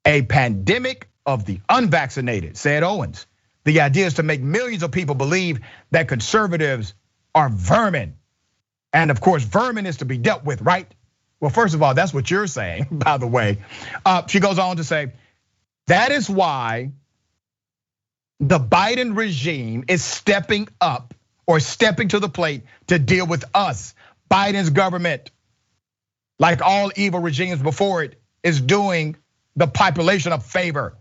a pandemic of the unvaccinated, said Owens. The idea is to make millions of people believe that conservatives are vermin. And of course, vermin is to be dealt with, right? Well, first of all, that's what you're saying, by the way. She goes on to say, that is why the Biden regime is stepping up or stepping to the plate to deal with us. Biden's government, like all evil regimes before it, is doing the population a favor.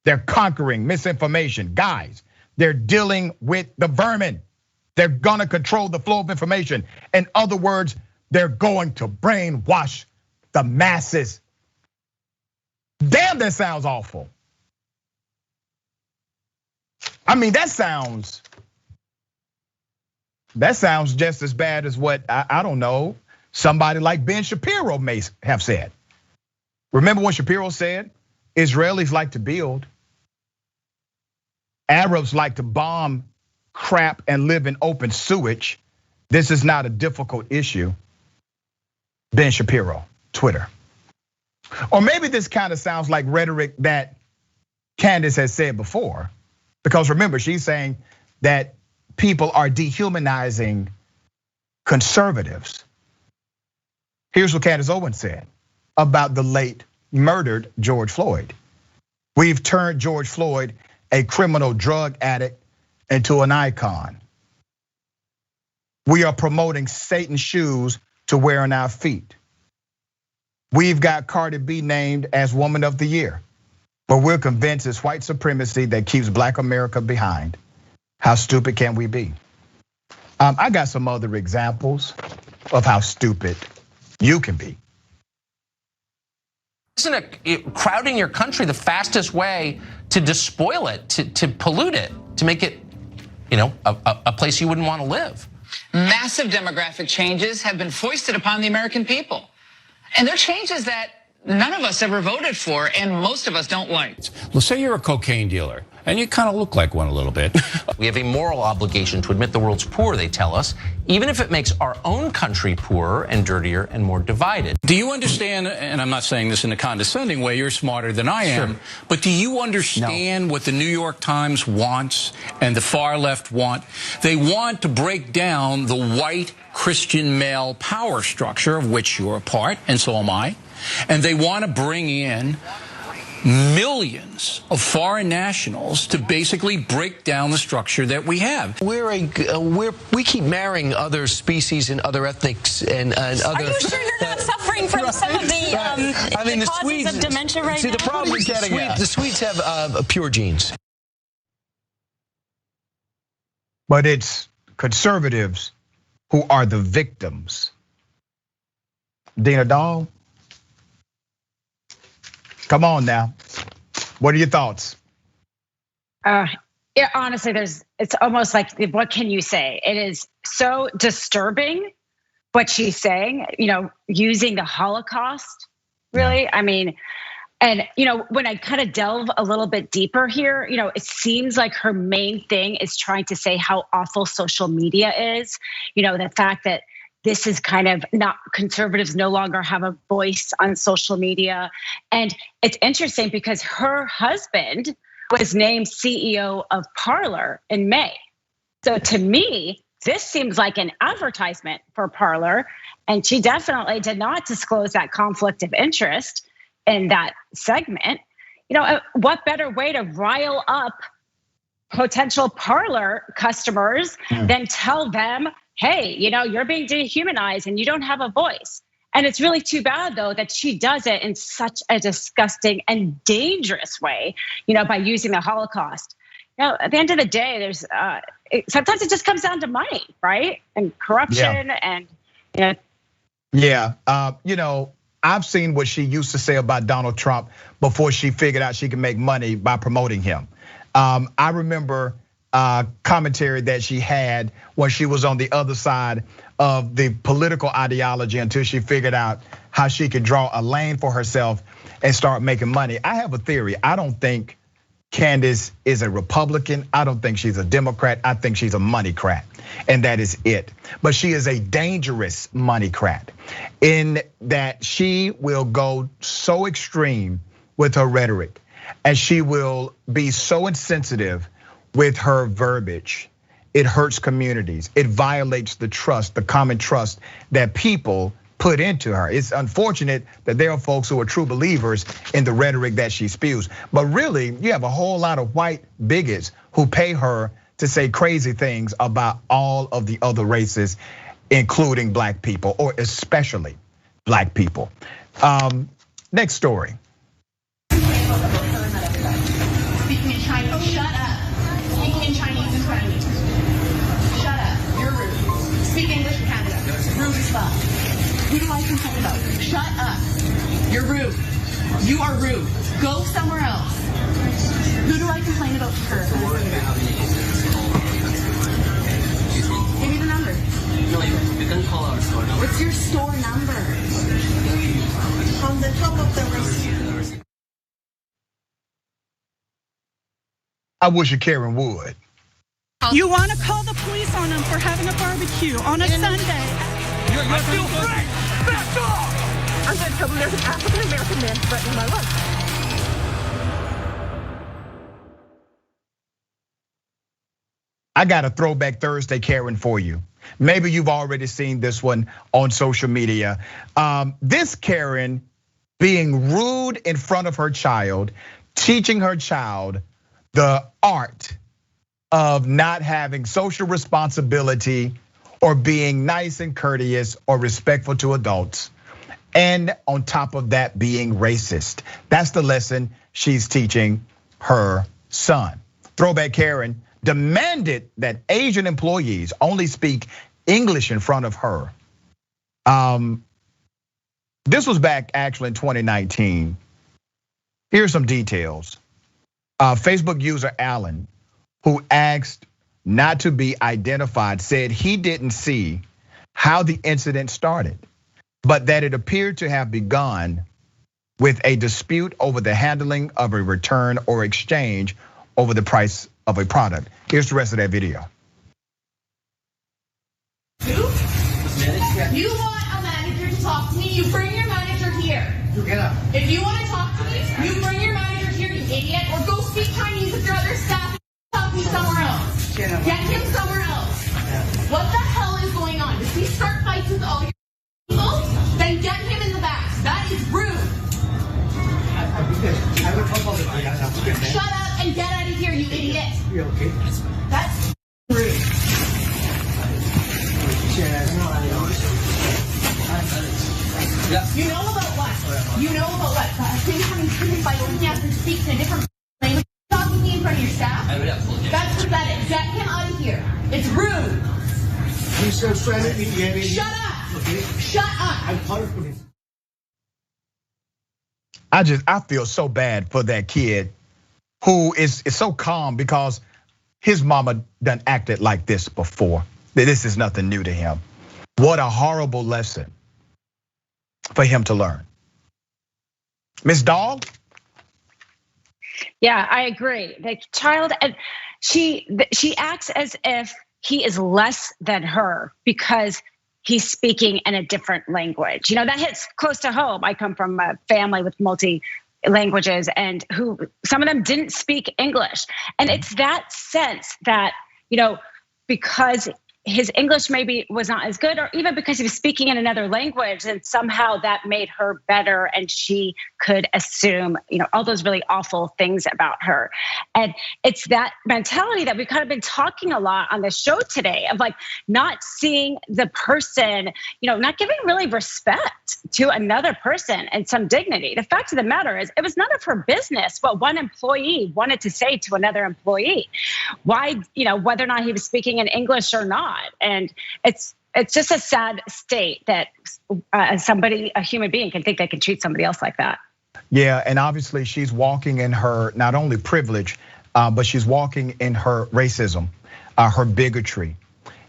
They're conquering misinformation. Guys, they're dealing with the vermin. They're gonna control the flow of information. In other words, they're going to brainwash the masses. Damn, that sounds awful. I mean, that sounds That sounds just as bad as what, I don't know, somebody like Ben Shapiro may have said. Remember what Shapiro said? Israelis like to build. Arabs like to bomb, crap, and live in open sewage. This is not a difficult issue. Ben Shapiro, Twitter. Or maybe this kind of sounds like rhetoric that Candace has said before. Because remember, she's saying that people are dehumanizing conservatives. Here's what Candace Owens said about the late murdered George Floyd. We've turned George Floyd, a criminal drug addict, into an icon. We are promoting Satan's shoes to wear on our feet. We've got Cardi B named as Woman of the Year, but we're convinced it's white supremacy that keeps Black America behind. How stupid can we be? I got some other examples of how stupid you can be. Isn't it crowding your country the fastest way to despoil it, to pollute it, to make it, a place you wouldn't want to live? Massive demographic changes have been foisted upon the American people. And they're changes that none of us ever voted for and most of us don't like. Well, say you're a cocaine dealer and you kind of look like one a little bit. We have a moral obligation to admit the world's poor, they tell us, even if it makes our own country poorer and dirtier and more divided. Do you understand, and I'm not saying this in a condescending way, you're smarter than I am, sure, but do you understand what the New York Times wants and the far left want? They want to break down the white Christian male power structure of which you're a part, and so am I. And they want to bring in millions of foreign nationals to basically break down the structure that we have. We keep marrying other species and other ethnics and other. Are you sure you're not suffering from some of the causes Swedes, of dementia right now? See, the problem is the Swedes have pure genes. But it's conservatives who are the victims. Dina Dahl, come on now. What are your thoughts? Yeah, honestly, it's almost like, what can you say? It is so disturbing what she's saying, using the Holocaust, really. Yeah. I mean, and when I kind of delve a little bit deeper here, it seems like her main thing is trying to say how awful social media is. The fact that this is kind of not, conservatives no longer have a voice on social media. And it's interesting because her husband was named CEO of Parler in May. So to me, this seems like an advertisement for Parler. And she definitely did not disclose that conflict of interest in that segment. What better way to rile up potential Parler customers than tell them, hey, you're being dehumanized and you don't have a voice. And it's really too bad, though, that she does it in such a disgusting and dangerous way, by using the Holocaust. At the end of the day, there's sometimes it just comes down to money, right? And corruption and. Yeah, I've seen what she used to say about Donald Trump before she figured out she could make money by promoting him. I remember commentary that she had when she was on the other side of the political ideology until she figured out how she could draw a lane for herself and start making money. I have a theory. I don't think Candace is a Republican. I don't think she's a Democrat. I think she's a moneycrat, and that is it. But she is a dangerous moneycrat in that she will go so extreme with her rhetoric, and she will be so insensitive with her verbiage. It hurts communities. It violates the trust, the common trust that people put into her. It's unfortunate that there are folks who are true believers in the rhetoric that she spews. But really, you have a whole lot of white bigots who pay her to say crazy things about all of the other races, including Black people, or especially Black people. Next story. Speaking in Chinese, shut up. Speaking in Chinese is Chinese. Shut up, you're rude. Speak English in Canada, rude as fuck. Who do I complain about? Shut up, you're rude. You are rude, go somewhere else. Who do I complain about for? Give me the number. I wish a Karen would. You want to call the police on them for having a barbecue on a Sunday. I feel free! Back off! I'm going to tell them there's an African-American man threatening my life. I got a Throwback Thursday Karen for you. Maybe you've already seen this one on social media. This Karen being rude in front of her child, teaching her child the art of not having social responsibility or being nice and courteous or respectful to adults. And on top of that, being racist. That's the lesson she's teaching her son. Throwback Karen demanded that Asian employees only speak English in front of her. This was back actually in 2019. Here's some details. Facebook user Alan, who asked not to be identified, said he didn't see how the incident started, but that it appeared to have begun with a dispute over the handling of a return or exchange over the price of a product. Here's the rest of that video. You want a manager to talk to me, you bring your manager here. If you want to talk to me, you bring your manager here, you idiot, or go speak Chinese with your other staff and talk to me somewhere else. Get him somewhere else. What the hell is going on? Does he start fights with all your people? Then get him in the back. That is rude. Shut up and get out of here, you idiot. That's rude. You know about what? You know about what? Things coming to by looking at and speaking a different language, talking to me in front of your staff? That's pathetic. Get him out of here. It's rude. Shut up. Shut up. I feel so bad for that kid who is so calm because his mama done acted like this before. This is nothing new to him. What a horrible lesson for him to learn. Ms. Dahl? Yeah, I agree. The child, she acts as if he is less than her because he's speaking in a different language. You know, that hits close to home. I come from a family with multi languages and who some of them didn't speak English. And it's that sense that, you know, because his English maybe was not as good, or even because he was speaking in another language, and somehow that made her better, and she could assume, you know, all those really awful things about her. And it's that mentality that we've kind of been talking a lot on the show today of like not seeing the person, you know, not giving really respect to another person and some dignity. The fact of the matter is, it was none of her business what one employee wanted to say to another employee. Why, you know, whether or not he was speaking in English or not. And it's just a sad state that somebody, a human being, can think they can treat somebody else like that. Yeah, and obviously she's walking in her not only privilege, but she's walking in her racism, her bigotry.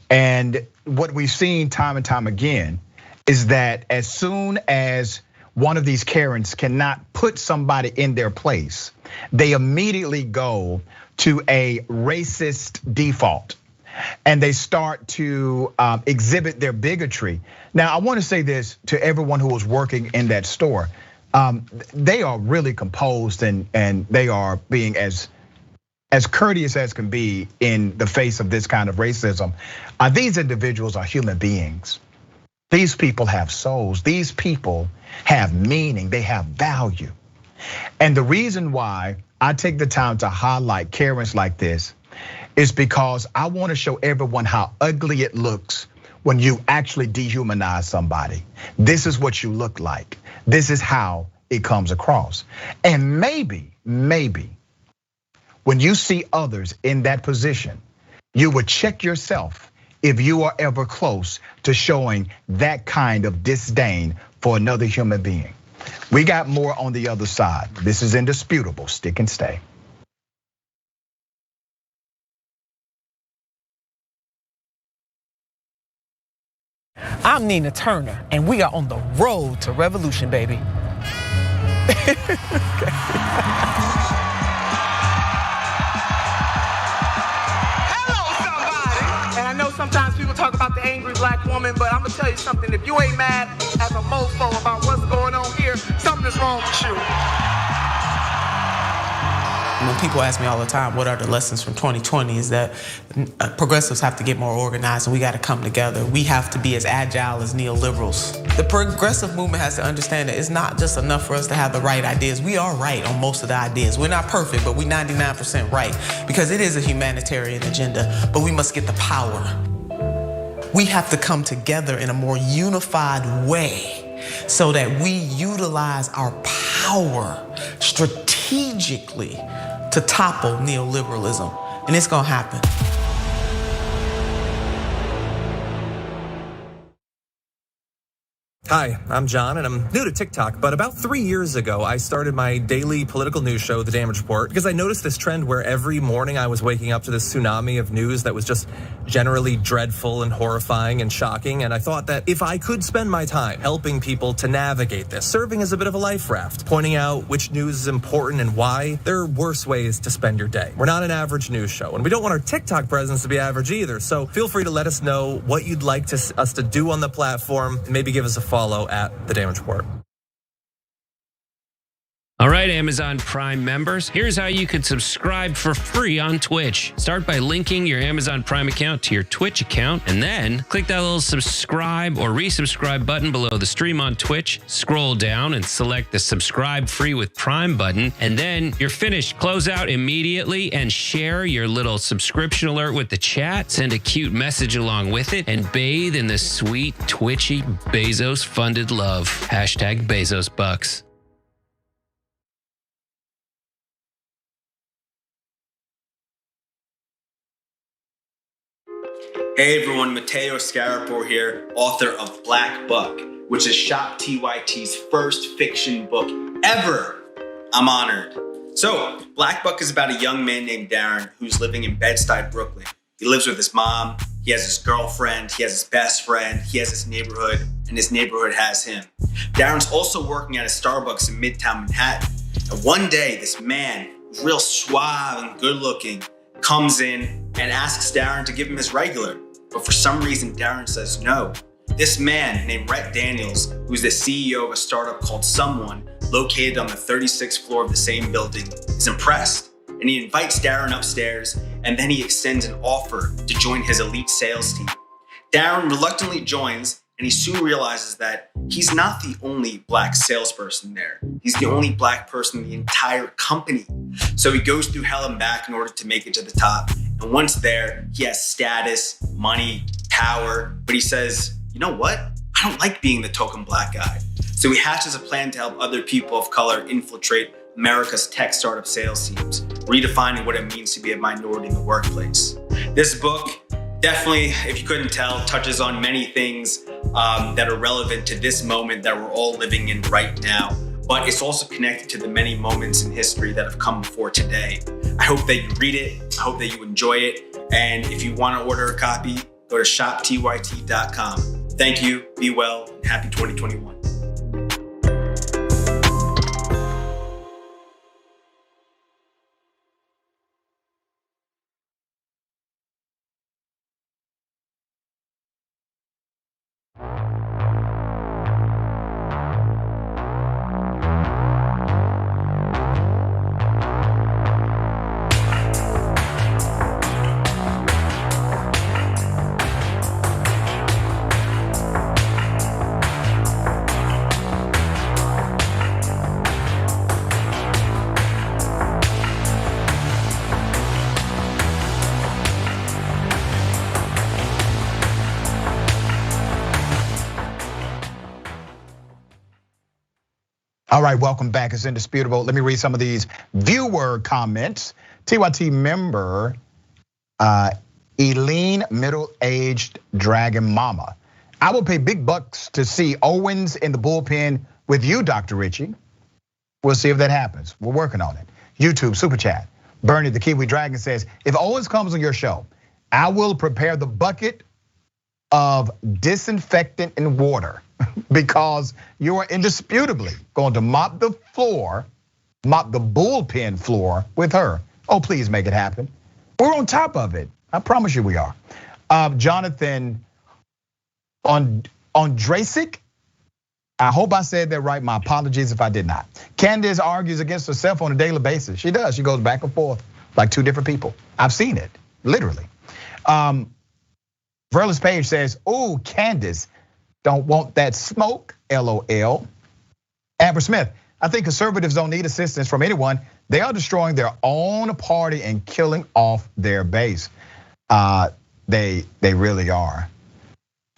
And what we've seen time and time again is that as soon as one of these Karens cannot put somebody in their place, they immediately go to a racist default. And they start to exhibit their bigotry. Now, I want to say this to everyone who was working in that store. They are really composed and they are being as courteous as can be in the face of this kind of racism. These individuals are human beings. These people have souls. These people have meaning. They have value. And the reason why I take the time to highlight Karens like this is because I want to show everyone how ugly it looks when you actually dehumanize somebody. This is what you look like. This is how it comes across. And maybe when you see others in that position, you would check yourself if you are ever close to showing that kind of disdain for another human being. We got more on the other side. This is indisputable. Stick and stay. I'm Nina Turner, and we are on the road to revolution, baby. sometimes people talk about the angry black woman, but I'm gonna tell you something. If you ain't mad as a mofo about what's going on here, something is wrong with you. When people ask me all the time, what are the lessons from 2020, is that progressives have to get more organized and we got to come together. We have to be as agile as neoliberals. The progressive movement has to understand that it's not just enough for us to have the right ideas. We are right on most of the ideas. We're not perfect, but we're 99% right because it is a humanitarian agenda, but we must get the power. We have to come together in a more unified way so that we utilize our power strategically to topple neoliberalism, and it's gonna happen. Hi, I'm John, and I'm new to TikTok, but about 3 years ago, I started my daily political news show, The Damage Report, because I noticed this trend where every morning I was waking up to this tsunami of news that was just generally dreadful and horrifying and shocking, and I thought that if I could spend my time helping people to navigate this, serving as a bit of a life raft, pointing out which news is important and why, there are worse ways to spend your day. We're not an average news show, and we don't want our TikTok presence to be average either, so feel free to let us know what you'd like us to do on the platform, and maybe give us a follow at The Damage Report. All right, Amazon Prime members, here's how you can subscribe for free on Twitch. Start by linking your Amazon Prime account to your Twitch account, and then click that little subscribe or resubscribe button below the stream on Twitch. Scroll down and select the subscribe free with Prime button, and then you're finished. Close out immediately and share your little subscription alert with the chat. Send a cute message along with it, and bathe in the sweet, twitchy, Bezos-funded love. Hashtag Bezos Bucks. Hey everyone, Matteo Scarapore here, author of Black Buck, which is Shop TYT's first fiction book ever. I'm honored. So, Black Buck is about a young man named Darren who's living in Bed-Stuy, Brooklyn. He lives with his mom, he has his girlfriend, he has his best friend, he has his neighborhood, and his neighborhood has him. Darren's also working at a Starbucks in Midtown Manhattan. And one day, this man, who's real suave and good looking, comes in and asks Darren to give him his regular. But for some reason, Darren says no. This man named Rhett Daniels, who's the CEO of a startup called Someone, located on the 36th floor of the same building, is impressed. And he invites Darren upstairs, and then he extends an offer to join his elite sales team. Darren reluctantly joins, and he soon realizes that he's not the only black salesperson there. He's the only black person in the entire company. So he goes through hell and back in order to make it to the top. And once there, he has status, money, power, but he says, you know what? I don't like being the token black guy. So he hatches a plan to help other people of color infiltrate America's tech startup sales teams, redefining what it means to be a minority in the workplace. This book definitely, if you couldn't tell, touches on many things that are relevant to this moment that we're all living in right now. But it's also connected to the many moments in history that have come before today. I hope that you read it. I hope that you enjoy it. And if you want to order a copy, go to shoptyt.com. Thank you, be well, and happy 2021. All right, welcome back. It's indisputable. Let me read some of these viewer comments. TYT member, Eileen, middle-aged dragon mama. I will pay big bucks to see Owens in the bullpen with you, Dr. Richie. We'll see if that happens. We're working on it. YouTube, super chat. Bernie, the Kiwi Dragon says, if Owens comes on your show, I will prepare the bucket of disinfectant and water because you are indisputably going to mop the bullpen floor with her. Oh, please make it happen. We're on top of it. I promise you we are. Jonathan Ondrasik. I hope I said that right. My apologies if I did not. Candace argues against herself on a daily basis. She does. She goes back and forth like two different people. I've seen it, literally. Verlis Page says, "Oh, Candace, don't want that smoke, LOL." Amber Smith, I think conservatives don't need assistance from anyone. They are destroying their own party and killing off their base. They really are.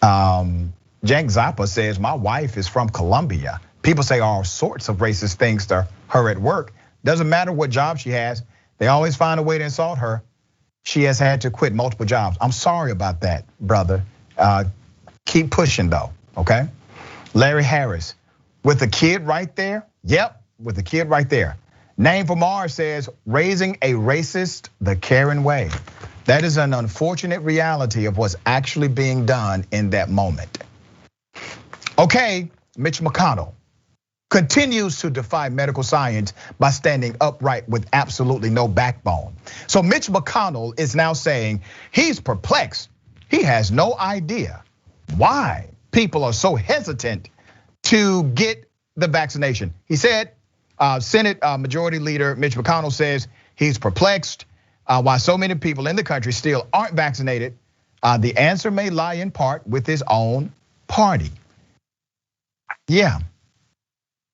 Jank Zappa says, my wife is from Colombia. People say all sorts of racist things to her at work. Doesn't matter what job she has. They always find a way to insult her. She has had to quit multiple jobs. I'm sorry about that, brother. Keep pushing though, okay? Larry Harris, with the kid right there. Yep, with the kid right there. Name for Mars says, raising a racist the Karen way. That is an unfortunate reality of what's actually being done in that moment. Okay, Mitch McConnell continues to defy medical science by standing upright with absolutely no backbone. So Mitch McConnell is now saying he's perplexed. He has no idea why people are so hesitant to get the vaccination. He said, Senate Majority Leader Mitch McConnell says he's perplexed why so many people in the country still aren't vaccinated. The answer may lie in part with his own party. Yeah,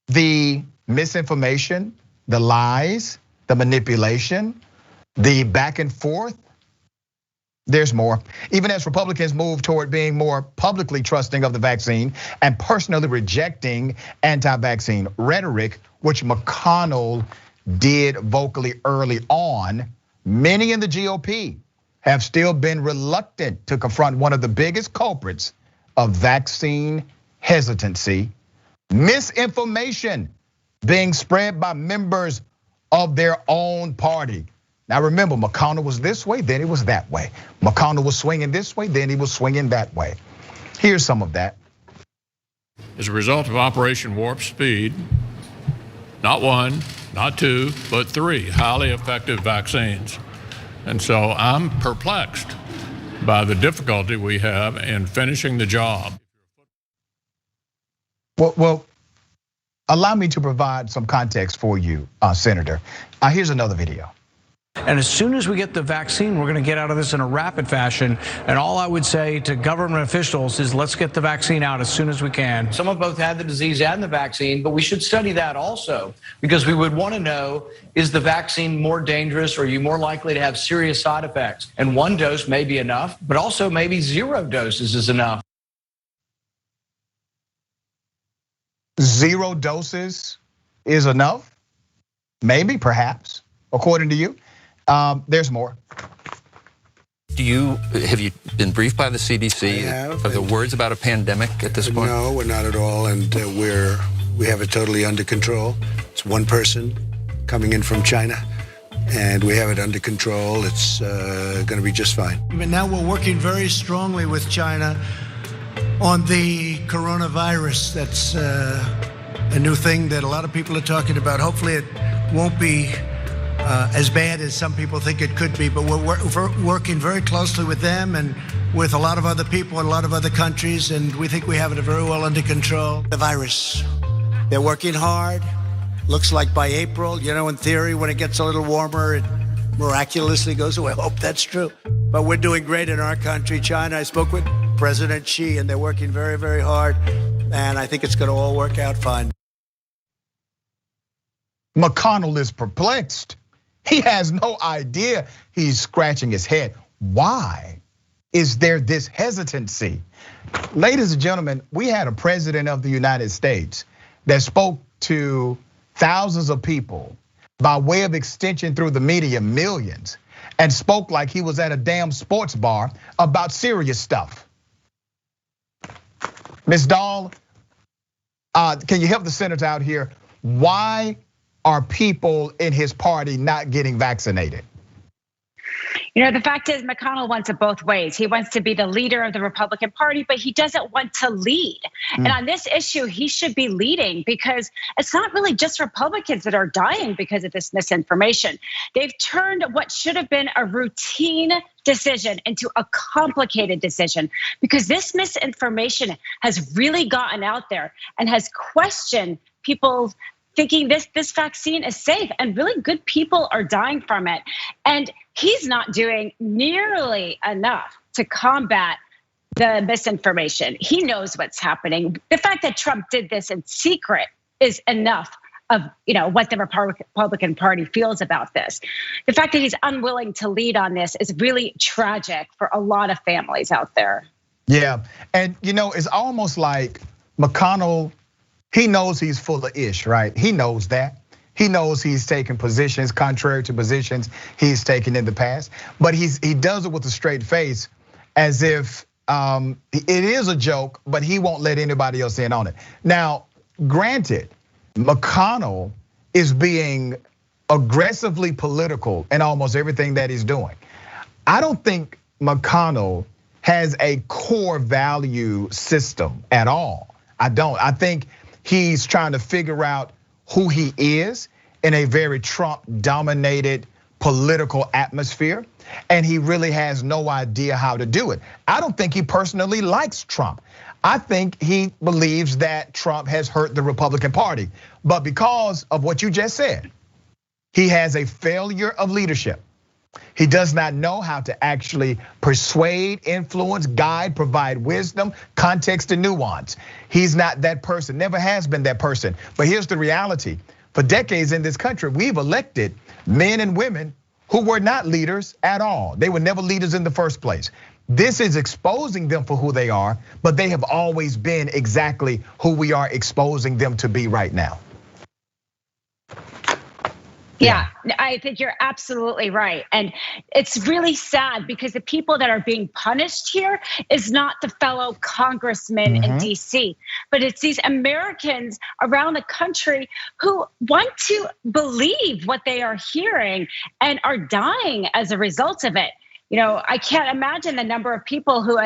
the misinformation, the lies, the manipulation, the back and forth, there's more. Even as Republicans move toward being more publicly trusting of the vaccine and personally rejecting anti-vaccine rhetoric, which McConnell did vocally early on, many in the GOP have still been reluctant to confront one of the biggest culprits of vaccine hesitancy: misinformation being spread by members of their own party. Now remember, McConnell was this way, then he was that way. McConnell was swinging this way, then he was swinging that way. Here's some of that. As a result of Operation Warp Speed, not one, not two, but 3 highly effective vaccines. And so I'm perplexed by the difficulty we have in finishing the job. Well, allow me to provide some context for you, Senator. Here's another video. And as soon as we get the vaccine, we're going to get out of this in a rapid fashion. And all I would say to government officials is let's get the vaccine out as soon as we can. Some have both had the disease and the vaccine, but we should study that also, because we would want to know, is the vaccine more dangerous or are you more likely to have serious side effects? And 1 dose may be enough, but also maybe 0 doses is enough. 0 doses is enough? Maybe, perhaps, according to you. There's more. Have you been briefed by the CDC? Are there words about a pandemic at this point? No, we're not at all, and we have it totally under control. It's 1 person coming in from China, and we have it under control. It's going to be just fine. But now we're working very strongly with China on the coronavirus. That's a new thing that a lot of people are talking about. Hopefully it won't be as bad as some people think it could be, but we're working very closely with them and with a lot of other people in a lot of other countries, and we think we have it very well under control. The virus, they're working hard. Looks like by April, in theory, when it gets a little warmer, it miraculously goes away. I hope that's true. But we're doing great in our country. China, I spoke with President Xi, and they're working very, very hard, and I think it's going to all work out fine. McConnell is perplexed. He has no idea. He's scratching his head. Why is there this hesitancy? Ladies and gentlemen, we had a president of the United States that spoke to thousands of people by way of extension through the media, millions, and spoke like he was at a damn sports bar about serious stuff. Ms. Dahl, can you help the senator out here? Why are people in his party not getting vaccinated? The fact is McConnell wants it both ways. He wants to be the leader of the Republican Party, but he doesn't want to lead. And on this issue, he should be leading because it's not really just Republicans that are dying because of this misinformation. They've turned what should have been a routine decision into a complicated decision because this misinformation has really gotten out there and has questioned people thinking this vaccine is safe, and really good people are dying from it. And he's not doing nearly enough to combat the misinformation. He knows what's happening. The fact that Trump did this in secret is enough of what the Republican Party feels about this. The fact that he's unwilling to lead on this is really tragic for a lot of families out there. Yeah, and it's almost like McConnell, he knows he's full of ish, right? He knows that. He knows he's taking positions contrary to positions he's taken in the past, but he does it with a straight face as if it is a joke, but he won't let anybody else in on it. Now, granted, McConnell is being aggressively political in almost everything that he's doing. I don't think McConnell has a core value system at all. I don't. I think he's trying to figure out who he is in a very Trump-dominated political atmosphere, and he really has no idea how to do it. I don't think he personally likes Trump. I think he believes that Trump has hurt the Republican Party, but because of what you just said, he has a failure of leadership. He does not know how to actually persuade, influence, guide, provide wisdom, context, and nuance. He's not that person, never has been that person. But here's the reality. For decades in this country, we've elected men and women who were not leaders at all. They were never leaders in the first place. This is exposing them for who they are, but they have always been exactly who we are exposing them to be right now. Yeah, I think you're absolutely right. And it's really sad because the people that are being punished here is not the fellow congressmen in DC, but it's these Americans around the country who want to believe what they are hearing and are dying as a result of it. I can't imagine the number of people who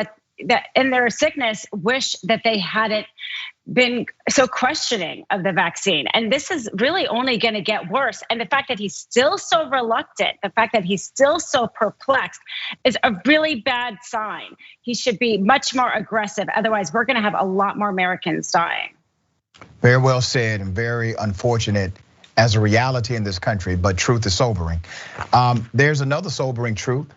that in their sickness wish that they hadn't been so questioning of the vaccine. And this is really only going to get worse. And the fact that he's still so reluctant, the fact that he's still so perplexed is a really bad sign. He should be much more aggressive. Otherwise, we're going to have a lot more Americans dying. Very well said and very unfortunate as a reality in this country, but truth is sobering. There's another sobering truth.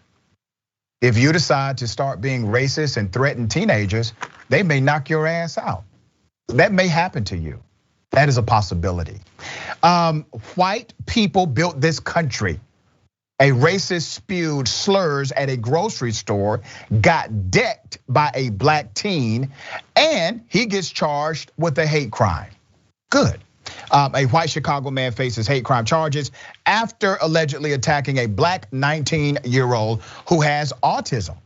If you decide to start being racist and threaten teenagers, they may knock your ass out. That may happen to you. That is a possibility. White people built this country. A racist spewed slurs at a grocery store, got decked by a black teen, and he gets charged with a hate crime. Good. A white Chicago man faces hate crime charges after allegedly attacking a black 19-year-old who has autism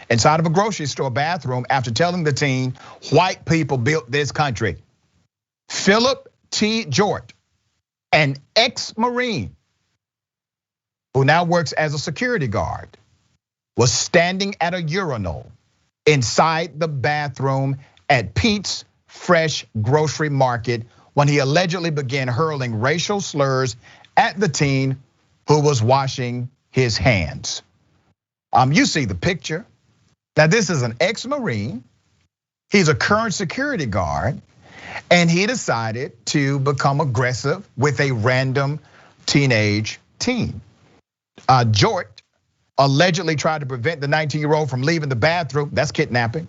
inside of a grocery store bathroom after telling the teen, white people built this country. Philip T. Jort, an ex-Marine who now works as a security guard, was standing at a urinal inside the bathroom at Pete's Fresh Grocery Market when he allegedly began hurling racial slurs at the teen who was washing his hands. You see the picture. Now this is an ex-Marine. He's a current security guard, and he decided to become aggressive with a random teenage teen. Jort allegedly tried to prevent the 19-year-old from leaving the bathroom, that's kidnapping,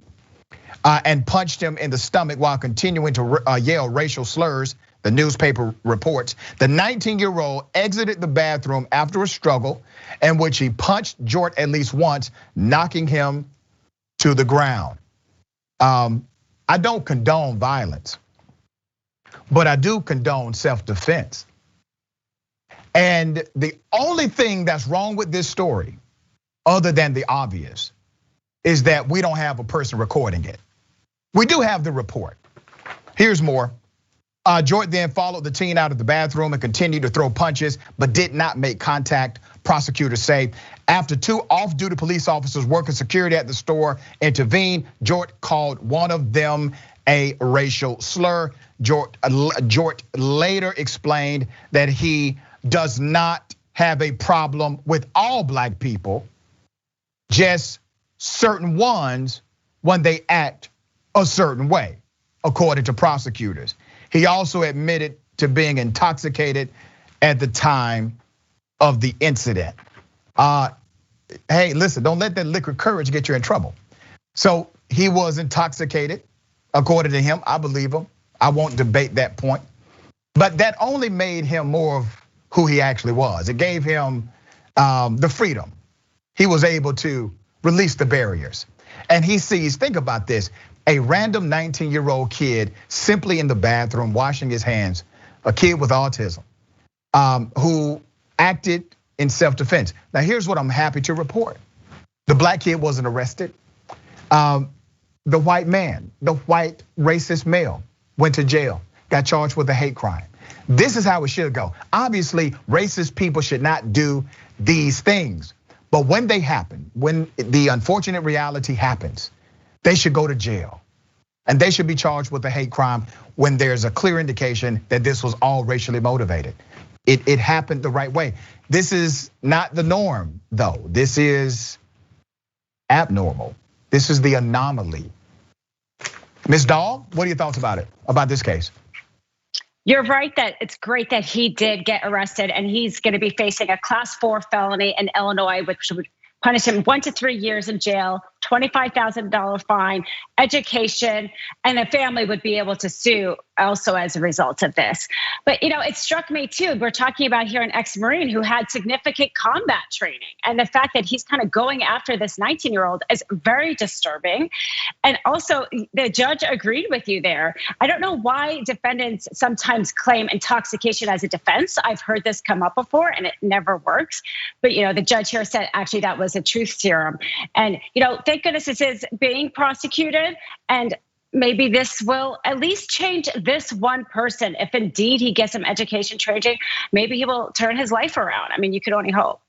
and punched him in the stomach while continuing to yell racial slurs, the newspaper reports. The 19-year-old exited the bathroom after a struggle in which he punched Jort at least once, knocking him to the ground. I don't condone violence, but I do condone self-defense. And the only thing that's wrong with this story, other than the obvious, is that we don't have a person recording it. We do have the report. Here's more. Jort then followed the teen out of the bathroom and continued to throw punches, but did not make contact, prosecutors say. After 2 off-duty police officers working security at the store intervened, Jort called one of them a racial slur. Jort later explained that he does not have a problem with all black people, just certain ones when they act a certain way, according to prosecutors. He also admitted to being intoxicated at the time of the incident. Hey, listen, don't let that liquid courage get you in trouble. So he was intoxicated, according to him. I believe him. I won't debate that point. But that only made him more of who he actually was. It gave him the freedom. He was able to release the barriers. And he sees, think about this, a random 19-year-old kid simply in the bathroom washing his hands, a kid with autism, who acted in self-defense. Now here's what I'm happy to report. The black kid wasn't arrested. The white man, the white racist male went to jail, got charged with a hate crime. This is how it should go. Obviously, racist people should not do these things. But when they happen, when the unfortunate reality happens, they should go to jail. And they should be charged with a hate crime when there's a clear indication that this was all racially motivated. It happened the right way. This is not the norm, though. This is abnormal. This is the anomaly. Ms. Dahl, what are your thoughts about it, about this case? You're right that it's great that he did get arrested, and he's going to be facing a class 4 felony in Illinois, which would punish him 1 to 3 years in jail, $25,000 fine, education, and the family would be able to sue also as a result of this. But it struck me too, we're talking about here an ex-Marine who had significant combat training. And the fact that he's kind of going after this 19-year-old is very disturbing. And also the judge agreed with you there. I don't know why defendants sometimes claim intoxication as a defense. I've heard this come up before and it never works. But the judge here said actually that was a truth serum. And thank goodness this is being prosecuted, and maybe this will at least change this one person. If indeed he gets some education training, maybe he will turn his life around. I mean, you could only hope.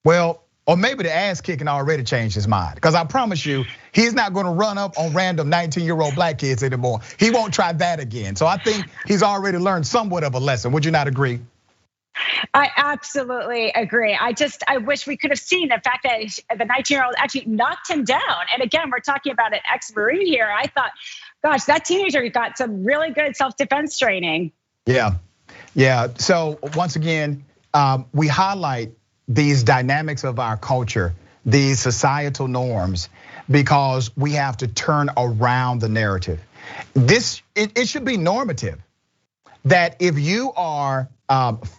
Well, or maybe the ass kicking already changed his mind. Because I promise you, he's not gonna run up on random 19-year-old black kids anymore. He won't try that again. So I think he's already learned somewhat of a lesson. Would you not agree? I absolutely agree. I wish we could have seen the fact that the 19-year-old actually knocked him down. And again, we're talking about an ex-Marine here. I thought, gosh, that teenager got some really good self-defense training. Yeah. So once again, we highlight these dynamics of our culture, these societal norms, because we have to turn around the narrative. It should be normative that if you are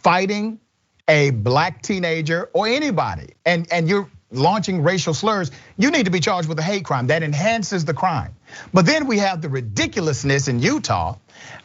fighting a black teenager or anybody, and you're launching racial slurs, you need to be charged with a hate crime. That enhances the crime. But then we have the ridiculousness in Utah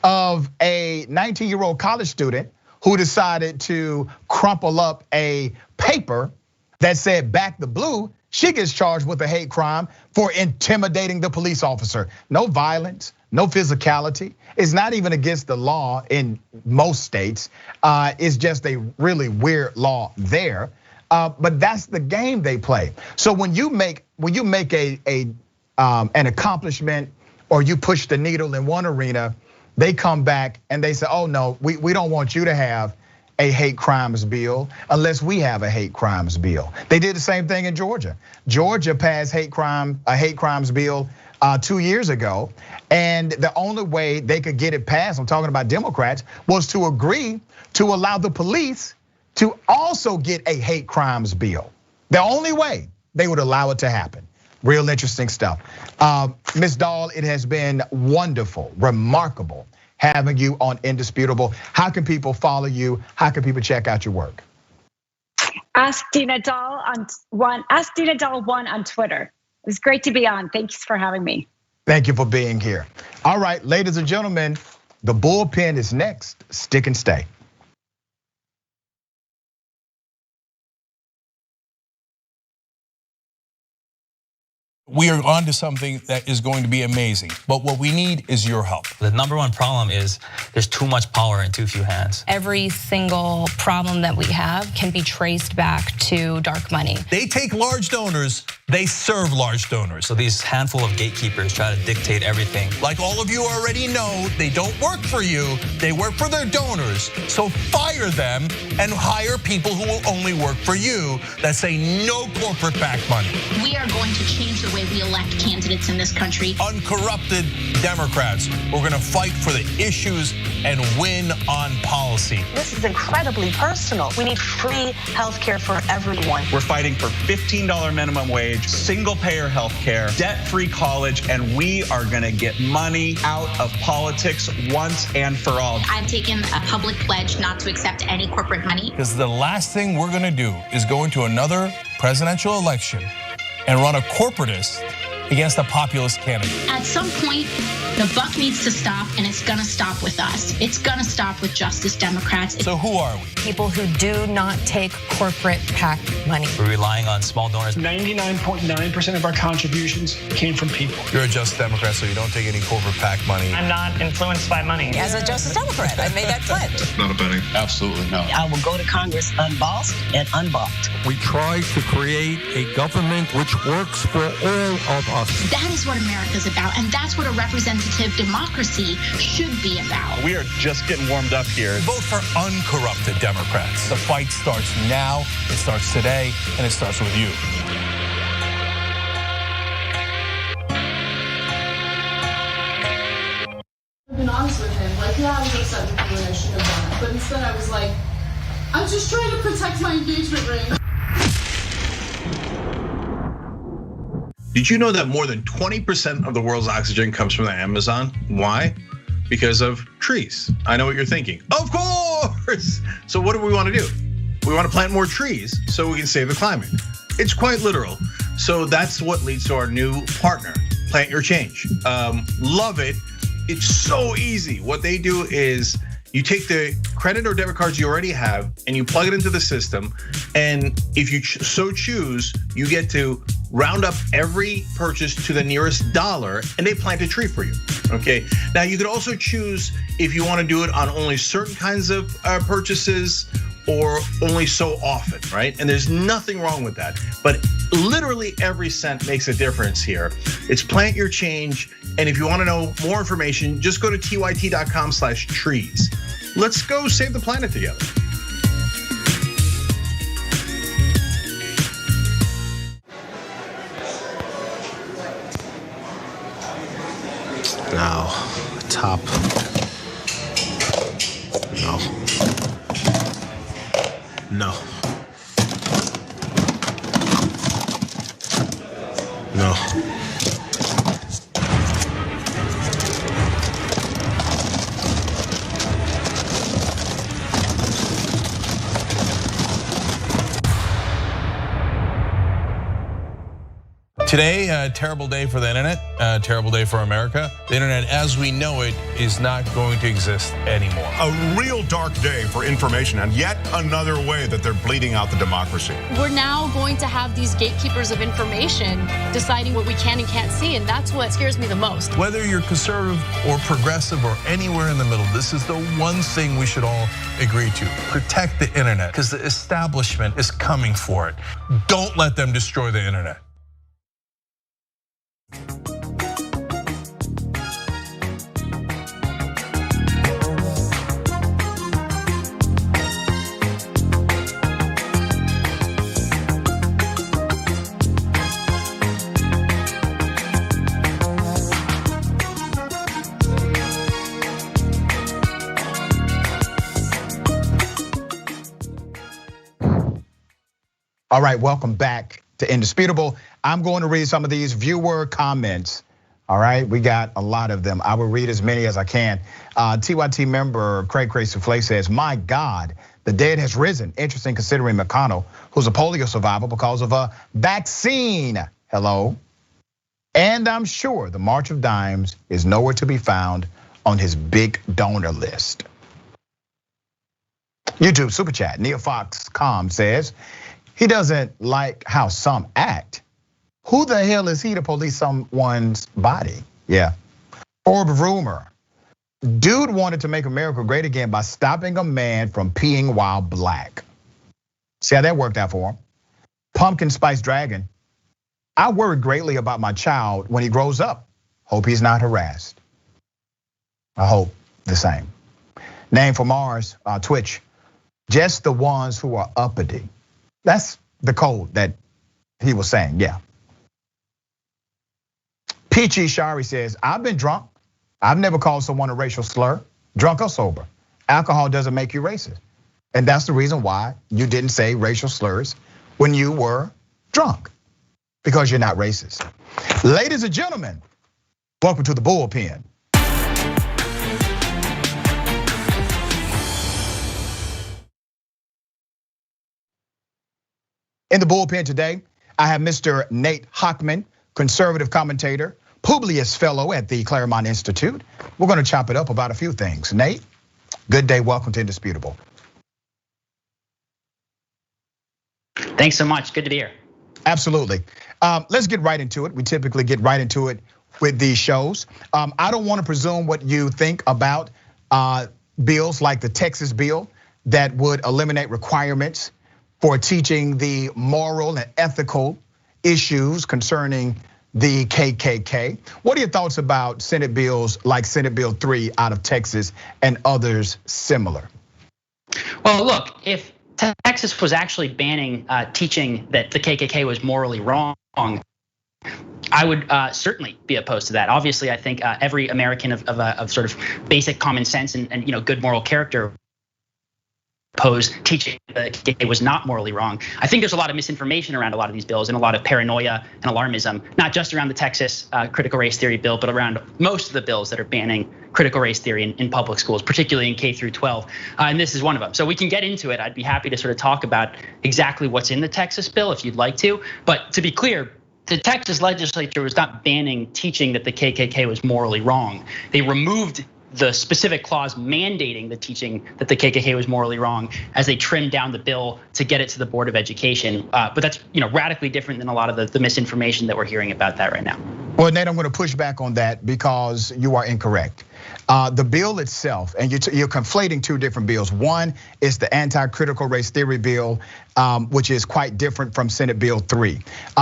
of a 19-year-old college student who decided to crumple up a paper that said "back the blue." She gets charged with a hate crime for intimidating the police officer. No violence, no physicality. It's not even against the law in most states. It's just a really weird law there. But that's the game they play. So when you make an accomplishment or you push the needle in one arena, they come back and they say, "Oh no, we don't want you to have a hate crimes bill unless we have a hate crimes bill." They did the same thing in Georgia. Georgia passed a hate crimes bill 2 years ago, and the only way they could get it passed, I'm talking about Democrats, was to agree to allow the police to also get a hate crimes bill. The only way they would allow it to happen. Real interesting stuff. Ms. Dahl, it has been wonderful, remarkable having you on Indisputable. How can people follow you? How can people check out your work? Ask Dina Dahl Ask Dina Dahl 1 on Twitter. It was great to be on. Thanks for having me. Thank you for being here. All right, ladies and gentlemen, the bullpen is next. Stick and stay. We are on to something that is going to be amazing. But what we need is your help. The number one problem is there's too much power in too few hands. Every single problem that we have can be traced back to dark money. They take large donors, they serve large donors. So these handful of gatekeepers try to dictate everything. Like all of you already know, they don't work for you, they work for their donors. So fire them and hire people who will only work for you that say no corporate back money. We are going to change the way we elect candidates in this country. Uncorrupted Democrats. We're gonna fight for the issues and win on policy. This is incredibly personal. We need free health care for everyone. We're fighting for $15 minimum wage, single payer health care, debt-free college, and we are gonna get money out of politics once and for all. I've taken a public pledge not to accept any corporate money. Because the last thing we're gonna do is go into another presidential election and run a corporatist against a populist candidate. At some point, the buck needs to stop, and it's gonna stop with us. It's gonna stop with Justice Democrats. So who are we? People who do not take corporate PAC money. We're relying on small donors. 99.9% of our contributions came from people. You're a Justice Democrat, so you don't take any corporate PAC money. I'm not influenced by money. As a Justice Democrat, I made that pledge. Not a betting. Absolutely no. I will go to Congress unbossed and unbought. We try to create a government which works for all of us. That is what America's about, and that's what a representative democracy should be about. We are just getting warmed up here. Vote for uncorrupted Democrats. The fight starts now, it starts today, and it starts with you. I've been honest with him. Like, yeah, I was upset with you and I should have done it. But instead I was like, I'm just trying to protect my engagement ring. Did you know that more than 20% of the world's oxygen comes from the Amazon? Why? Because of trees. I know what you're thinking. Of course! So what do we want to do? We want to plant more trees so we can save the climate. It's quite literal. So that's what leads to our new partner, Plant Your Change. Love it. It's so easy. What they do is you take the credit or debit cards you already have and you plug it into the system. And if you so choose, you get to round up every purchase to the nearest dollar and they plant a tree for you, okay? Now you could also choose if you wanna do it on only certain kinds of purchases or only so often, right? And there's nothing wrong with that. But literally every cent makes a difference here. It's Plant Your Change. And if you wanna know more information, just go to tyt.com/trees. Let's go save the planet together. Now, top. No. No. No. Today, a terrible day for the internet, a terrible day for America. The internet as we know it is not going to exist anymore. A real dark day for information and yet another way that they're bleeding out the democracy. We're now going to have these gatekeepers of information deciding what we can and can't see, and that's what scares me the most. Whether you're conservative or progressive or anywhere in the middle, this is the one thing we should all agree to. Protect the internet, because the establishment is coming for it. Don't let them destroy the internet. All right, welcome back to Indisputable. I'm going to read some of these viewer comments. All right, we got a lot of them. I will read as many as I can. TYT member Craig Souffle says, my God, the dead has risen. Interesting considering McConnell, who's a polio survivor because of a vaccine. Hello. And I'm sure the March of Dimes is nowhere to be found on his big donor list. YouTube super chat, Neil Fox Com says, he doesn't like how some act. Who the hell is he to police someone's body? Yeah. Orb rumor. Dude wanted to make America great again by stopping a man from peeing while black. See how that worked out for him. Pumpkin Spice Dragon. I worry greatly about my child when he grows up. Hope he's not harassed. I hope the same. Name for Mars, Twitch. Just the ones who are uppity. That's the code that he was saying, yeah. Peachy Shari says, I've been drunk. I've never called someone a racial slur, drunk or sober. Alcohol doesn't make you racist. And that's the reason why you didn't say racial slurs when you were drunk, because you're not racist. Ladies and gentlemen, welcome to the Bullpen. In the Bullpen today, I have Mr. Nate Hochman, conservative commentator, Publius Fellow at the Claremont Institute. We're gonna chop it up about a few things. Nate, good day, welcome to Indisputable. Thanks so much, good to be here. Absolutely. Let's get right into it. We typically get right into it with these shows. I don't wanna presume what you think about bills like the Texas bill that would eliminate requirements for teaching the moral and ethical issues concerning the KKK. What are your thoughts about Senate bills like Senate Bill 3 out of Texas and others similar? Well, look, if Texas was actually banning teaching that the KKK was morally wrong, I would certainly be opposed to that. Obviously, I think every American of sort of basic common sense and good moral character oppose teaching that it was not morally wrong. I think there's a lot of misinformation around a lot of these bills and a lot of paranoia and alarmism, not just around the Texas critical race theory bill, but around most of the bills that are banning critical race theory in public schools, particularly in K through 12. And this is one of them. So we can get into it. I'd be happy to sort of talk about exactly what's in the Texas bill if you'd like to. But to be clear, the Texas legislature was not banning teaching that the KKK was morally wrong. They removed the specific clause mandating the teaching that the KKK was morally wrong as they trimmed down the bill to get it to the Board of Education. But that's radically different than a lot of the misinformation that we're hearing about that right now. Well, Nate, I'm gonna push back on that because you are incorrect. The bill itself, and you're conflating two different bills. One is the anti-critical race theory bill, which is quite different from Senate Bill 3.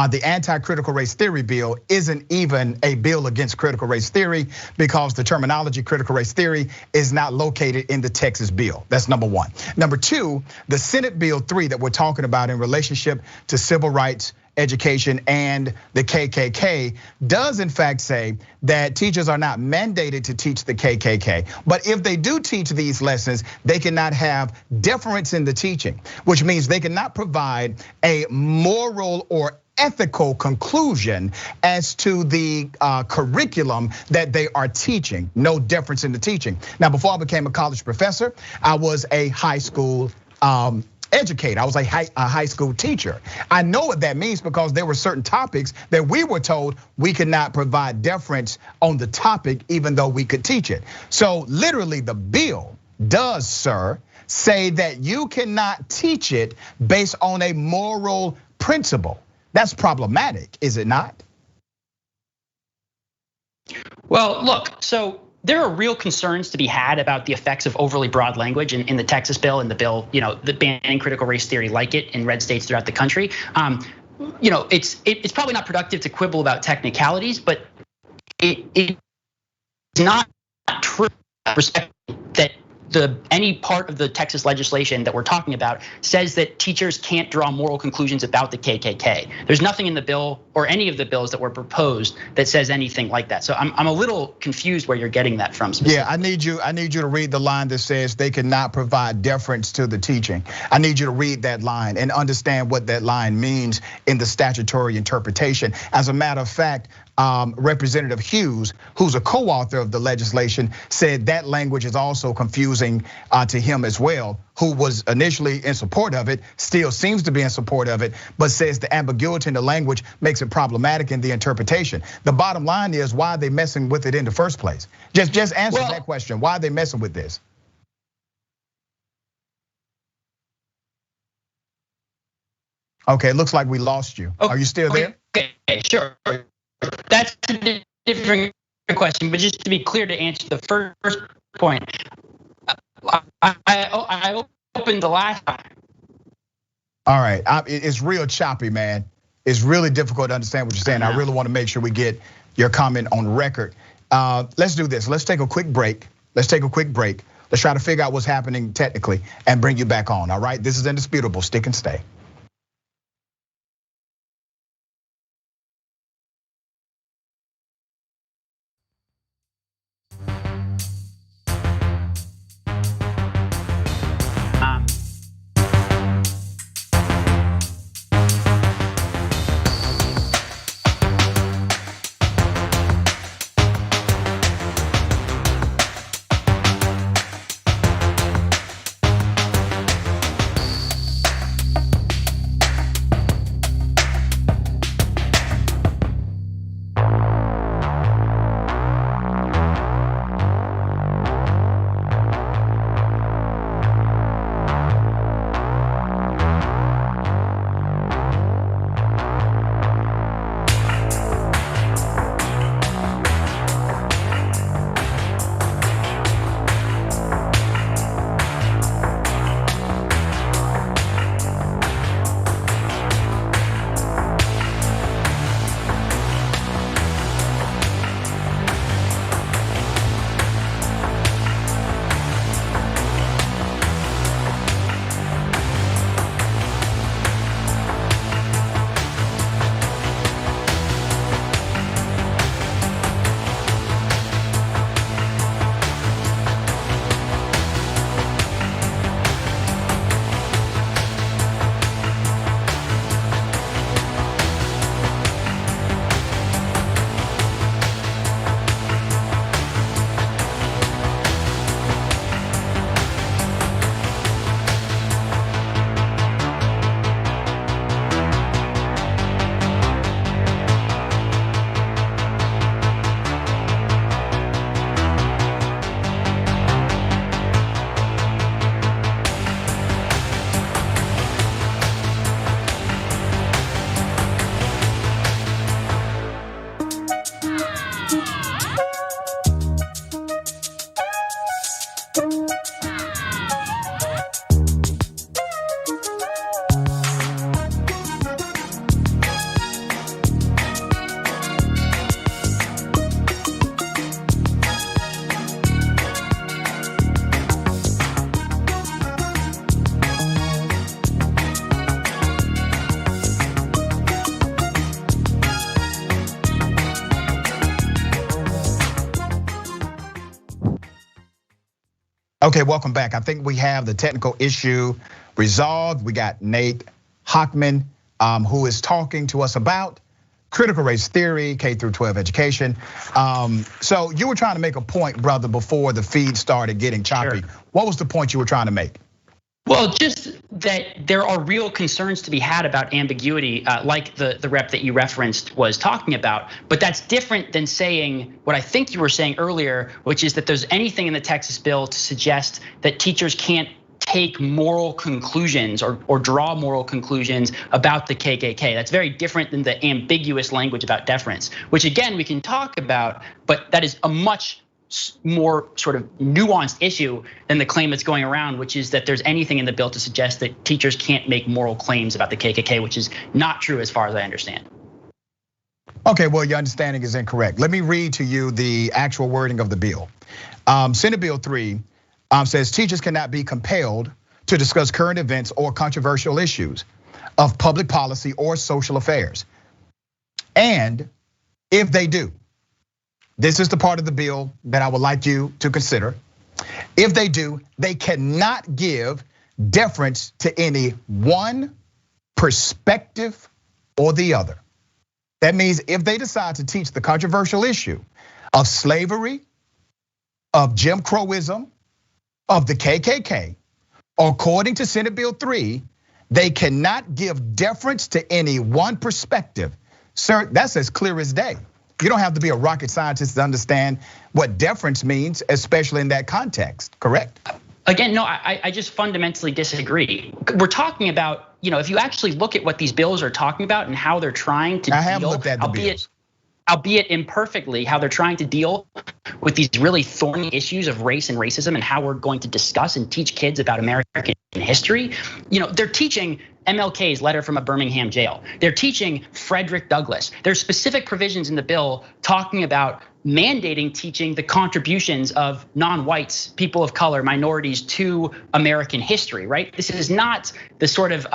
The anti-critical race theory bill isn't even a bill against critical race theory because the terminology critical race theory is not located in the Texas bill. That's number one. Number two, the Senate Bill 3 that we're talking about in relationship to civil rights, education, and the KKK does in fact say that teachers are not mandated to teach the KKK. But if they do teach these lessons, they cannot have deference in the teaching, which means they cannot provide a moral or ethical conclusion as to the curriculum that they are teaching. No difference in the teaching. Now, before I became a college professor, I was a high school educator. I was a high school teacher. I know what that means because there were certain topics that we were told we could not provide deference on the topic even though we could teach it. So literally the bill does, sir, say that you cannot teach it based on a moral principle. That's problematic, is it not? Well, look, so there are real concerns to be had about the effects of overly broad language in the Texas bill and the bill, the banning critical race theory like it in red states throughout the country. It's probably not productive to quibble about technicalities, but it's not true that any part of the Texas legislation that we're talking about says that teachers can't draw moral conclusions about the KKK. There's nothing in the bill or any of the bills that were proposed that says anything like that. So I'm a little confused where you're getting that from. Yeah, I need you to read the line that says they cannot provide deference to the teaching. I need you to read that line and understand what that line means in the statutory interpretation. As a matter of fact, Representative Hughes, who's a co-author of the legislation, said that language is also confusing to him as well, who was initially in support of it, still seems to be in support of it, but says the ambiguity in the language makes it problematic in the interpretation. The bottom line is, why are they messing with it in the first place? Just answer that question. Why are they messing with this? Okay, it looks like we lost you. Are you still there? Okay. sure. That's a different question, but just to be clear, to answer the first point, I opened the last time. All right, it's real choppy, man. It's really difficult to understand what you're saying. I really want to make sure we get your comment on record. Let's do this. Let's take a quick break. Let's try to figure out what's happening technically and bring you back on, all right? This is Indisputable. Stick and stay. Okay, welcome back. I think we have the technical issue resolved. We got Nate Hochman, who is talking to us about critical race theory, K through 12 education. So you were trying to make a point, brother, before the feed started getting choppy. Sure. What was the point you were trying to make? Well, just that there are real concerns to be had about ambiguity, like the rep that you referenced was talking about. But that's different than saying what I think you were saying earlier, which is that there's anything in the Texas bill to suggest that teachers can't take moral conclusions or draw moral conclusions about the KKK. That's very different than the ambiguous language about deference, which again, we can talk about, but that is a much more sort of nuanced issue than the claim that's going around, which is that there's anything in the bill to suggest that teachers can't make moral claims about the KKK, which is not true as far as I understand. Okay, well, your understanding is incorrect. Let me read to you the actual wording of the bill. Senate Bill 3 says teachers cannot be compelled to discuss current events or controversial issues of public policy or social affairs. And if they do, this is the part of the bill that I would like you to consider. If they do, they cannot give deference to any one perspective or the other. That means if they decide to teach the controversial issue of slavery, of Jim Crowism, of the KKK, according to Senate Bill 3, they cannot give deference to any one perspective. Sir, that's as clear as day. You don't have to be a rocket scientist to understand what deference means, especially in that context, correct? Again, no, I just fundamentally disagree. We're talking about, if you actually look at what these bills are talking about and how they're trying to albeit imperfectly, how they're trying to deal with these really thorny issues of race and racism and how we're going to discuss and teach kids about American history. They're teaching MLK's letter from a Birmingham jail. They're teaching Frederick Douglass. There's specific provisions in the bill talking about mandating teaching the contributions of non-whites, people of color, minorities to American history, right? This is not the sort of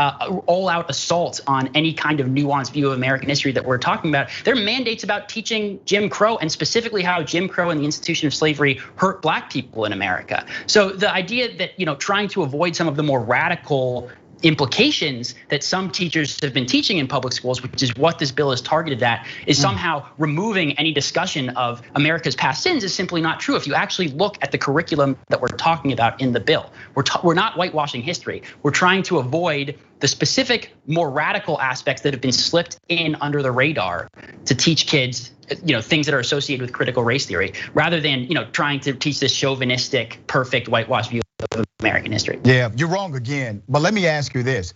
all-out assault on any kind of nuanced view of American history that we're talking about. There are mandates about teaching Jim Crow and specifically how Jim Crow and the institution of slavery hurt black people in America. So the idea that, trying to avoid some of the more radical implications that some teachers have been teaching in public schools, which is what this bill is targeted at, is somehow removing any discussion of America's past sins is simply not true. If you actually look at the curriculum that we're talking about in the bill, we're not whitewashing history. We're trying to avoid the specific, more radical aspects that have been slipped in under the radar to teach kids, things that are associated with critical race theory, rather than, trying to teach this chauvinistic, perfect whitewash view of American history. Yeah, you're wrong again. But let me ask you this.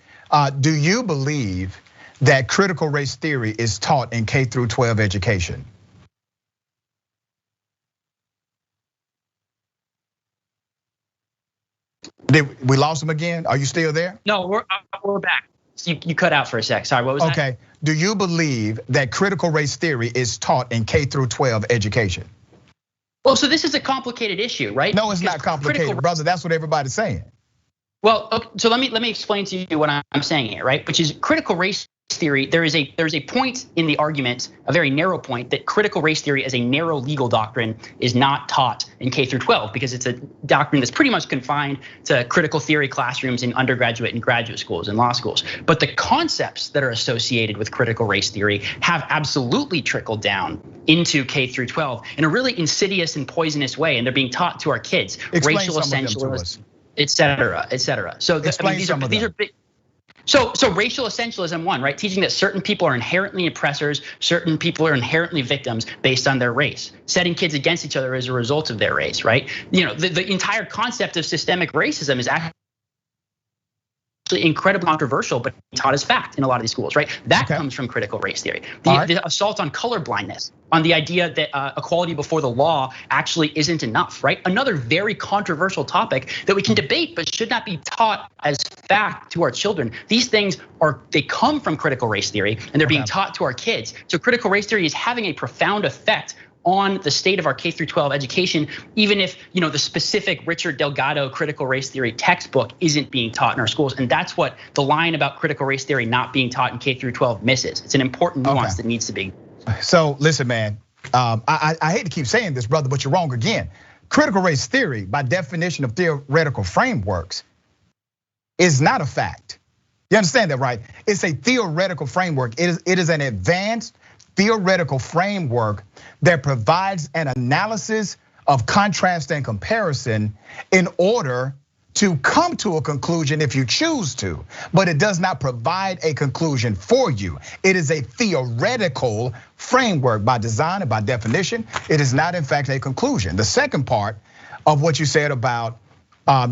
Do you believe that critical race theory is taught in K through 12 education? We lost him again? Are you still there? No, we're back. You cut out for a sec. Sorry, what was that? Okay. Do you believe that critical race theory is taught in K through 12 education? Well, so this is a complicated issue, right? No, it's not complicated, brother. That's what everybody's saying. Well, okay, so let me explain to you what I'm saying here, right? Which is critical race theory. There's a point in the argument, a very narrow point, that critical race theory as a narrow legal doctrine is not taught in K through 12 because it's a doctrine that's pretty much confined to critical theory classrooms in undergraduate and graduate schools and law schools. But the concepts that are associated with critical race theory have absolutely trickled down into K through 12 in a really insidious and poisonous way, and they're being taught to our kids. Explain racial essentialism, et cetera. So these are big. So racial essentialism, one, right? Teaching that certain people are inherently oppressors, certain people are inherently victims based on their race, setting kids against each other as a result of their race, right? The entire concept of systemic racism is actually incredibly controversial, but taught as fact in a lot of these schools, right? That comes from critical race theory. The assault on colorblindness, on the idea that equality before the law actually isn't enough, right? Another very controversial topic that we can debate, but should not be taught as fact to our children. These things they come from critical race theory, and they're being taught to our kids. So critical race theory is having a profound effect on the state of our K through 12 education, even if the specific Richard Delgado critical race theory textbook isn't being taught in our schools. And that's what the line about critical race theory not being taught in K through 12 misses. It's an important nuance that needs to be. So listen, man, I hate to keep saying this, brother, but you're wrong again. Critical race theory, by definition of theoretical frameworks, is not a fact. You understand that, right? It's a theoretical framework. It is an advanced theoretical framework that provides an analysis of contrast and comparison in order to come to a conclusion if you choose to, but it does not provide a conclusion for you. It is a theoretical framework by design and by definition. It is not in fact a conclusion. The second part of what you said about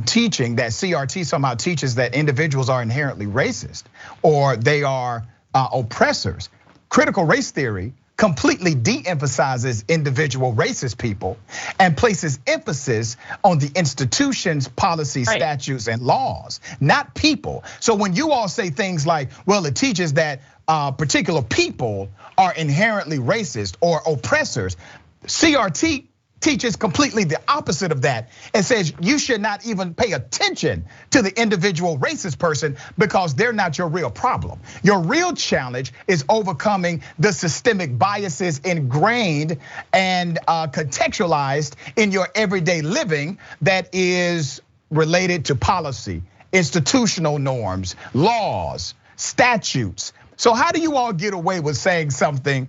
teaching that CRT somehow teaches that individuals are inherently racist or they are oppressors. Critical race theory completely de-emphasizes individual racist people and places emphasis on the institutions, policies, statutes, and laws, not people. So when you all say things like, well, it teaches that particular people are inherently racist or oppressors, CRT teaches completely the opposite of that and says you should not even pay attention to the individual racist person because they're not your real problem. Your real challenge is overcoming the systemic biases ingrained and contextualized in your everyday living that is related to policy, institutional norms, laws, statutes. So how do you all get away with saying something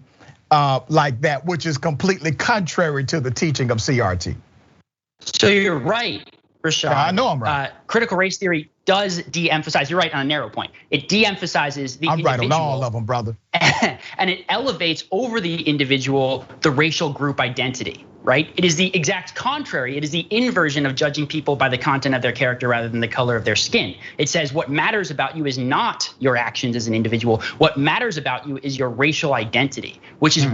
like that, which is completely contrary to the teaching of CRT? So you're right Rashad, I know I'm right. Critical race theory does de-emphasize. You're right on a narrow point. It de-emphasizes the individual. I'm right on all of them, brother. And it elevates over the individual the racial group identity, right? It is the exact contrary. It is the inversion of judging people by the content of their character rather than the color of their skin. It says what matters about you is not your actions as an individual. What matters about you is your racial identity, which is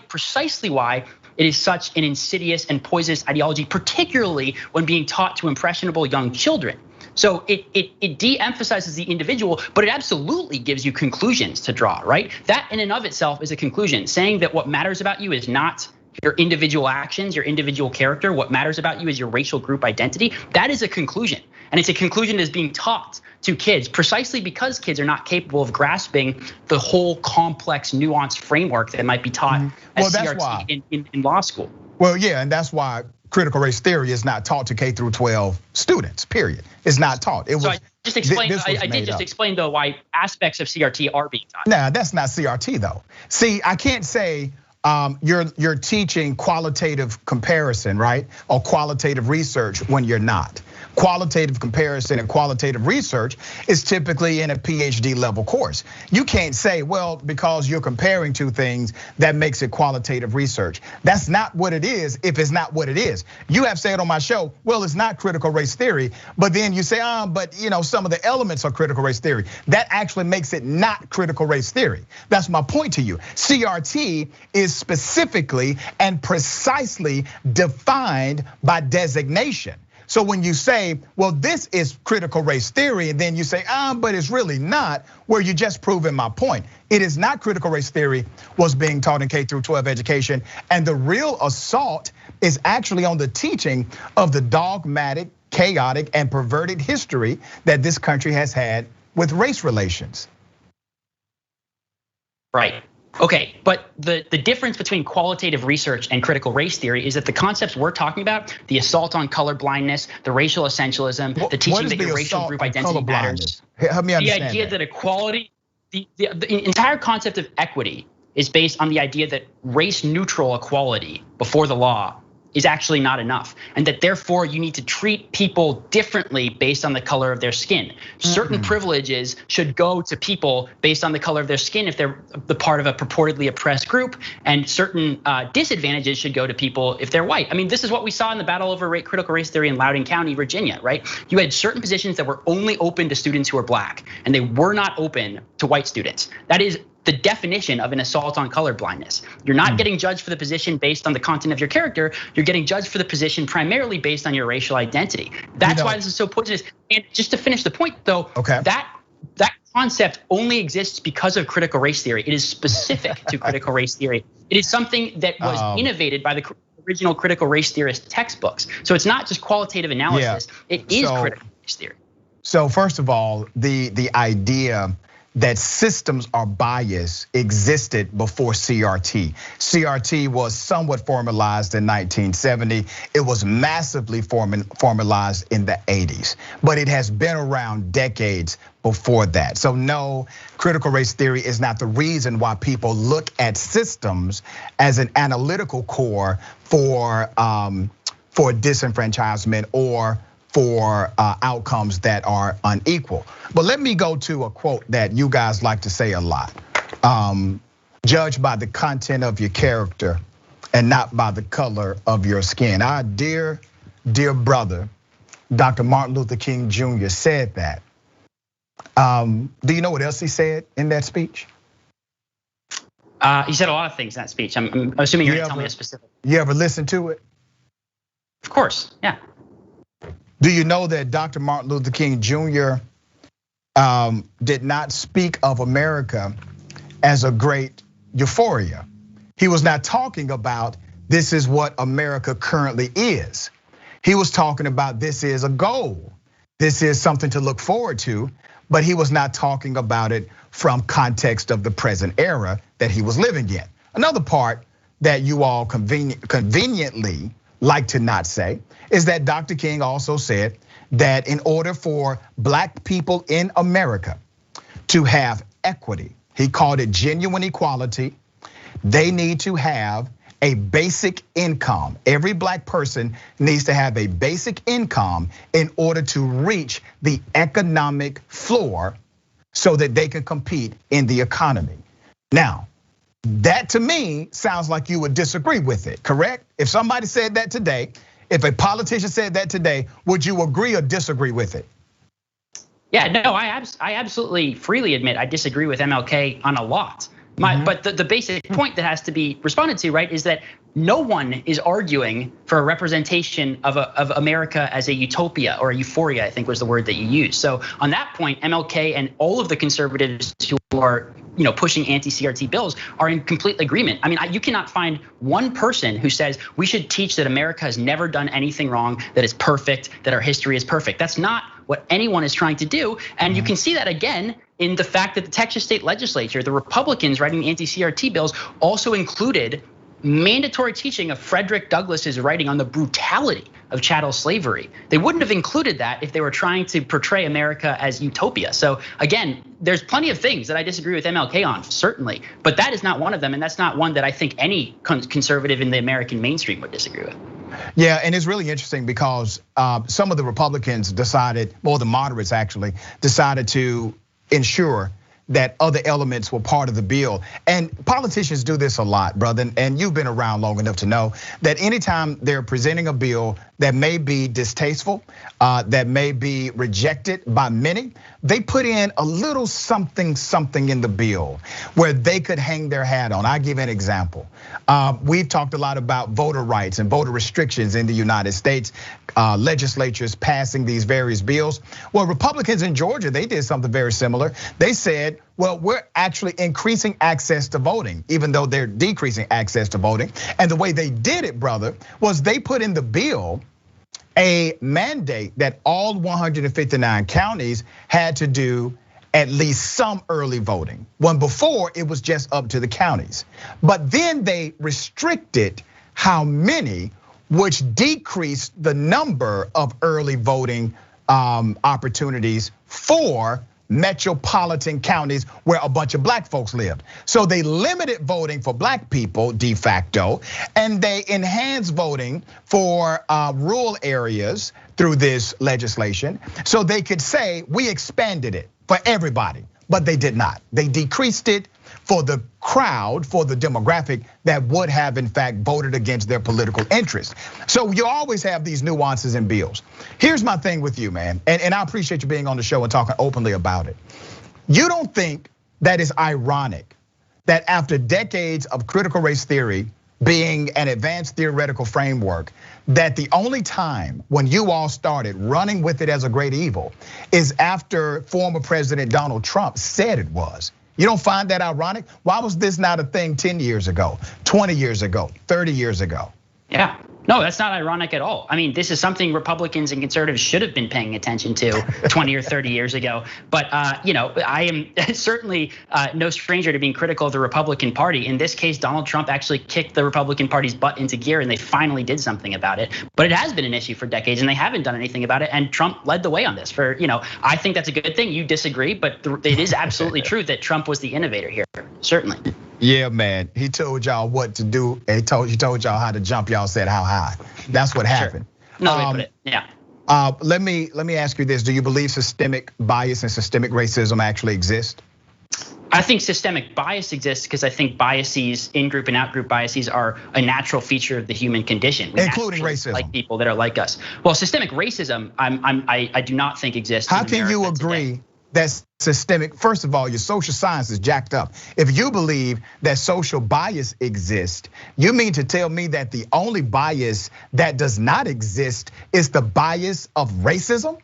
precisely why it is such an insidious and poisonous ideology, particularly when being taught to impressionable young children. So it de-emphasizes the individual, but it absolutely gives you conclusions to draw, right? That in and of itself is a conclusion, saying that what matters about you is not your individual actions, your individual character. What matters about you is your racial group identity. That is a conclusion. And it's a conclusion that is being taught to kids precisely because kids are not capable of grasping the whole complex, nuanced framework that might be taught as CRT in law school. Well, yeah, and that's why critical race theory is not taught to K through 12 students, period. It's not taught. It was. So I just explained, I did just explain though why aspects of CRT are being taught. Nah, that's not CRT though. See, I can't say you're teaching qualitative comparison, right? Or qualitative research when you're not. Qualitative comparison and qualitative research is typically in a PhD level course. You can't say, well, because you're comparing two things, that makes it qualitative research. That's not what it is if it's not what it is. You have said on my show, well, it's not critical race theory, but then you say, but some of the elements are critical race theory. That actually makes it not critical race theory. That's my point to you. CRT is specifically and precisely defined by designation. So when you say, well, this is critical race theory, and then you say, but it's really not, where you just proving my point. It is not critical race theory was being taught in K through 12 education. And the real assault is actually on the teaching of the dogmatic, chaotic, and perverted history that this country has had with race relations. Right. Okay, but the difference between qualitative research and critical race theory is that the concepts we're talking about, the assault on color blindness, the racial essentialism, the teaching that your racial group identity matters. Help me understand. The idea that equality, the entire concept of equity is based on the idea that race neutral equality before the law is actually not enough, and that therefore you need to treat people differently based on the color of their skin. Certain privileges should go to people based on the color of their skin if they're the part of a purportedly oppressed group, and certain disadvantages should go to people if they're white. I mean, this is what we saw in the battle over critical race theory in Loudoun County, Virginia, right? You had certain positions that were only open to students who are black, and they were not open to white students. That is the definition of an assault on color blindness. You're not getting judged for the position based on the content of your character. You're getting judged for the position primarily based on your racial identity. That's why this is so poisonous. And just to finish the point though, that concept only exists because of critical race theory. It is specific to critical race theory. It is something that was innovated by the original critical race theorist textbooks. So it's not just qualitative analysis, it is critical race theory. So first of all, the idea that systems are biased existed before CRT. CRT was somewhat formalized in 1970. It was massively formalized in the 80s, but it has been around decades before that. So no, critical race theory is not the reason why people look at systems as an analytical core for disenfranchisement or for outcomes that are unequal. But let me go to a quote that you guys like to say a lot. Judge by the content of your character and not by the color of your skin. Our dear brother, Dr. Martin Luther King Jr. said that. Do you know what else he said in that speech? He said a lot of things in that speech. I'm assuming you're gonna tell me a specific. You ever listen to it? Of course, yeah. Do you know that Dr. Martin Luther King Jr. did not speak of America as a great euphoria? He was not talking about this is what America currently is. He was talking about this is a goal. This is something to look forward to, but he was not talking about it from context of the present era that he was living in. Another part that you all conveniently like to not say is that Dr. King also said that in order for black people in America to have equity, he called it genuine equality, they need to have a basic income. Every black person needs to have a basic income in order to reach the economic floor so that they can compete in the economy. Now, that to me sounds like you would disagree with it, correct? If somebody said that today, if a politician said that today, would you agree or disagree with it? Yeah, no, I absolutely freely admit I disagree with MLK on a lot. But the basic point that has to be responded to, right, is that no one is arguing for a representation of America as a utopia or a euphoria, I think was the word that you used. So on that point, MLK and all of the conservatives who are pushing anti-CRT bills are in complete agreement. I mean, you cannot find one person who says we should teach that America has never done anything wrong, that it's perfect, that our history is perfect. That's not what anyone is trying to do. And you can see that again in the fact that the Texas state legislature, the Republicans writing anti-CRT bills, also included mandatory teaching of Frederick Douglass's writing on the brutality of chattel slavery. They wouldn't have included that if they were trying to portray America as utopia. So again, there's plenty of things that I disagree with MLK on, certainly, but that is not one of them, and that's not one that I think any conservative in the American mainstream would disagree with. Yeah, and it's really interesting because some of the Republicans decided, well, the moderates actually decided to ensure that other elements were part of the bill. And politicians do this a lot, brother, and you've been around long enough to know that anytime they're presenting a bill that may be distasteful, that may be rejected by many, they put in a little something in the bill where they could hang their hat on. I'll give an example. We've talked a lot about voter rights and voter restrictions in the United States, legislatures passing these various bills. Well, Republicans in Georgia, they did something very similar. They said, well, we're actually increasing access to voting, even though they're decreasing access to voting. And the way they did it, brother, was they put in the bill a mandate that all 159 counties had to do at least some early voting. When before it was just up to the counties. But then they restricted how many, which decreased the number of early voting opportunities for metropolitan counties where a bunch of black folks lived. So they limited voting for black people de facto, and they enhanced voting for rural areas through this legislation. So they could say, we expanded it for everybody, but they did not. They decreased it for the crowd, for the demographic that would have in fact voted against their political interests. So you always have these nuances in bills. Here's my thing with you, man, and I appreciate you being on the show and talking openly about it. You don't think that is ironic that after decades of critical race theory being an advanced theoretical framework, that the only time when you all started running with it as a great evil is after former President Donald Trump said it was? You don't find that ironic? Why was this not a thing 10 years ago, 20 years ago, 30 years ago? Yeah, no, that's not ironic at all. I mean, this is something Republicans and conservatives should have been paying attention to 20 or 30 years ago. But I am certainly no stranger to being critical of the Republican Party. In this case, Donald Trump actually kicked the Republican Party's butt into gear, and they finally did something about it. But it has been an issue for decades, and they haven't done anything about it. And Trump led the way on this. I think that's a good thing. You disagree, but it is absolutely true that Trump was the innovator here, certainly. Yeah, man, he told y'all what to do. He told y'all how to jump. Y'all said how high. That's what happened. Sure. No, they put it. Yeah. Let me ask you this: do you believe systemic bias and systemic racism actually exist? I think systemic bias exists because I think biases, in-group and out-group biases, are a natural feature of the human condition, including racism, like people that are like us. Well, systemic racism, I do not think exists. How can you agree that systemic? First of all, your social science is jacked up. If you believe that social bias exists, you mean to tell me that the only bias that does not exist is the bias of racism?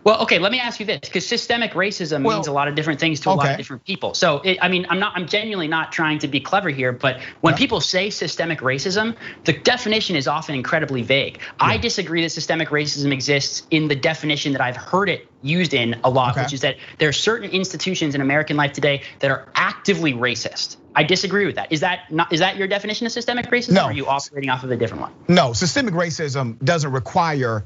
Well, okay, let me ask you this, because systemic racism means a lot of different things to a lot of different people. So, I'm genuinely not trying to be clever here, but when people say systemic racism, the definition is often incredibly vague. I disagree that systemic racism exists in the definition that I've heard it used in a lot, which is that there are certain institutions in American life today that are actively racist. I disagree with that. Is that your definition of systemic racism? No. Or are you operating off of a different one? No, systemic racism doesn't require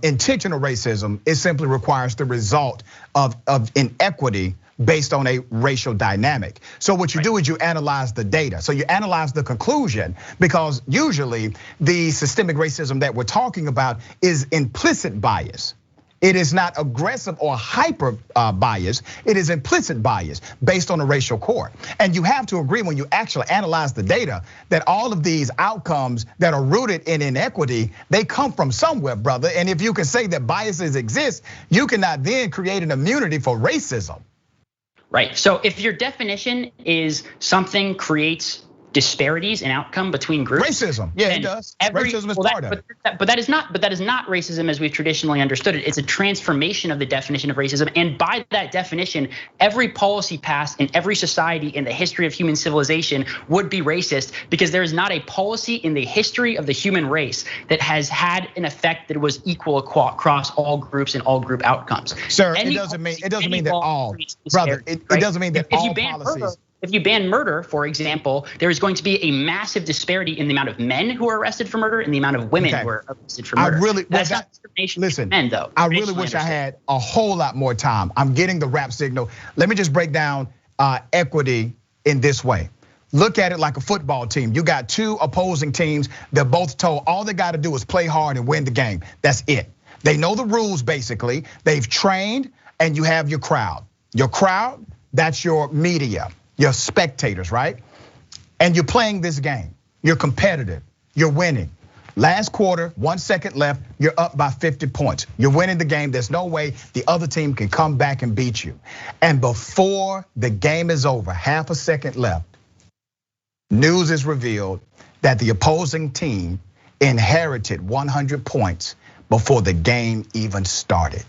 intentional racism. It simply requires the result of inequity based on a racial dynamic. So what you do is you analyze the data. So you analyze the conclusion, because usually the systemic racism that we're talking about is implicit bias. It is not aggressive or hyper bias. It is implicit bias based on a racial core. And you have to agree, when you actually analyze the data, that all of these outcomes that are rooted in inequity, they come from somewhere, brother. And if you can say that biases exist, you cannot then create an immunity for racism. Right, so if your definition is something creates disparities in outcome between groups. Racism, yeah, it does. Racism is part of it. But that is not racism as we've traditionally understood it. It's a transformation of the definition of racism, and by that definition, every policy passed in every society in the history of human civilization would be racist, because there is not a policy in the history of the human race that has had an effect that was equal across all groups and all group outcomes. Sir, it doesn't mean that all, brother. It doesn't mean that all policies. If you ban murder, for example, there is going to be a massive disparity in the amount of men who are arrested for murder and the amount of women who are arrested for murder. That's not discrimination against men, though. I really wish I had a whole lot more time. I'm getting the rap signal. Let me just break down equity in this way. Look at it like a football team. You got two opposing teams. They're both told all they got to do is play hard and win the game. That's it. They know the rules, basically. They've trained, and you have your crowd. Your crowd, that's your media. You're spectators, right? And you're playing this game. You're competitive. You're winning. Last quarter, 1 second left, you're up by 50 points. You're winning the game. There's no way the other team can come back and beat you. And before the game is over, half a second left, news is revealed that the opposing team inherited 100 points before the game even started.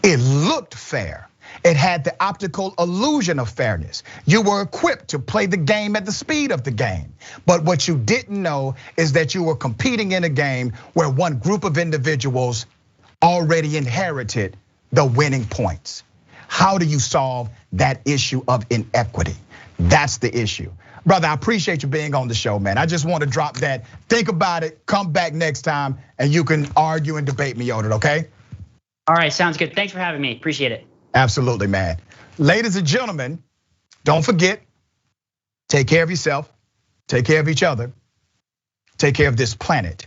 It looked fair. It had the optical illusion of fairness. You were equipped to play the game at the speed of the game. But what you didn't know is that you were competing in a game where one group of individuals already inherited the winning points. How do you solve that issue of inequity? That's the issue. Brother, I appreciate you being on the show, man. I just want to drop that. Think about it, come back next time, and you can argue and debate me on it, okay? All right, sounds good. Thanks for having me, appreciate it. Absolutely, man. Ladies and gentlemen, don't forget, take care of yourself, take care of each other, take care of this planet.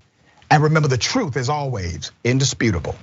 And remember, the truth is always indisputable.